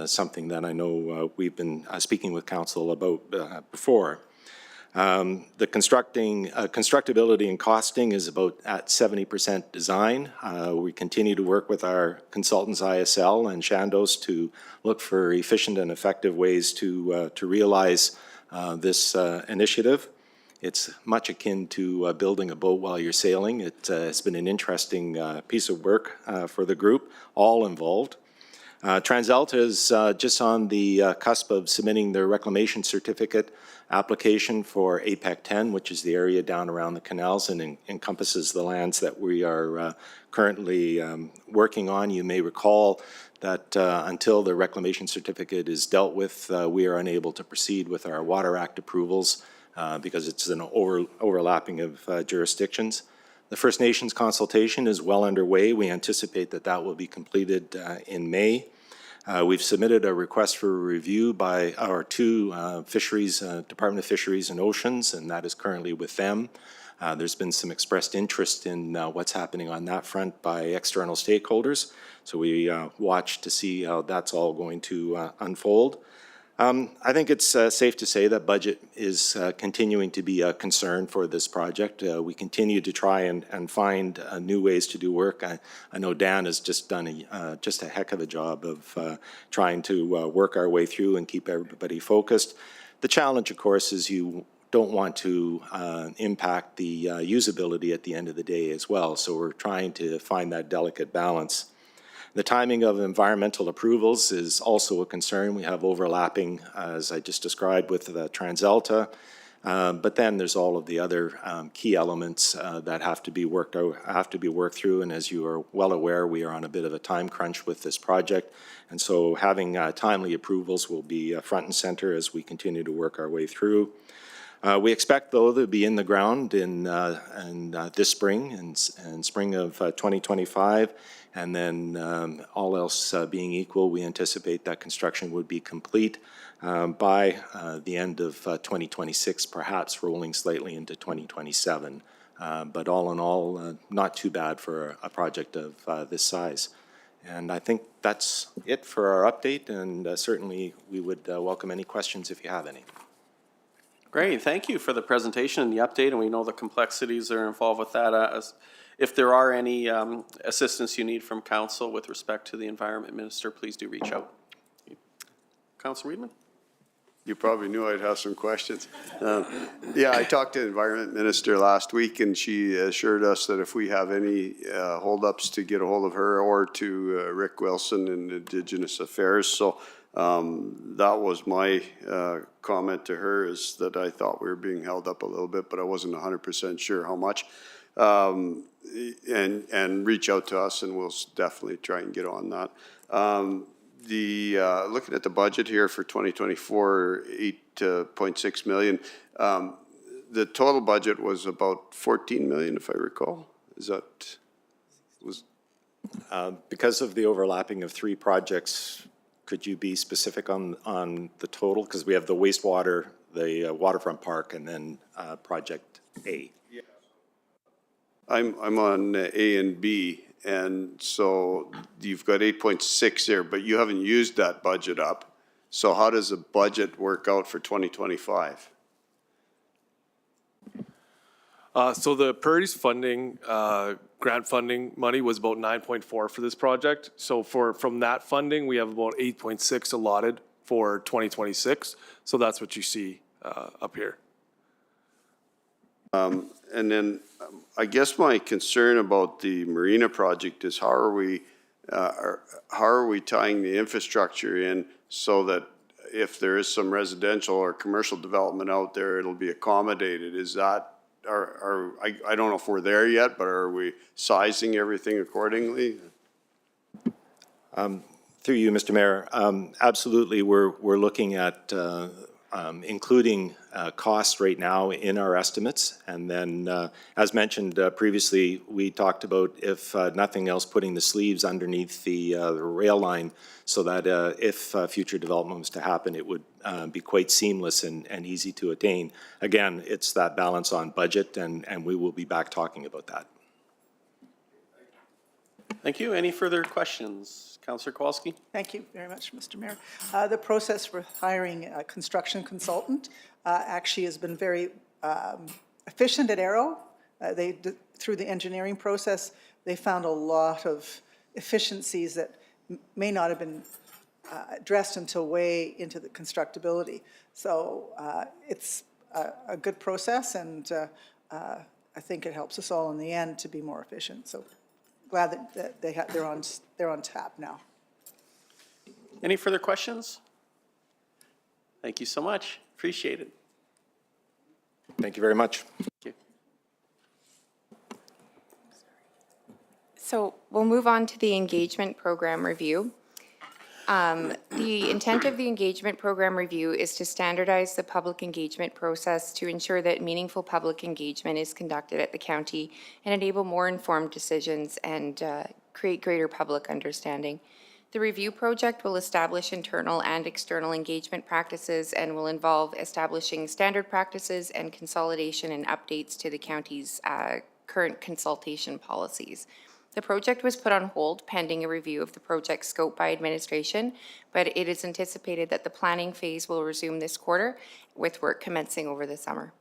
[SPEAKER 8] something that I know we've been speaking with council about before. The constructability and costing is about at 70% design. We continue to work with our consultants ISL and Shandos to look for efficient and effective ways to realize this initiative. It's much akin to building a boat while you're sailing. It's been an interesting piece of work for the group, all involved. TransAlta is just on the cusp of submitting their reclamation certificate application for APEC 10, which is the area down around the canals and encompasses the lands that we are currently working on. You may recall that until the reclamation certificate is dealt with, we are unable to proceed with our Water Act approvals because it's an overlapping of jurisdictions. The First Nations consultation is well underway. We anticipate that that will be completed in May. We've submitted a request for review by our two fisheries, Department of Fisheries and Oceans, and that is currently with them. There's been some expressed interest in what's happening on that front by external stakeholders, so we watch to see how that's all going to unfold. I think it's safe to say that budget is continuing to be a concern for this project. We continue to try and find new ways to do work. I know Dan has just done just a heck of a job of trying to work our way through and keep everybody focused. The challenge, of course, is you don't want to impact the usability at the end of the day as well. So we're trying to find that delicate balance. The timing of environmental approvals is also a concern. We have overlapping, as I just described, with the TransAlta. But then there's all of the other key elements that have to be worked out, have to be worked through. And as you are well aware, we are on a bit of a time crunch with this project. And so having timely approvals will be front and center as we continue to work our way through. We expect, though, to be in the ground in this spring, in spring of 2025. And then all else being equal, we anticipate that construction would be complete by the end of 2026, perhaps rolling slightly into 2027. But all in all, not too bad for a project of this size. And I think that's it for our update, and certainly we would welcome any questions if you have any.
[SPEAKER 1] Great, thank you for the presentation and the update, and we know the complexities that are involved with that. If there are any assistance you need from council with respect to the Environment Minister, please do reach out. Councilor Weidman?
[SPEAKER 4] You probably knew I'd have some questions. Yeah, I talked to the Environment Minister last week, and she assured us that if we have any holdups, to get a hold of her or to Rick Wilson in Indigenous Affairs. So that was my comment to her, is that I thought we were being held up a little bit, but I wasn't 100% sure how much. And reach out to us, and we'll definitely try and get on that. Looking at the budget here for 2024, 8.6 million. The total budget was about 14 million, if I recall. Is that was?
[SPEAKER 8] Because of the overlapping of three projects, could you be specific on the total? Because we have the wastewater, the waterfront park, and then Project A.
[SPEAKER 4] Yeah. I'm on A and B. And so you've got 8.6 there, but you haven't used that budget up. So how does the budget work out for 2025?
[SPEAKER 9] So the Prairies funding, grant funding money was about 9.4 for this project. So from that funding, we have about 8.6 allotted for 2026. So that's what you see up here.
[SPEAKER 4] And then I guess my concern about the Marina project is how are we tying the infrastructure in so that if there is some residential or commercial development out there, it'll be accommodated? Is that, I don't know if we're there yet, but are we sizing everything accordingly?
[SPEAKER 8] Through you, Mr. Mayor, absolutely, we're looking at including costs right now in our estimates. And then, as mentioned previously, we talked about, if nothing else, putting the sleeves underneath the rail line so that if future development was to happen, it would be quite seamless and easy to attain. Again, it's that balance on budget, and we will be back talking about that.
[SPEAKER 1] Thank you. Any further questions? Councillor Kowalski?
[SPEAKER 14] Thank you very much, Mr. Mayor. The process for hiring a construction consultant actually has been very efficient at Arrow. Through the engineering process, they found a lot of efficiencies that may not have been addressed until way into the constructability. So it's a good process, and I think it helps us all in the end to be more efficient. So glad that they're on tap now.
[SPEAKER 1] Any further questions? Thank you so much. Appreciate it.
[SPEAKER 8] Thank you very much.
[SPEAKER 1] Thank you.
[SPEAKER 22] So we'll move on to the engagement program review. The intent of the engagement program review is to standardize the public engagement process to ensure that meaningful public engagement is conducted at the county and enable more informed decisions and create greater public understanding. The review project will establish internal and external engagement practices and will involve establishing standard practices and consolidation and updates to the county's current consultation policies. The project was put on hold pending a review of the project scope by administration, but it is anticipated that the planning phase will resume this quarter, with work commencing over the summer.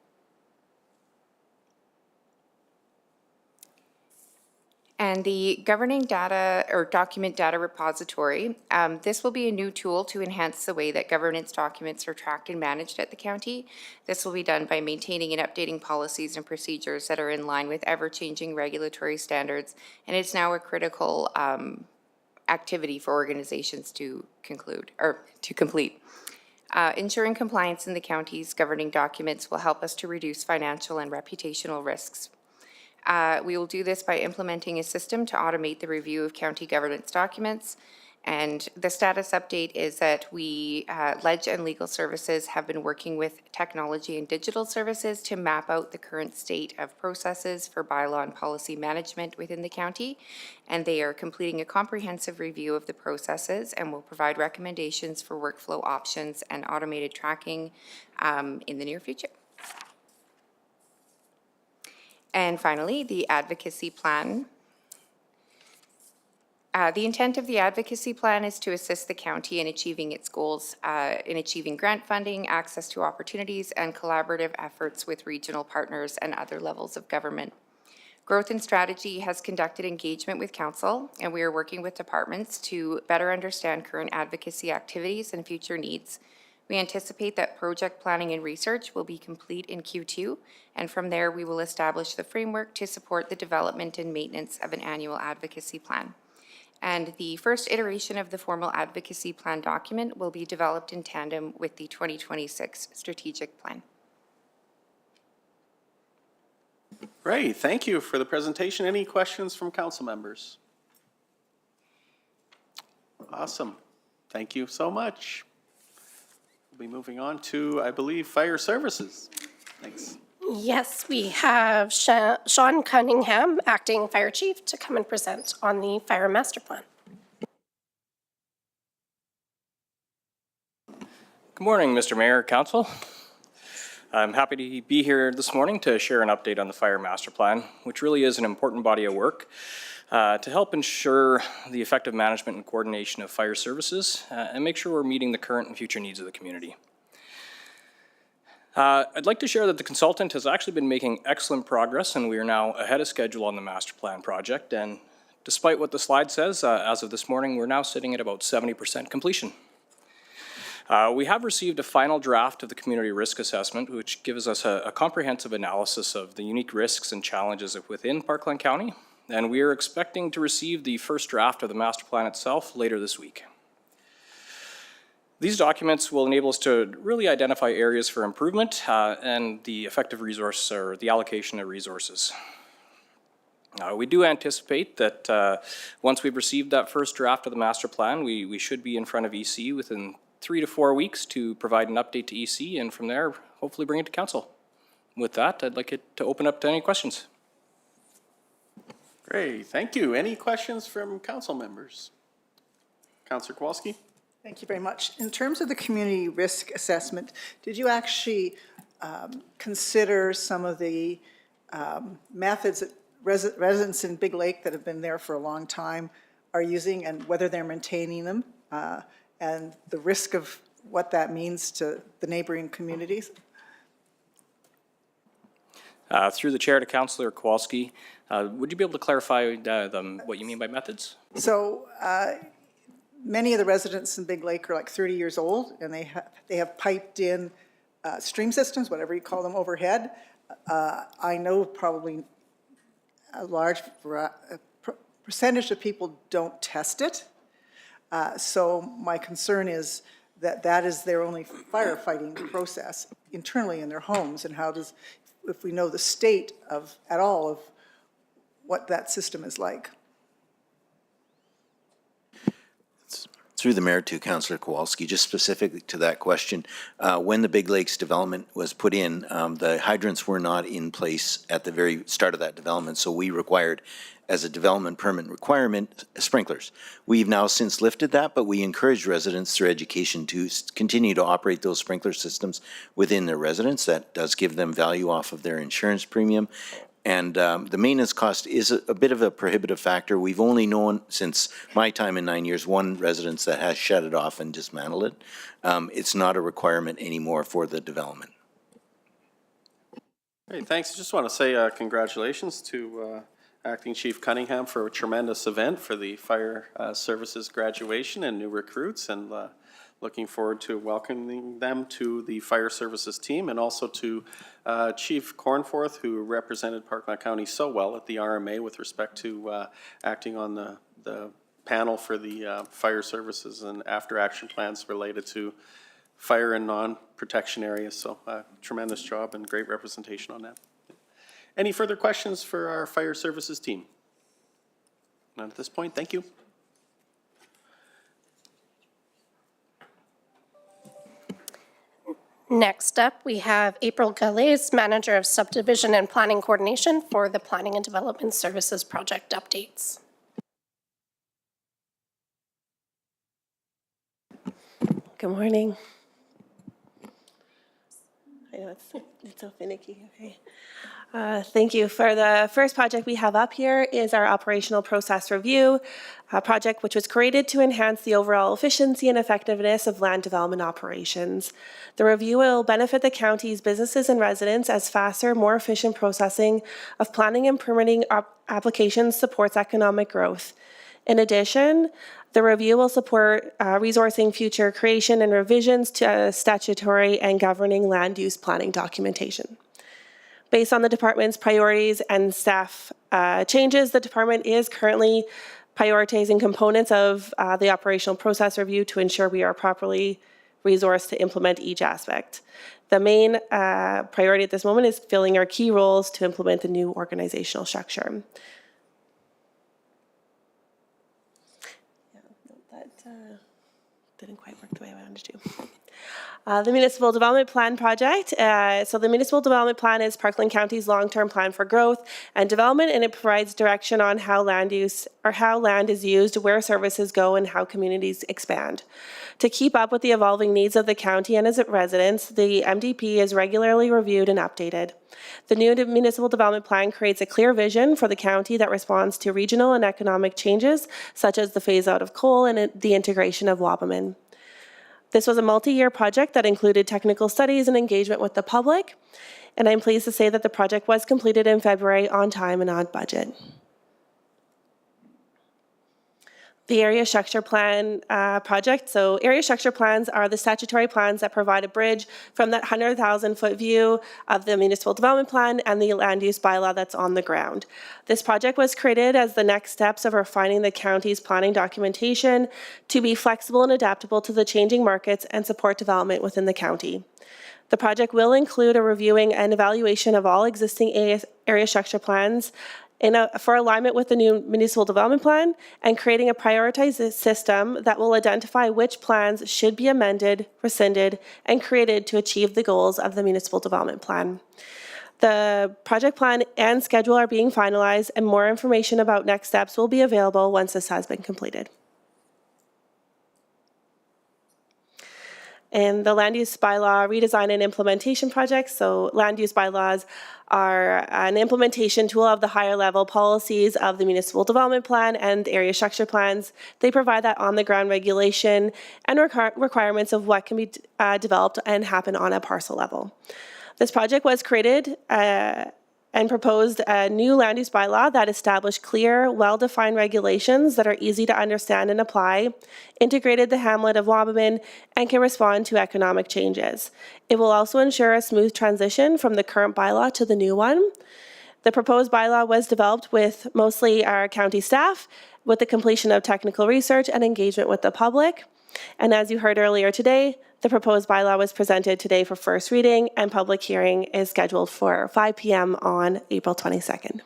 [SPEAKER 22] And the governing data or document data repository, this will be a new tool to enhance the way that governance documents are tracked and managed at the county. This will be done by maintaining and updating policies and procedures that are in line with ever-changing regulatory standards, and it's now a critical activity for organizations to complete. Ensuring compliance in the county's governing documents will help us to reduce financial and reputational risks. We will do this by implementing a system to automate the review of county governance documents. And the status update is that we, Ledge and Legal Services, have been working with Technology and Digital Services to map out the current state of processes for bylaw and policy management within the county. And they are completing a comprehensive review of the processes and will provide recommendations for workflow options and automated tracking in the near future. And finally, the advocacy plan. The intent of the advocacy plan is to assist the county in achieving its goals, in achieving grant funding, access to opportunities, and collaborative efforts with regional partners and other levels of government. Growth and Strategy has conducted engagement with council, and we are working with departments to better understand current advocacy activities and future needs. We anticipate that project planning and research will be complete in Q2, and from there we will establish the framework to support the development and maintenance of an annual advocacy plan. And the first iteration of the formal advocacy plan document will be developed in tandem with the 2026 strategic plan.
[SPEAKER 1] Great, thank you for the presentation. Any questions from council members? Awesome, thank you so much. We'll be moving on to, I believe, Fire Services. Thanks.
[SPEAKER 19] Yes, we have Sean Cunningham, Acting Fire Chief, to come and present on the Fire Master Plan.
[SPEAKER 10] Good morning, Mr. Mayor, Council. I'm happy to be here this morning to share an update on the Fire Master Plan, which really is an important body of work to help ensure the effective management and coordination of fire services and make sure we're meeting the current and future needs of the community. I'd like to share that the consultant has actually been making excellent progress, and we are now ahead of schedule on the master plan project. And despite what the slide says, as of this morning, we're now sitting at about 70% completion. We have received a final draft of the community risk assessment, which gives us a comprehensive analysis of the unique risks and challenges within Parkland County. And we are expecting to receive the first draft of the master plan itself later this week. These documents will enable us to really identify areas for improvement and the effective resource or the allocation of resources. We do anticipate that once we've received that first draft of the master plan, we should be in front of EC within 3 to 4 weeks to provide an update to EC, and from there, hopefully bring it to council. With that, I'd like it to open up to any questions.
[SPEAKER 1] Great, thank you. Any questions from council members? Councillor Kowalski?
[SPEAKER 14] Thank you very much. In terms of the community risk assessment, did you actually consider some of the methods that residents in Big Lake that have been there for a long time are using, and whether they're maintaining them, and the risk of what that means to the neighboring communities?
[SPEAKER 10] Through the chair to Councillor Kowalski, would you be able to clarify what you mean by methods?
[SPEAKER 14] So many of the residents in Big Lake are like 30 years old, and they have piped in stream systems, whatever you call them, overhead. I know probably a large percentage of people don't test it. So my concern is that that is their only firefighting process internally in their homes, and how does, if we know the state of, at all, of what that system is like.
[SPEAKER 11] Through the mayor to Councillor Kowalski, just specifically to that question, when the Big Lakes development was put in, the hydrants were not in place at the very start of that development, so we required, as a development permit requirement, sprinklers. We've now since lifted that, but we encourage residents through education to continue to operate those sprinkler systems within their residence. That does give them value off of their insurance premium. And the maintenance cost is a bit of a prohibitive factor. We've only known, since my time in 9 years, one residence that has shut it off and dismantled it. It's not a requirement anymore for the development.
[SPEAKER 1] Great, thanks. Just want to say congratulations to Acting Chief Cunningham for a tremendous event for the Fire Services graduation and new recruits, and looking forward to welcoming them to the Fire Services team, and also to Chief Cornforth, who represented Parkland County so well at the RMA with respect to acting on the panel for the fire services and after action plans related to fire and non-protection areas, so tremendous job and great representation on that. Any further questions for our fire services team? None at this point, thank you.
[SPEAKER 19] Next up, we have April Galais, Manager of Subdivision and Planning Coordination for the Planning and Development Services Project updates.
[SPEAKER 7] Good morning. I know it's so finicky, okay. Thank you. For the first project we have up here is our operational process review, a project which was created to enhance the overall efficiency and effectiveness of land development operations. The review will benefit the county's businesses and residents as faster, more efficient processing of planning and permitting applications supports economic growth. In addition, the review will support resourcing future creation and revisions to statutory and governing land use planning documentation. Based on the department's priorities and staff changes, the department is currently prioritizing components of the operational process review to ensure we are properly resourced to implement each aspect. The main priority at this moment is filling our key roles to implement the new organizational structure. Didn't quite work the way I wanted to. The Municipal Development Plan project. So the Municipal Development Plan is Parkland County's long-term plan for growth and development, and it provides direction on how land use or how land is used, where services go, and how communities expand. To keep up with the evolving needs of the county and its residents, the MDP is regularly reviewed and updated. The new Municipal Development Plan creates a clear vision for the county that responds to regional and economic changes, such as the phase-out of coal and the integration of Wabamun. This was a multi-year project that included technical studies and engagement with the public, and I'm pleased to say that the project was completed in February on time and on budget. The Area Structure Plan project. So area structure plans are the statutory plans that provide a bridge from that 100,000-foot view of the Municipal Development Plan and the land use bylaw that's on the ground. This project was created as the next steps of refining the county's planning documentation to be flexible and adaptable to the changing markets and support development within the county. The project will include a reviewing and evaluation of all existing area structure plans for alignment with the new Municipal Development Plan, and creating a prioritized system that will identify which plans should be amended, rescinded, and created to achieve the goals of the Municipal Development Plan. The project plan and schedule are being finalized, and more information about next steps will be available once this has been completed. And the land use bylaw redesign and implementation project. So land use bylaws are an implementation tool of the higher level policies of the Municipal Development Plan and area structure plans. They provide that on the ground regulation and requirements of what can be developed and happen on a parcel level. This project was created and proposed a new land use bylaw that established clear, well-defined regulations that are easy to understand and apply, integrated the hamlet of Wabamun, and can respond to economic changes. It will also ensure a smooth transition from the current bylaw to the new one. The proposed bylaw was developed with mostly our county staff, with the completion of technical research and engagement with the public. And as you heard earlier today, the proposed bylaw was presented today for first reading, and public hearing is scheduled for 5 p.m. on April 22nd.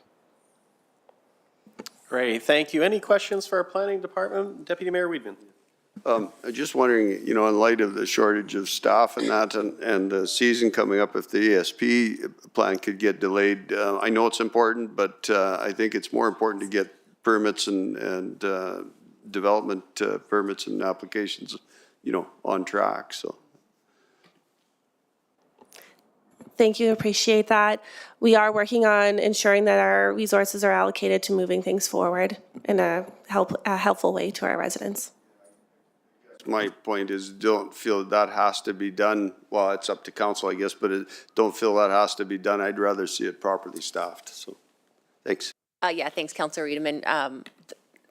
[SPEAKER 1] Great, thank you. Any questions for our planning department? Deputy Mayor Wiedemann.
[SPEAKER 4] I'm just wondering, you know, in light of the shortage of staff and that, and the season coming up, if the ESP plan could get delayed, I know it's important, but I think it's more important to get permits and development permits and applications, you know, on track, so.
[SPEAKER 7] Thank you, appreciate that. We are working on ensuring that our resources are allocated to moving things forward in a helpful way to our residents.
[SPEAKER 4] My point is, don't feel that has to be done, well, it's up to council, I guess, but don't feel that has to be done. I'd rather see it properly staffed, so, thanks.
[SPEAKER 3] Yeah, thanks, Councillor Wiedemann.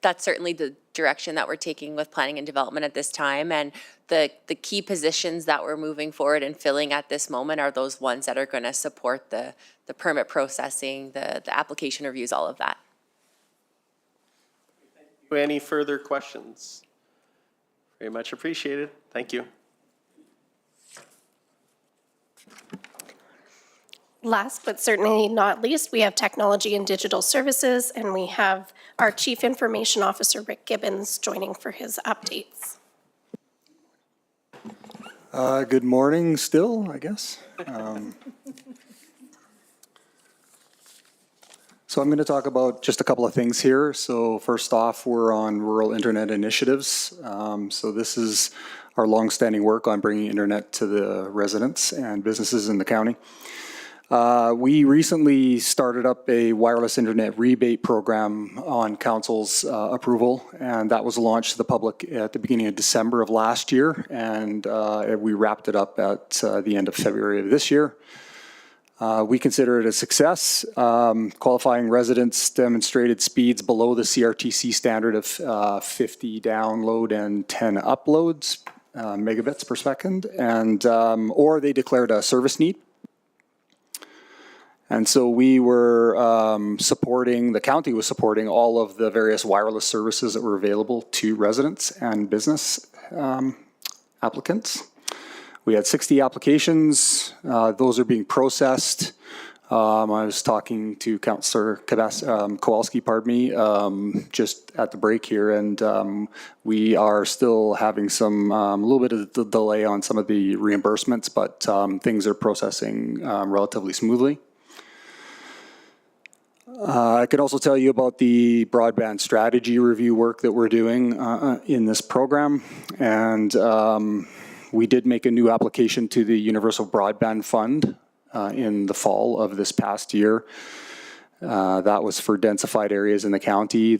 [SPEAKER 3] That's certainly the direction that we're taking with planning and development at this time. And the key positions that we're moving forward and filling at this moment are those ones that are going to support the permit processing, the application reviews, all of that.
[SPEAKER 1] Any further questions? Very much appreciated. Thank you.
[SPEAKER 19] Last but certainly not least, we have technology and digital services, and we have our Chief Information Officer, Rick Gibbons, joining for his updates.
[SPEAKER 12] Good morning still, I guess. So I'm going to talk about just a couple of things here. So first off, we're on rural internet initiatives. So this is our longstanding work on bringing internet to the residents and businesses in the county. We recently started up a wireless internet rebate program on council's approval, and that was launched to the public at the beginning of December of last year, and we wrapped it up at the end of February of this year. We consider it a success. Qualifying residents demonstrated speeds below the CRTC standard of 50 download and 10 uploads, megabits per second, and or they declared a service need. And so we were the county was supporting all of the various wireless services that were available to residents and business applicants. We had 60 applications. Those are being processed. I was talking to Councillor Kowalski, just at the break here, and we are still having some a little bit of the delay on some of the reimbursements, but things are processing relatively smoothly. I could also tell you about the broadband strategy review work that we're doing in this program, and we did make a new application to the Universal Broadband Fund in the fall of this past year. That was for densified areas in the county,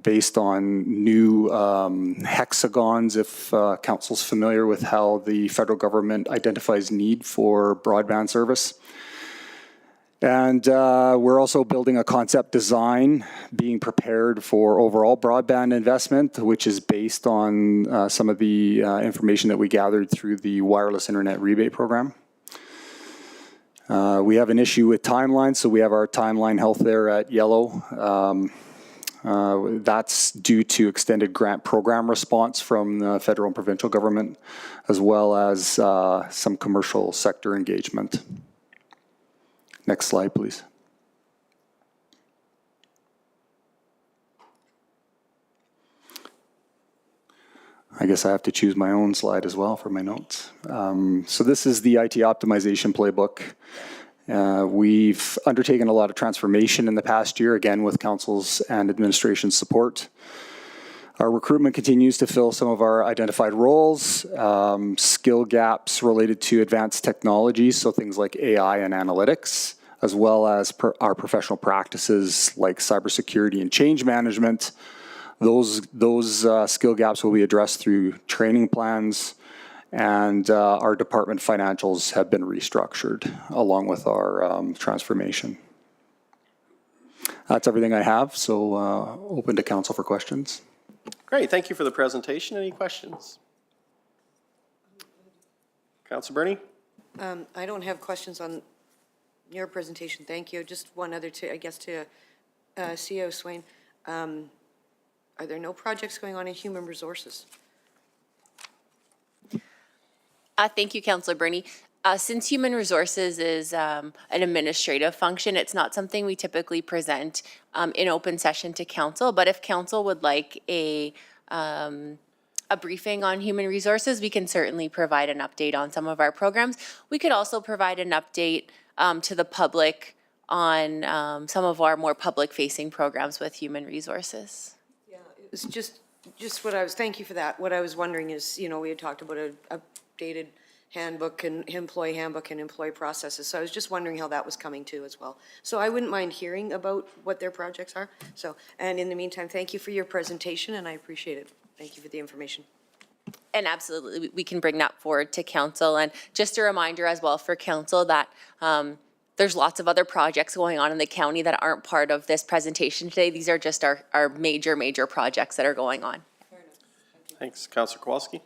[SPEAKER 12] based on new hexagons, if council's familiar with how the federal government identifies need for broadband service. And we're also building a concept design, being prepared for overall broadband investment, which is based on some of the information that we gathered through the wireless internet rebate program. We have an issue with timelines, so we have our timeline health there at yellow. That's due to extended grant program response from the federal and provincial government, as well as some commercial sector engagement. Next slide, please. I guess I have to choose my own slide as well for my notes. So this is the IT optimization playbook. We've undertaken a lot of transformation in the past year, again with council's and administration's support. Our recruitment continues to fill some of our identified roles, skill gaps related to advanced technologies, so things like AI and analytics, as well as our professional practices like cybersecurity and change management. Those skill gaps will be addressed through training plans, and our department financials have been restructured along with our transformation. That's everything I have, so open to council for questions.
[SPEAKER 1] Great, thank you for the presentation. Any questions? Councillor Bernie?
[SPEAKER 13] I don't have questions on your presentation, thank you. Just one other to CEO Swain. Are there no projects going on in human resources?
[SPEAKER 3] Thank you, Councillor Bernie. Since human resources is an administrative function, it's not something we typically present in open session to council, but if council would like a briefing on human resources, we can certainly provide an update on some of our programs. We could also provide an update to the public on some of our more public-facing programs with human resources.
[SPEAKER 13] Yeah, it was just what I was, thank you for that. What I was wondering is, we had talked about a updated handbook and employee processes. So I was just wondering how that was coming to as well. So I wouldn't mind hearing about what their projects are. So, and in the meantime, thank you for your presentation and I appreciate it. Thank you for the information.
[SPEAKER 3] And absolutely, we can bring that forward to council. And just a reminder as well for council that there's lots of other projects going on in the county that aren't part of this presentation today. These are just our major projects that are going on.
[SPEAKER 1] Thanks. Councillor Kowalski?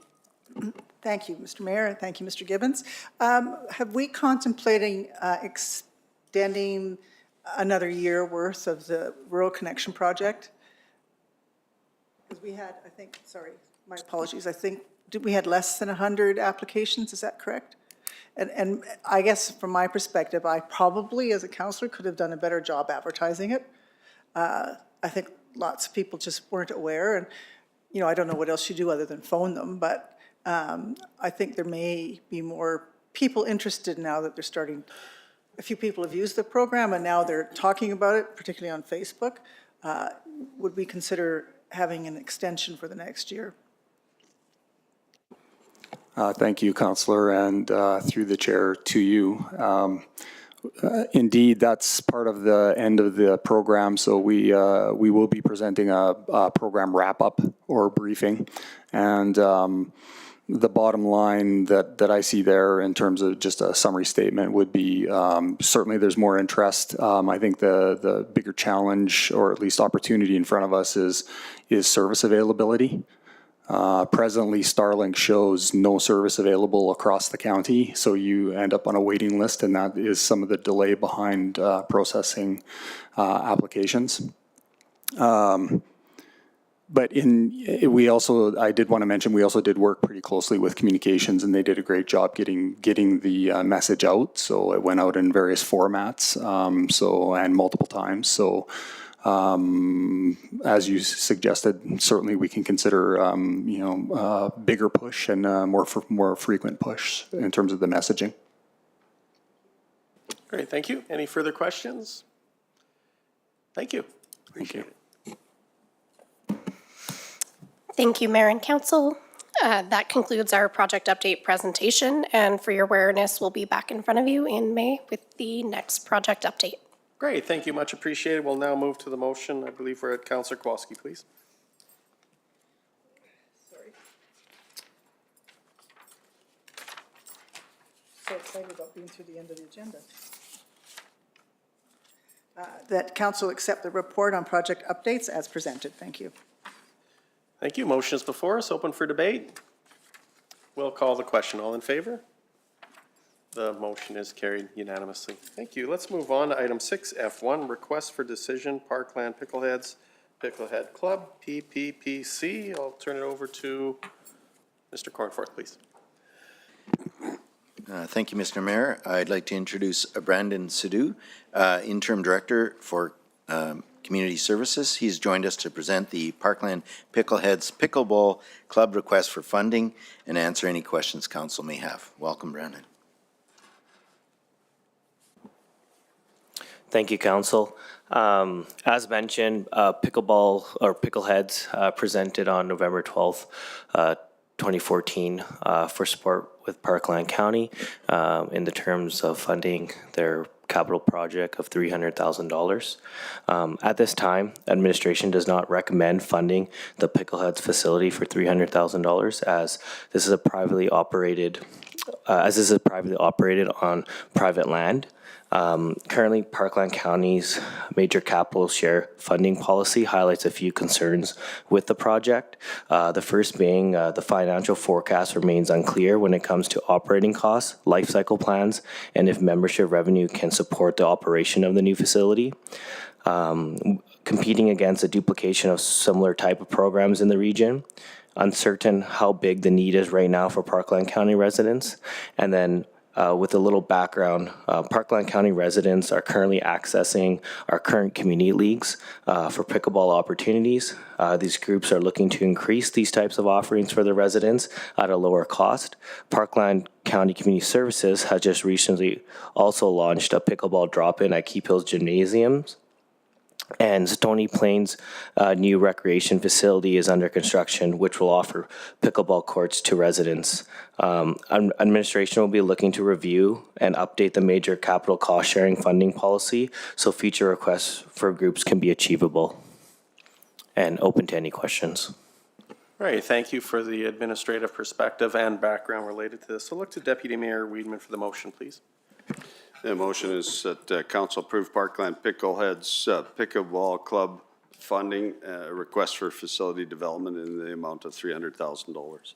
[SPEAKER 14] Thank you, Mr. Mayor, and thank you, Mr. Gibbons. Have we contemplating extending another year worth of the Rural Connection Project? Because we had, I think, sorry, my apologies, I think we had less than 100 applications, is that correct? And I guess from my perspective, I probably, as a counselor, could have done a better job advertising it. I think lots of people just weren't aware, and, you know, I don't know what else you do other than phone them, but I think there may be more people interested now that they're starting. A few people have used the program, and now they're talking about it, particularly on Facebook. Would we consider having an extension for the next year?
[SPEAKER 12] Thank you, Councillor, and through the chair to you. Indeed, that's part of the end of the program, so we will be presenting a program wrap-up or briefing. And the bottom line that I see there in terms of just a summary statement would be certainly there's more interest. I think the bigger challenge, or at least opportunity in front of us, is service availability. Presently, Starlink shows no service available across the county, so you end up on a waiting list, and that is some of the delay behind processing applications. But I did want to mention, we also did work pretty closely with communications, and they did a great job getting the message out. So it went out in various formats, and multiple times. So as you suggested, certainly we can consider, a bigger push and more frequent push in terms of the messaging.
[SPEAKER 1] Great, thank you. Any further questions? Thank you. Appreciate it.
[SPEAKER 19] Thank you, Mayor and Council. That concludes our project update presentation, and for your awareness, we'll be back in front of you in May with the next project update.
[SPEAKER 1] Great, thank you, much appreciated. We'll now move to the motion. I believe we're at Councillor Kowalski, please.
[SPEAKER 14] Sorry. So excited about being through the end of the agenda. That Council accept the report on project updates as presented. Thank you.
[SPEAKER 1] Thank you. Motion is before us, open for debate. We'll call the question. All in favor? The motion is carried unanimously. Thank you. Let's move on to item 6F1, request for decision, Parkland Pickleheads, Picklehead Club, PPPC. I'll turn it over to Mr. Cornforth, please.
[SPEAKER 11] Thank you, Mr. Mayor. I'd like to introduce Brandon Sidhu, Interim Director for Community Services. He's joined us to present the Parkland Pickleheads Pickleball Club request for funding and answer any questions council may have. Welcome, Brandon.
[SPEAKER 15] Thank you, Council. As mentioned, Pickleball or Pickleheads presented on November 12th, 2014 for support with Parkland County in the terms of funding their capital project of $300,000. At this time, administration does not recommend funding the Pickleheads facility for $300,000 as this is privately operated on private land. Currently, Parkland County's major capital share funding policy highlights a few concerns with the project. The first being the financial forecast remains unclear when it comes to operating costs, life cycle plans, and if membership revenue can support the operation of the new facility. Competing against a duplication of similar type of programs in the region. Uncertain how big the need is right now for Parkland County residents. And then with a little background, Parkland County residents are currently accessing our current community leagues for pickleball opportunities. These groups are looking to increase these types of offerings for the residents at a lower cost. Parkland County Community Services has just recently also launched a pickleball drop-in at Keep Hills Gymnasiums. And Stony Plains' new recreation facility is under construction, which will offer pickleball courts to residents. Administration will be looking to review and update the major capital cost-sharing funding policy so future requests for groups can be achievable. And open to any questions.
[SPEAKER 1] All right, thank you for the administrative perspective and background related to this. So look to Deputy Mayor Wiedemann for the motion, please.
[SPEAKER 4] The motion is that council approve Parkland Pickleheads Pickleball Club funding request for facility development in the amount of $300,000.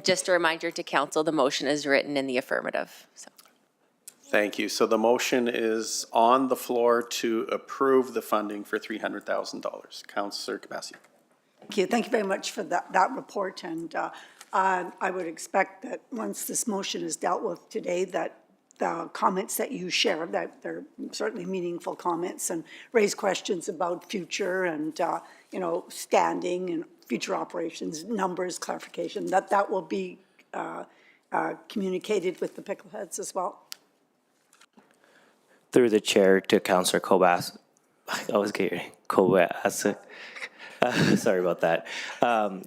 [SPEAKER 3] Just a reminder to council, the motion is written in the affirmative. So.
[SPEAKER 1] Thank you. So the motion is on the floor to approve the funding for $300,000. Councillor Kabasian.
[SPEAKER 2] Thank you very much for that report, and I would expect that once this motion is dealt with today, that the comments that you share, that they're certainly meaningful comments and raise questions about future and, you know, standing and future operations, numbers, clarification, that will be communicated with the pickleheads as well.
[SPEAKER 15] Through the chair to Councillor Kobas, I was getting Kobas. Sorry about that.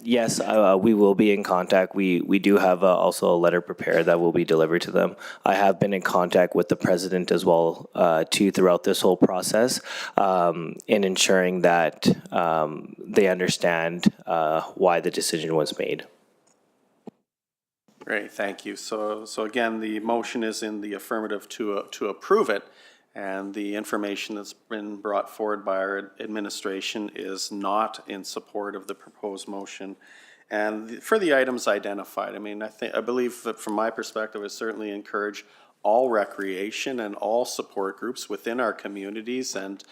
[SPEAKER 15] Yes, we will be in contact. We do have also a letter prepared that will be delivered to them. I have been in contact with the president as well too throughout this whole process in ensuring that they understand why the decision was made.
[SPEAKER 1] Great, thank you. So again, the motion is in the affirmative to approve it, and the information that's been brought forward by our administration is not in support of the proposed motion. And for the items identified, I mean, I believe that from my perspective, I certainly encourage all recreation and all support groups within our communities, and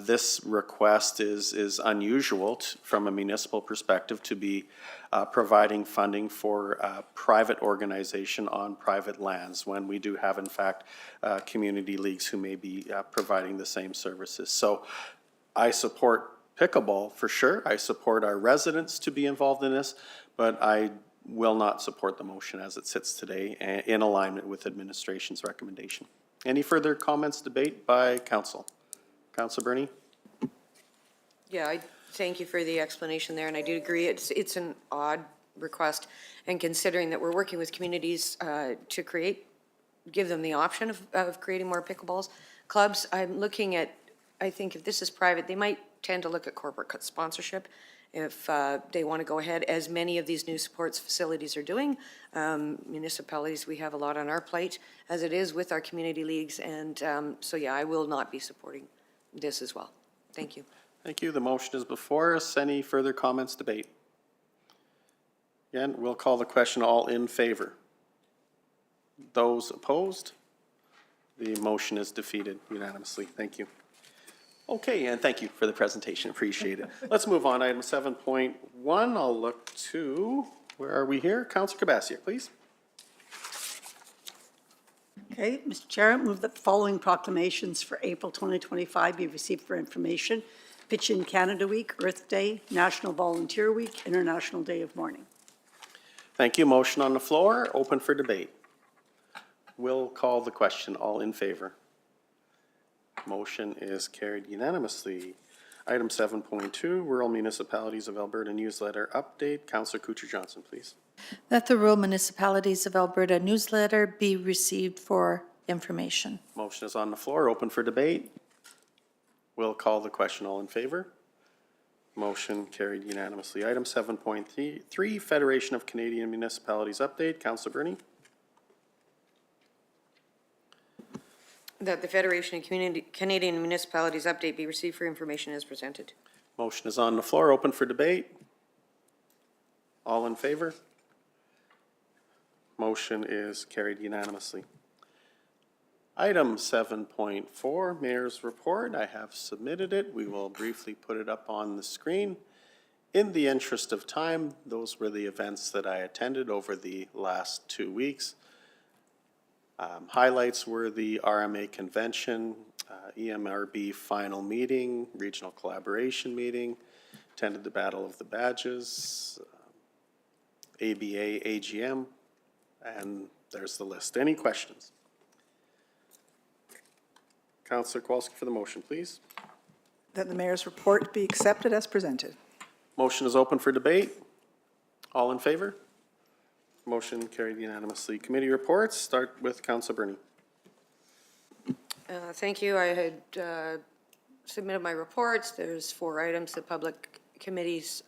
[SPEAKER 1] this request is unusual from a municipal perspective to be providing funding for a private organization on private lands when we do have in fact community leagues who may be providing the same services. So I support pickleball for sure. I support our residents to be involved in this, but I will not support the motion as it sits today in alignment with administration's recommendation. Any further comments, debate by council? Councilor Bernie?
[SPEAKER 13] Yeah, I thank you for the explanation there, and I do agree. It's an odd request, and considering that we're working with communities to give them the option of creating more pickleballs clubs, I'm looking at, I think if this is private, they might tend to look at corporate sponsorship if they want to go ahead, as many of these new sports facilities are doing. Municipalities, we have a lot on our plate as it is with our community leagues, and so yeah, I will not be supporting this as well. Thank you.
[SPEAKER 1] Thank you. The motion is before us. Any further comments, debate? Again, we'll call the question. All in favor? Those opposed? The motion is defeated unanimously. Thank you. Okay, and thank you for the presentation. Appreciate it. Let's move on. Item 7.1. I'll look to, where are we here? Councillor Kabasiak, please.
[SPEAKER 2] Okay, Mr. Chair, I move that the following proclamations for April 2025 be received for information. Pitch in Canada Week, Earth Day, National Volunteer Week, International Day of Mourning.
[SPEAKER 1] Thank you. Motion on the floor, open for debate. We'll call the question. All in favor? Motion is carried unanimously. Item 7.2, Rural Municipalities of Alberta Newsletter Update. Councillor Couture-Johnson, please.
[SPEAKER 5] That the Rural Municipalities of Alberta newsletter be received for information.
[SPEAKER 1] Motion is on the floor, open for debate. We'll call the question. All in favor? Motion carried unanimously. Item 7.3, Federation of Canadian Municipalities Update. Councillor Bernie.
[SPEAKER 13] That the Federation of Canadian Municipalities update be received for information as presented.
[SPEAKER 1] Motion is on the floor, open for debate. All in favor? Motion is carried unanimously. Item 7.4, Mayor's Report. I have submitted it. We will briefly put it up on the screen. In the interest of time, those were the events that I attended over the last 2 weeks. Highlights were the RMA convention, EMRB final meeting, regional collaboration meeting, attended the Battle of the Badges, ABA, AGM, and there's the list. Any questions? Councillor Kowalski for the motion, please.
[SPEAKER 14] That the mayor's report be accepted as presented.
[SPEAKER 1] Motion is open for debate. All in favor? Motion carried unanimously. Committee reports, start with Councillor Bernie.
[SPEAKER 13] Thank you. I had submitted my reports. There's 4 items. The Public Committee's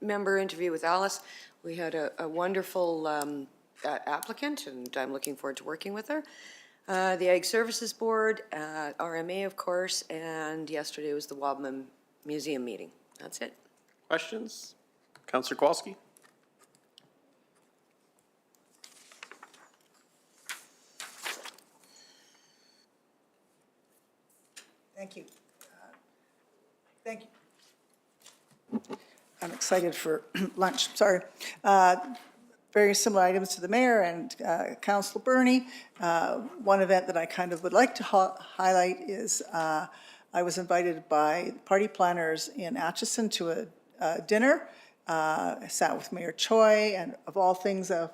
[SPEAKER 13] member interview with Alice. We had a wonderful applicant, and I'm looking forward to working with her. The Ag Services Board, RMA, of course, and yesterday was the Wadman Museum meeting. That's it.
[SPEAKER 1] Questions? Councillor Kowalski?
[SPEAKER 14] Thank you. I'm excited for lunch, sorry. very similar items to the mayor and Councilor Bernie. One event that I kind of would like to highlight is I was invited by party planners in Atchison to a dinner. I sat with Mayor Choi and, of all things, a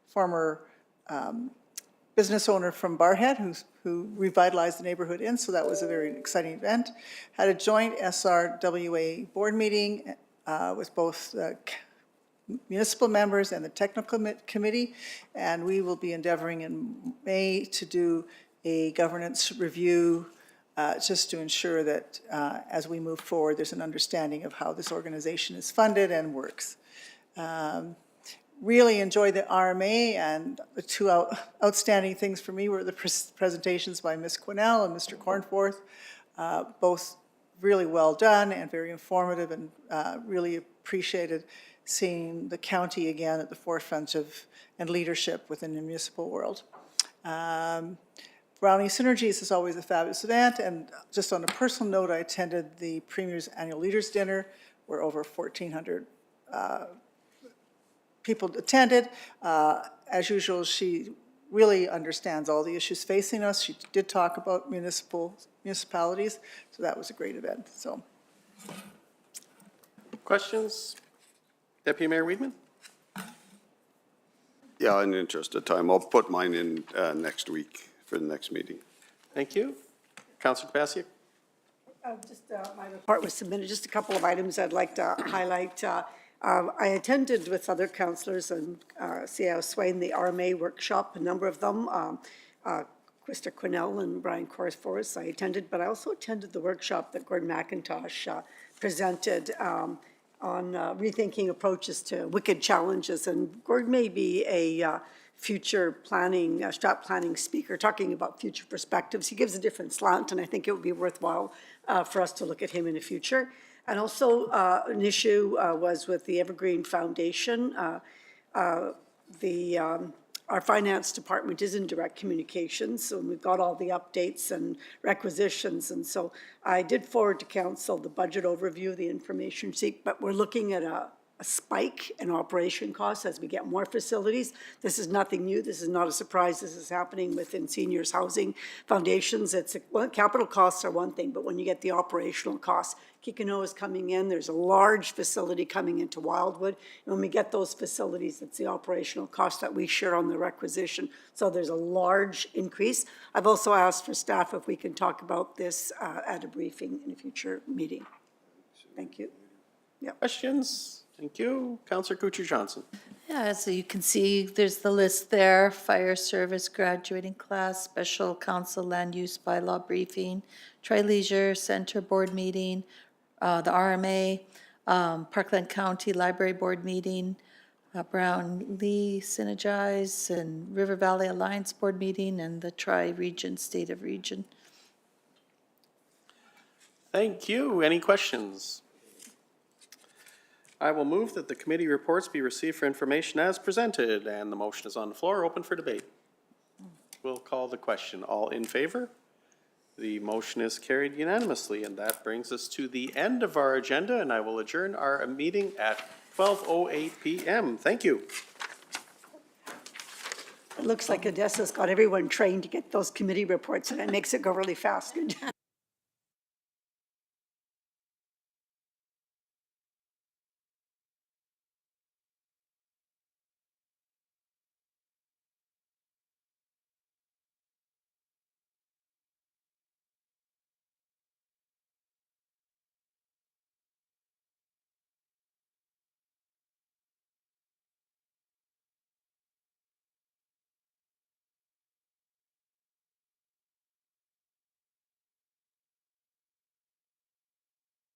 [SPEAKER 14] former business owner from Barhead who revitalized the neighborhood inn, so that was a very exciting event. Had a joint SRWA board meeting with both municipal members and the technical committee, and we will be endeavoring in May to do a governance review just to ensure that as we move forward, there's an understanding of how this organization is funded and works. Really enjoyed the RMA, and the two outstanding things for me were the presentations by Ms. Quinnell and Mr. Cornforth, both really well done and very informative, and really appreciated seeing the county again at the forefront of and leadership within the municipal world. Brownie Synergies is always a fabulous event, and just on a personal note, I attended the Premier's Annual Leaders Dinner, where over 1,400 people attended. As usual, she really understands all the issues facing us. She did talk about municipalities, so that was a great event. So,
[SPEAKER 1] Questions? Deputy Mayor Weidman?
[SPEAKER 4] Yeah, in the interest of time, I'll put mine in next week for the next meeting.
[SPEAKER 1] Thank you. Councilor Kapasiak?
[SPEAKER 2] My report was submitted. Just a couple of items I'd like to highlight. I attended with other councillors and CAO Swain the RMA workshop, a number of them. Krista Quinnell and Brian Cornforth I attended, but I also attended the workshop that Gordon McIntosh presented on rethinking approaches to wicked challenges. And Gordon may be a future planning, strat planning speaker, talking about future perspectives. He gives a different slant, and I think it would be worthwhile for us to look at him in the future. And also an issue was with the Evergreen Foundation. Our finance department is in direct communications, so we've got all the updates and requisitions. And so I did forward to council the budget overview, the information sheet, but we're looking at a spike in operation costs as we get more facilities. This is nothing new. This is not a surprise. This is happening within seniors housing foundations. Capital costs are one thing, but when you get the operational costs, Kikino is coming in. There's a large facility coming into Wildwood. And when we get those facilities, it's the operational cost that we share on the requisition. So there's a large increase. I've also asked for staff if we can talk about this at a briefing in a future meeting. Thank you.
[SPEAKER 1] Questions? Thank you. Councillor Couture-Johnson.
[SPEAKER 5] Yeah, so you can see there's the list there: fire service graduating class, special council land use bylaw briefing, Tri-Leisure Center board meeting, the RMA, Parkland County Library Board meeting, Brown Lee Synergize and River Valley Alliance Board meeting, and the Tri-Region State of Region.
[SPEAKER 1] Thank you. Any questions? I will move that the committee reports be received for information as presented, and the motion is on the floor, open for debate. We'll call the question. All in favor? The motion is carried unanimously, and that brings us to the end of our agenda, and I will adjourn our meeting at 12:08 p.m. Thank you.
[SPEAKER 2] It looks like Odessa's got everyone trained to get those committee reports, and it makes it go really fast. Good job.